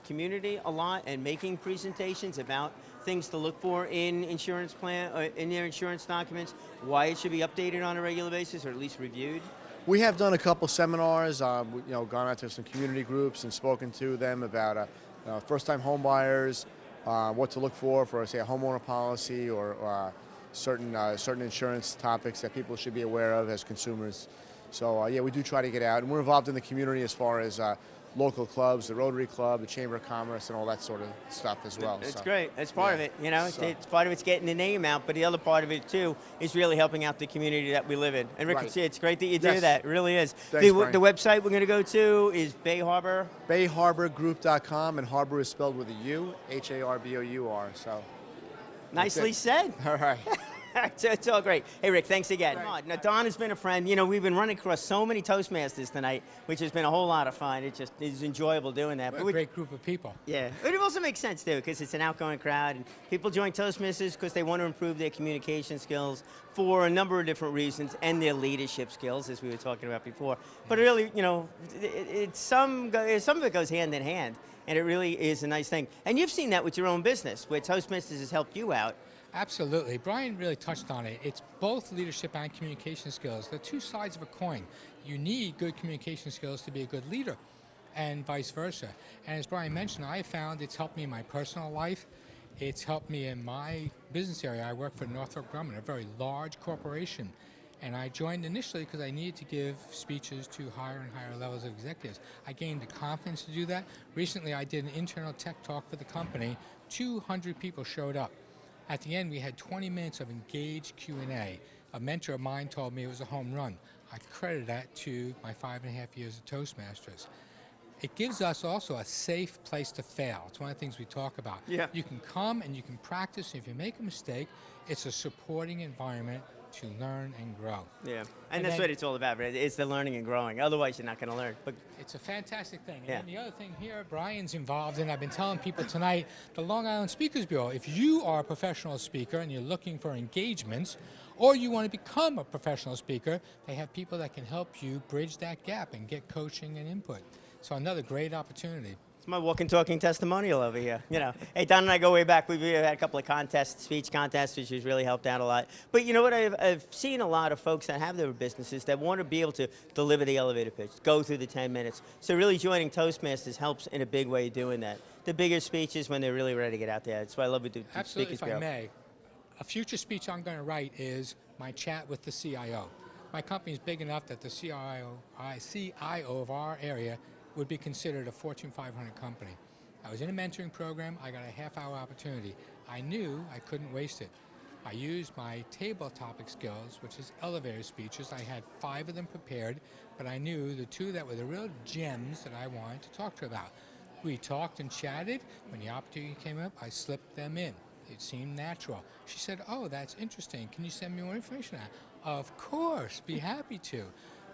community a lot and making presentations about things to look for in insurance in their insurance documents, why it should be updated on a regular basis or at least reviewed? We have done a couple seminars, gone out to some community groups and spoken to them about first-time home buyers, what to look for, say, a homeowner policy or certain insurance topics that people should be aware of as consumers. So we do try to get out, and we're involved in the community as far as local clubs, the Rotary Club, the Chamber of Commerce, and all that sort of stuff as well. It's great. That's part of it. It's part of it's getting the name out, but the other part of it too is really helping out the community that we live in. And Rick, it's great that you do that. It really is. Thanks, the website we're going to go to is Bay Harbor. BayHarborGroup.com, and Harbor is spelled with a U, H-A-R-B-O-U-R. So. Nicely said. All right. So it's all great. Hey, Rick, thanks again. Now, Don has been a friend. We've been running across so many Toastmasters tonight, which has been a whole lot of fun. It's enjoyable doing that. What a great group of people. Yeah. But it also makes sense, too, because it's an outgoing crowd. And people join Toastmasters because they want to improve their communication skills for a number of different reasons and their leadership skills, as we were talking about before. But really, some of it goes hand in hand. And it really is a nice thing. And you've seen that with your own business, where Toastmasters has helped you out. Absolutely. Brian really touched on it. It's both leadership and communication skills. They're two sides of a coin. You need good communication skills to be a good leader, and vice versa. And as Brian mentioned, I found it's helped me in my personal life. It's helped me in my business area. I work for Northrop Grumman, a very large corporation. And I joined initially because I needed to give speeches to higher and higher levels of executives. I gained the confidence to do that. Recently, I did an internal tech talk for the company. 200 people showed up. At the end, we had 20 minutes of engaged Q&A. A mentor of mine told me it was a home run. I credit that to my 5.5 years of Toastmasters. It gives us also a safe place to fail. It's one of the things we talk about. Yeah. You can come and you can practice. If you make a mistake, it's a supporting environment to learn and grow. Yeah, and that's then, what it's all about, right? It's the learning and growing. Otherwise, you're not going to learn. But it's a fantastic thing. Yeah. And the other thing here, Brian's involved in, I've been telling people tonight, the Long Island Speakers Bureau, if you are a professional speaker and you're looking for engagements, or you want to become a professional speaker, they have people that can help you bridge that gap and get coaching and input. So another great opportunity. it's my walking, talking testimonial over here. You know, hey, Don and I go way back. We've had a couple of contests, speech contests, which has really helped out a lot. But you know what? I've seen a lot of folks that have their businesses that want to be able to deliver the elevator pitch, go through the 10 minutes. So really joining Toastmasters helps in a big way doing that. The bigger speeches when they're really ready to get out there. That's why I love to do Absolutely, Speakers if I Bureau. may. A future speech I'm going to write is my chat with the CIO. My company is big enough that the CIO of our area would be considered a Fortune 500 company. I was in a mentoring program. I got a half-hour opportunity. I knew I couldn't waste it. I used my table topic skills, which is elevator speeches. I had 5 of them prepared, but I knew the 2 that were the real gems that I wanted to talk to about. We talked and chatted. When the opportunity came up, I slipped them in. It seemed natural. She said, "Oh, that's interesting. Can you send me more information on that?" Of course, be happy to.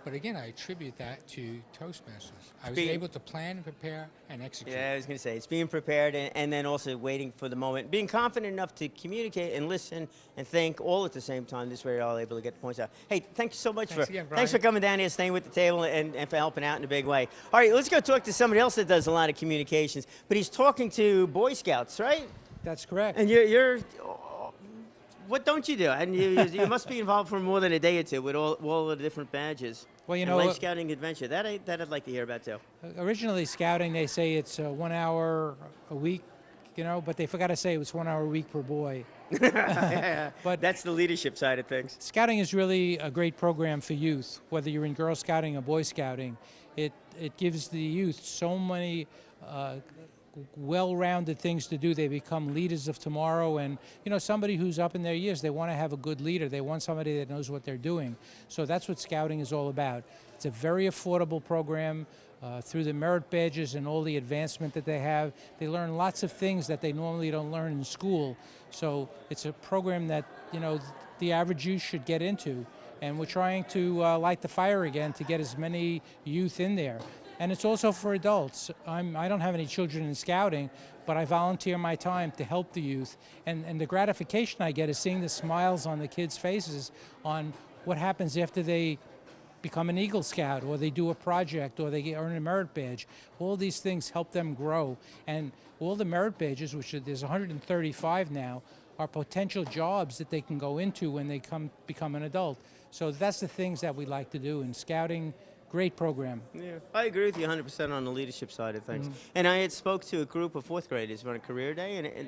But again, I attribute that to Toastmasters. I was able to plan and prepare and execute. Yeah, I was going to say, it's being prepared and then also waiting for the moment. Being confident enough to communicate and listen and think all at the same time. This way you're all able to get the points out. Hey, thank you so much thanks for coming down here, staying with the table, and for helping out in a big way. All right, let's go talk to somebody else that does a lot of communications. But he's talking to Boy Scouts, right? That's correct. And you're what don't you do? And you must be involved for more than a day or two with all the different badges. Well, you and know, Life Scouting Adventure. That I'd like to hear about too. Originally, scouting, they say it's 1 hour a week, you know, but they forgot to say it was 1 hour a week per boy. But that's the leadership side of things. Scouting is really a great program for youth, whether you're in Girl Scouting or Boy Scouting. It gives the youth so many well-rounded things to do. They become leaders of tomorrow, and you know, somebody who's up in their years, they want to have a good leader. They want somebody that knows what they're doing. So that's what scouting is all about. It's a very affordable program. Through the merit badges and all the advancement that they have, they learn lots of things that they normally don't learn in school. So it's a program that, you know, the average youth should get into, and we're trying to light the fire again to get as many youth in there. And it's also for adults. I don't have any children in scouting, but I volunteer my time to help the youth. And the gratification I get is seeing the smiles on the kids' faces on what happens after they become an Eagle Scout, or they do a project, or they earn a merit badge. All these things help them grow. And all the merit badges, which there's 135 now, are potential jobs that they can go into when they become an adult. So that's the things that we like to do in scouting. Great program. Yeah, I agree with you 100% on the leadership side of things. And I had spoke to a group of 4th graders on a career day,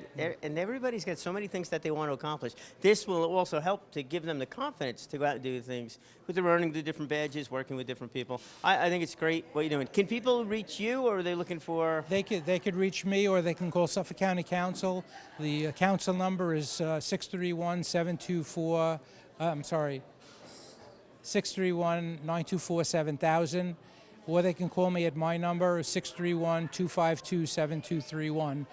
and everybody's got so many things that they want to accomplish. This will also help to give them the confidence to go out and do things with their earning the different badges, working with different people. I think it's great what you're doing. Can people reach you, or are they looking for? They could reach me, or they can call Suffolk County Council. The council number is 631-724. 631-924-7000, or they can call me at my number, 631-252-7231.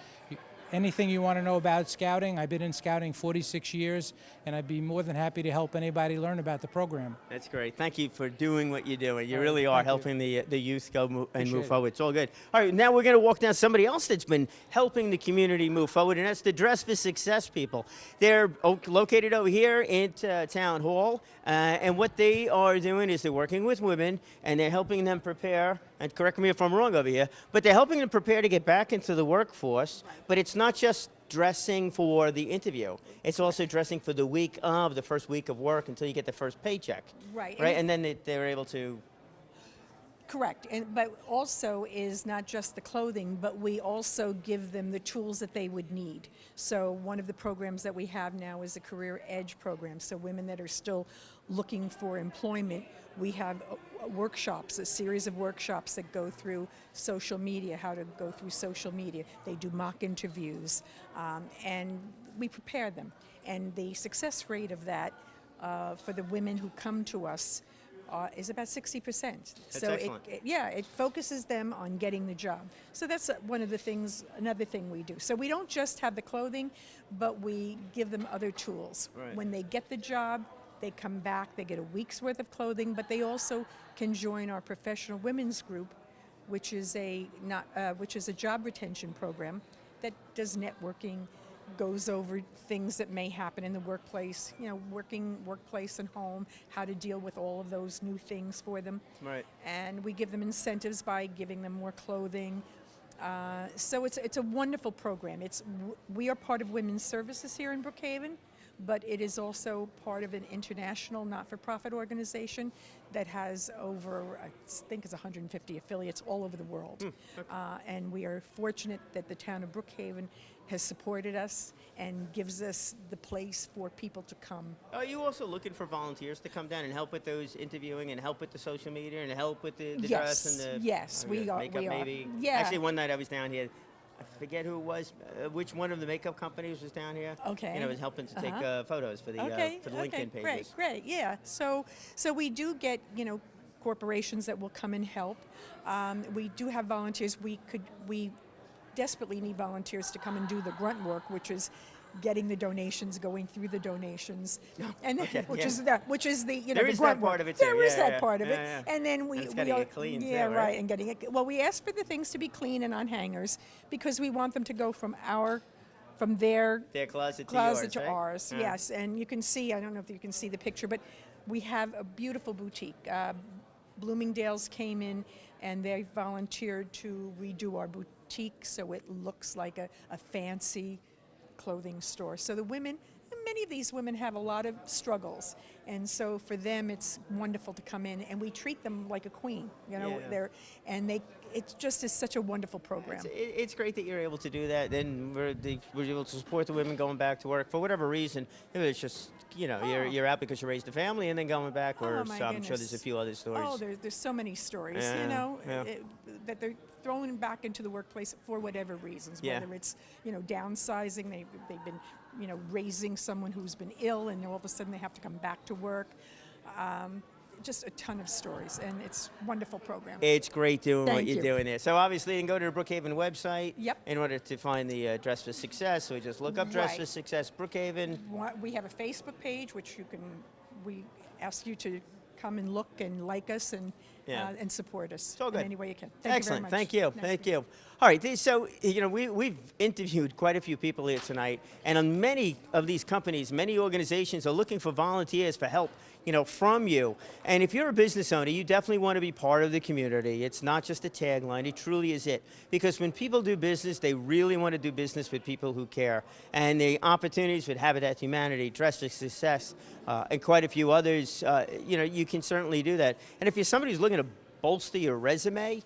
Anything you want to know about scouting, I've been in scouting 46 years, and I'd be more than happy to help anybody learn about the program. That's great. Thank you for doing what you're doing. You really are helping the youth go move forward. It's all good. All right, now we're going to walk down somebody else that's been helping the community move forward, and that's the Dress for Success people. They're located over here in Town Hall, and what they are doing is they're working with women, and they're helping them prepare, and correct me if I'm wrong over here, but they're helping them prepare to get back into the workforce, but it's not just dressing for the interview. It's also dressing for the first week of work until you get the first paycheck. Right. Right, and then they're able to Correct, but also is not just the clothing, but we also give them the tools that they would need. So one of the programs that we have now is a Career Edge program. So women that are still looking for employment, we have workshops, a series of workshops that go through social media, how to go through social media. They do mock interviews, and we prepare them. And the success rate of that for the women who come to us is about 60%. That's so excellent. it focuses them on getting the job. So that's one of the things, another thing we do. So we don't just have the clothing, but we give them other tools. Right. When they get the job, they come back, they get a week's worth of clothing, but they also can join our professional women's group, which is a job retention program that does networking, goes over things that may happen in the workplace, workplace and home, how to deal with all of those new things for them. Right. And we give them incentives by giving them more clothing. So it's a wonderful program. We are part of Women's Services here in Brookhaven, but it is also part of an international not-for-profit organization that has over, I think it's 150 affiliates all over the world. And we are fortunate that the town of Brookhaven has supported us and gives us the place for people to come. Are you also looking for volunteers to come down and help with those interviewing and help with the social media and help with the dress and the Yes, we are. makeup maybe? Yeah. Actually, one night I was down here. I forget who it was, which one of the makeup companies was down here. Okay. And I was helping to take photos for the LinkedIn pages. Great, yeah. So we do get, corporations that will come and help. We do have volunteers. We desperately need volunteers to come and do the grunt work, which is getting the donations, going through the donations, and which is the There the is grunt that part work. of it too. There is Yeah, that part of it, yeah. and then And it's we gotta get clean yeah, too, right, right? and getting it. Well, we ask for the things to be clean and on hangers because we want them to go from their closet to closet yours, to right? ours. Yeah. Yes, and you can see. I don't know if you can see the picture, but we have a beautiful boutique. Bloomingdale's came in and they volunteered to redo our boutique so it looks like a fancy clothing store. So the women, and many of these women have a lot of struggles, and so for them it's wonderful to come in and we treat them like a queen. It just is such a wonderful program. It's great that you're able to do that. Then we're able to support the women going back to work for whatever reason. If it's just you're out because you raised a family and then going back, or my so I'm sure goodness. there's a few other stories. Oh, there's so many stories, Yeah. that they're thrown back into the workplace for whatever reasons, Yeah. whether it's, downsizing, they've been, raising someone who's been ill and all of a sudden they have to come back to work. Just a ton of stories, and it's a wonderful program. It's great doing what Thank you're you. doing there. So obviously, you can go to the Brookhaven website. Yep. In order to find the Dress for Success, so we just look up Dress Right. for Success Brookhaven. We have a Facebook page, which we ask you to come and look and like us and support us in any way you can. Thank Excellent. you very much. Thank you. Thank you. All right. So, we've interviewed quite a few people here tonight, and on many of these companies, many organizations are looking for volunteers for help, from you. And if you're a business owner, you definitely want to be part of the community. It's not just a tagline. It truly is it. Because when people do business, they really want to do business with people who care. And the opportunities with Habitat Humanity, Dress for Success, and quite a few others, you can certainly do that. And if you're somebody who's looking to bolster your resume,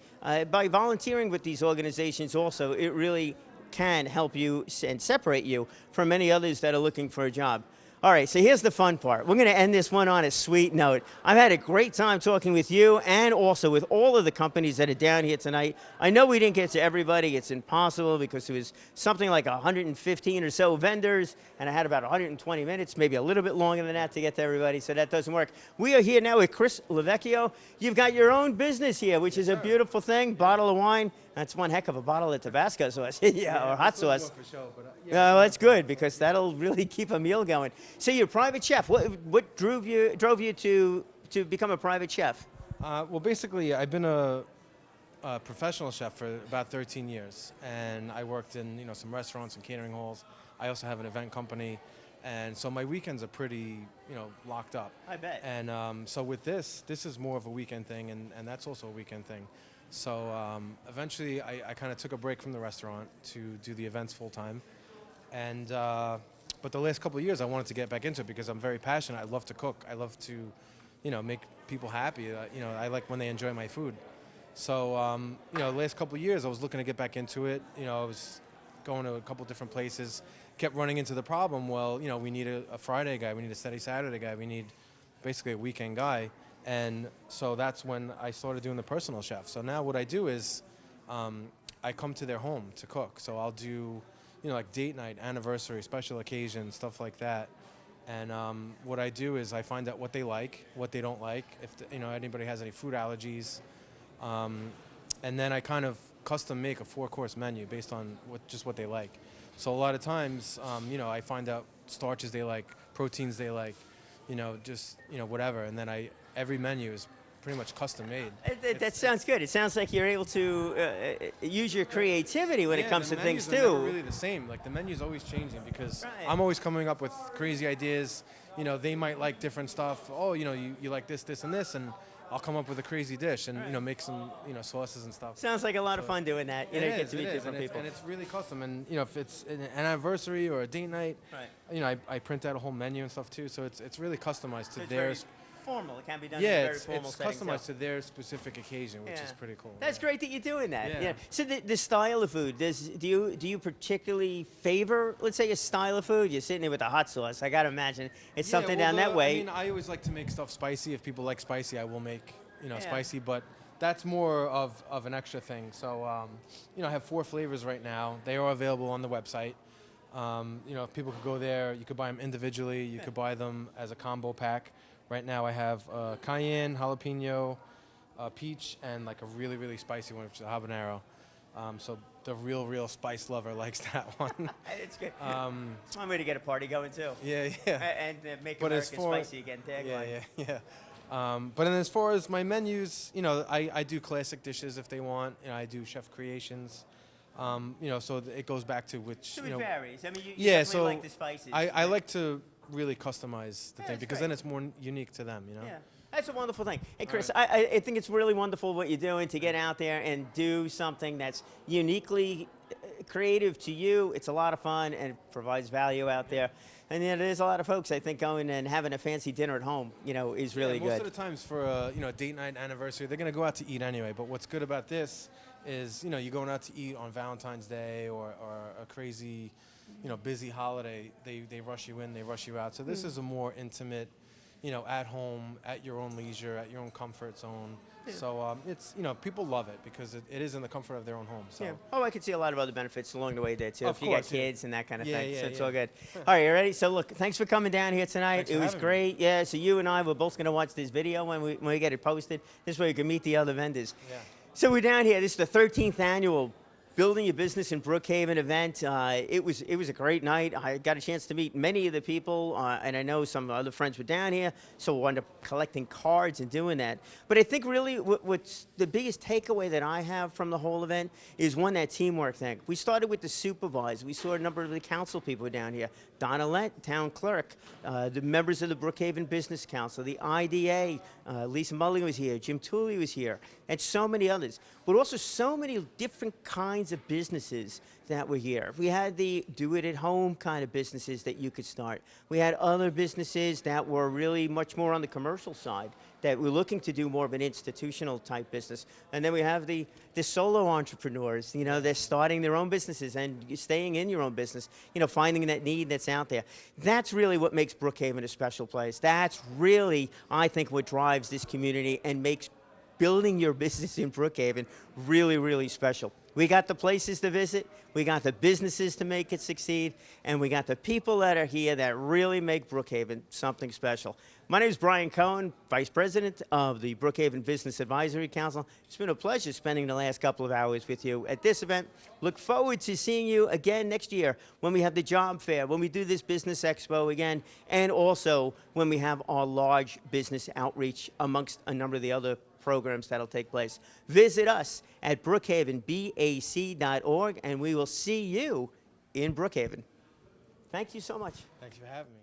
by volunteering with these organizations also, it really can help you and separate you from many others that are looking for a job. All right, so here's the fun part. We're going to end this one on a sweet note. I've had a great time talking with you and also with all of the companies that are down here tonight. I know we didn't get to everybody. It's impossible because there was something like 115 or so vendors, and I had about 120 minutes, maybe a little bit longer than that to get to everybody, so that doesn't work. We are here now with Chris Lavecchio. You've got your own business here, which is a beautiful thing, bottle of wine. That's one heck of a bottle of Tabasco sauce, or hot sauce. Well, that's good because that'll really keep a meal going. So you're a private chef. What drove you to become a private chef? Well, basically, I've been a professional chef for about 13 years, and I worked in some restaurants and catering halls. I also have an event company, and so my weekends are pretty locked up. I bet. And so with this is more of a weekend thing, and that's also a weekend thing. So eventually, I kind of took a break from the restaurant to do the events full time, and but the last couple of years I wanted to get back into it because I'm very passionate. I love to cook. I love to, make people happy. I like when they enjoy my food. So, you know, the last couple of years I was looking to get back into it. You know, I was going to a couple different places, kept running into the problem, well, you know, we need a Friday guy, we need a steady Saturday guy, we need basically a weekend guy. And so that's when I started doing the personal chef. So now what I do is I come to their home to cook. So I'll do, you know, like date night, anniversary, special occasions, stuff like that. And what I do is I find out what they like, what they don't like, if you know anybody has any food allergies, and then I kind of custom make a 4-course menu based on just what they like. So a lot of times, you know, I find out starches they like, proteins they like, you know, just whatever, and then every menu is pretty much custom made. That sounds good. It sounds like you're able to use your creativity when it comes to things too. too. The menus are never really the same. Like the menu's always changing because I'm always coming up with crazy ideas. You know, they might like different stuff. Oh, you know, you like this, this, and this, and I'll come up with a crazy dish and you know make some sauces and stuff. Sounds like a lot of fun doing that. You know, you get to meet different people. And it's really custom. And you know, if it's an anniversary or a date night, you know, I print out a whole menu and stuff too. So it's really customized to theirs. Formal. It can be done in a very formal setting. It's customized to their specific occasion, which is pretty cool. That's great that you're doing that. Yeah. So the style of food, do you particularly favor, let's say, a style of food? You're sitting there with a hot sauce. I gotta imagine it's something down that way. I mean, I always like to make stuff spicy. If people like spicy, I will make spicy. But that's more of an extra thing. So you know, I have 4 flavors right now. They are available on the website. You know, if people could go there, you could buy them individually. You could buy them as a combo pack. Right now I have cayenne, jalapeno, peach, and like a really, really spicy one, which is a habanero. So the real spice lover likes that one. It's good. It's one way to get a party going too. Yeah. And make American spicy again. Yeah. But then as far as my menus, you know, I do classic dishes if they want. You know, I do chef creations. You know, so it goes back to which. So it varies. I mean, you definitely like the spices. I like to really customize the thing because then it's more unique to them, you know? Yeah, that's a wonderful thing. Hey, Chris, I think it's really wonderful what you're doing to get out there and do something that's uniquely creative to you. It's a lot of fun and it provides value out there. And you know, there's a lot of folks, I think, going and having a fancy dinner at home, you know, is really good. Most of the times for a date night anniversary, they're going to go out to eat anyway. But what's good about this is, you know, you're going out to eat on Valentine's Day or a crazy, busy holiday, they rush you in, they rush you out. So this is a more intimate, at home, at your own leisure, at your own comfort zone. Yeah. So it's, people love it because it is in the comfort of their own home. So. Yeah. Oh, I could see a lot of other benefits along the way there too. Of if you course, got kids and that kind of thing. Yeah, so it's all good. All right, you ready? So look, thanks for coming down here tonight. It was great. Me. Yeah, so you and I were both going to watch this video when we get it posted. This way you can meet the other vendors. Yeah. So we're down here. This is the 13th annual Building Your Business in Brookhaven event. It was a great night. I got a chance to meet many of the people, and I know some other friends were down here, so we wound up collecting cards and doing that. But I think really what's the biggest takeaway that I have from the whole event is that teamwork thing. We started with the supervisor. We saw a number of the council people down here. Donna Lent, town clerk, the members of the Brookhaven Business Council, the IDA, Lisa Mulling was here, Jim Tooley was here, and so many others. But also so many different kinds of businesses that were here. We had the do-it-at-home kind of businesses that you could start. We had other businesses that were really much more on the commercial side, that were looking to do more of an institutional type business. And then we have the solo entrepreneurs, they're starting their own businesses and staying in your own business, finding that need that's out there. That's really what makes Brookhaven a special place. That's really, I think, what drives this community and makes building your business in Brookhaven really, really special. We got the places to visit, we got the businesses to make it succeed, and we got the people that are here that really make Brookhaven something special. My name is Brian Cohen, Vice President of the Brookhaven Business Advisory Council. It's been a pleasure spending the last couple of hours with you at this event. Look forward to seeing you again next year when we have the job fair, when we do this business expo again, and also when we have our large business outreach amongst a number of the other programs that'll take place. Visit us at brookhavenbac.org, and we will see you in Brookhaven. Thank you so much. Thanks for having me.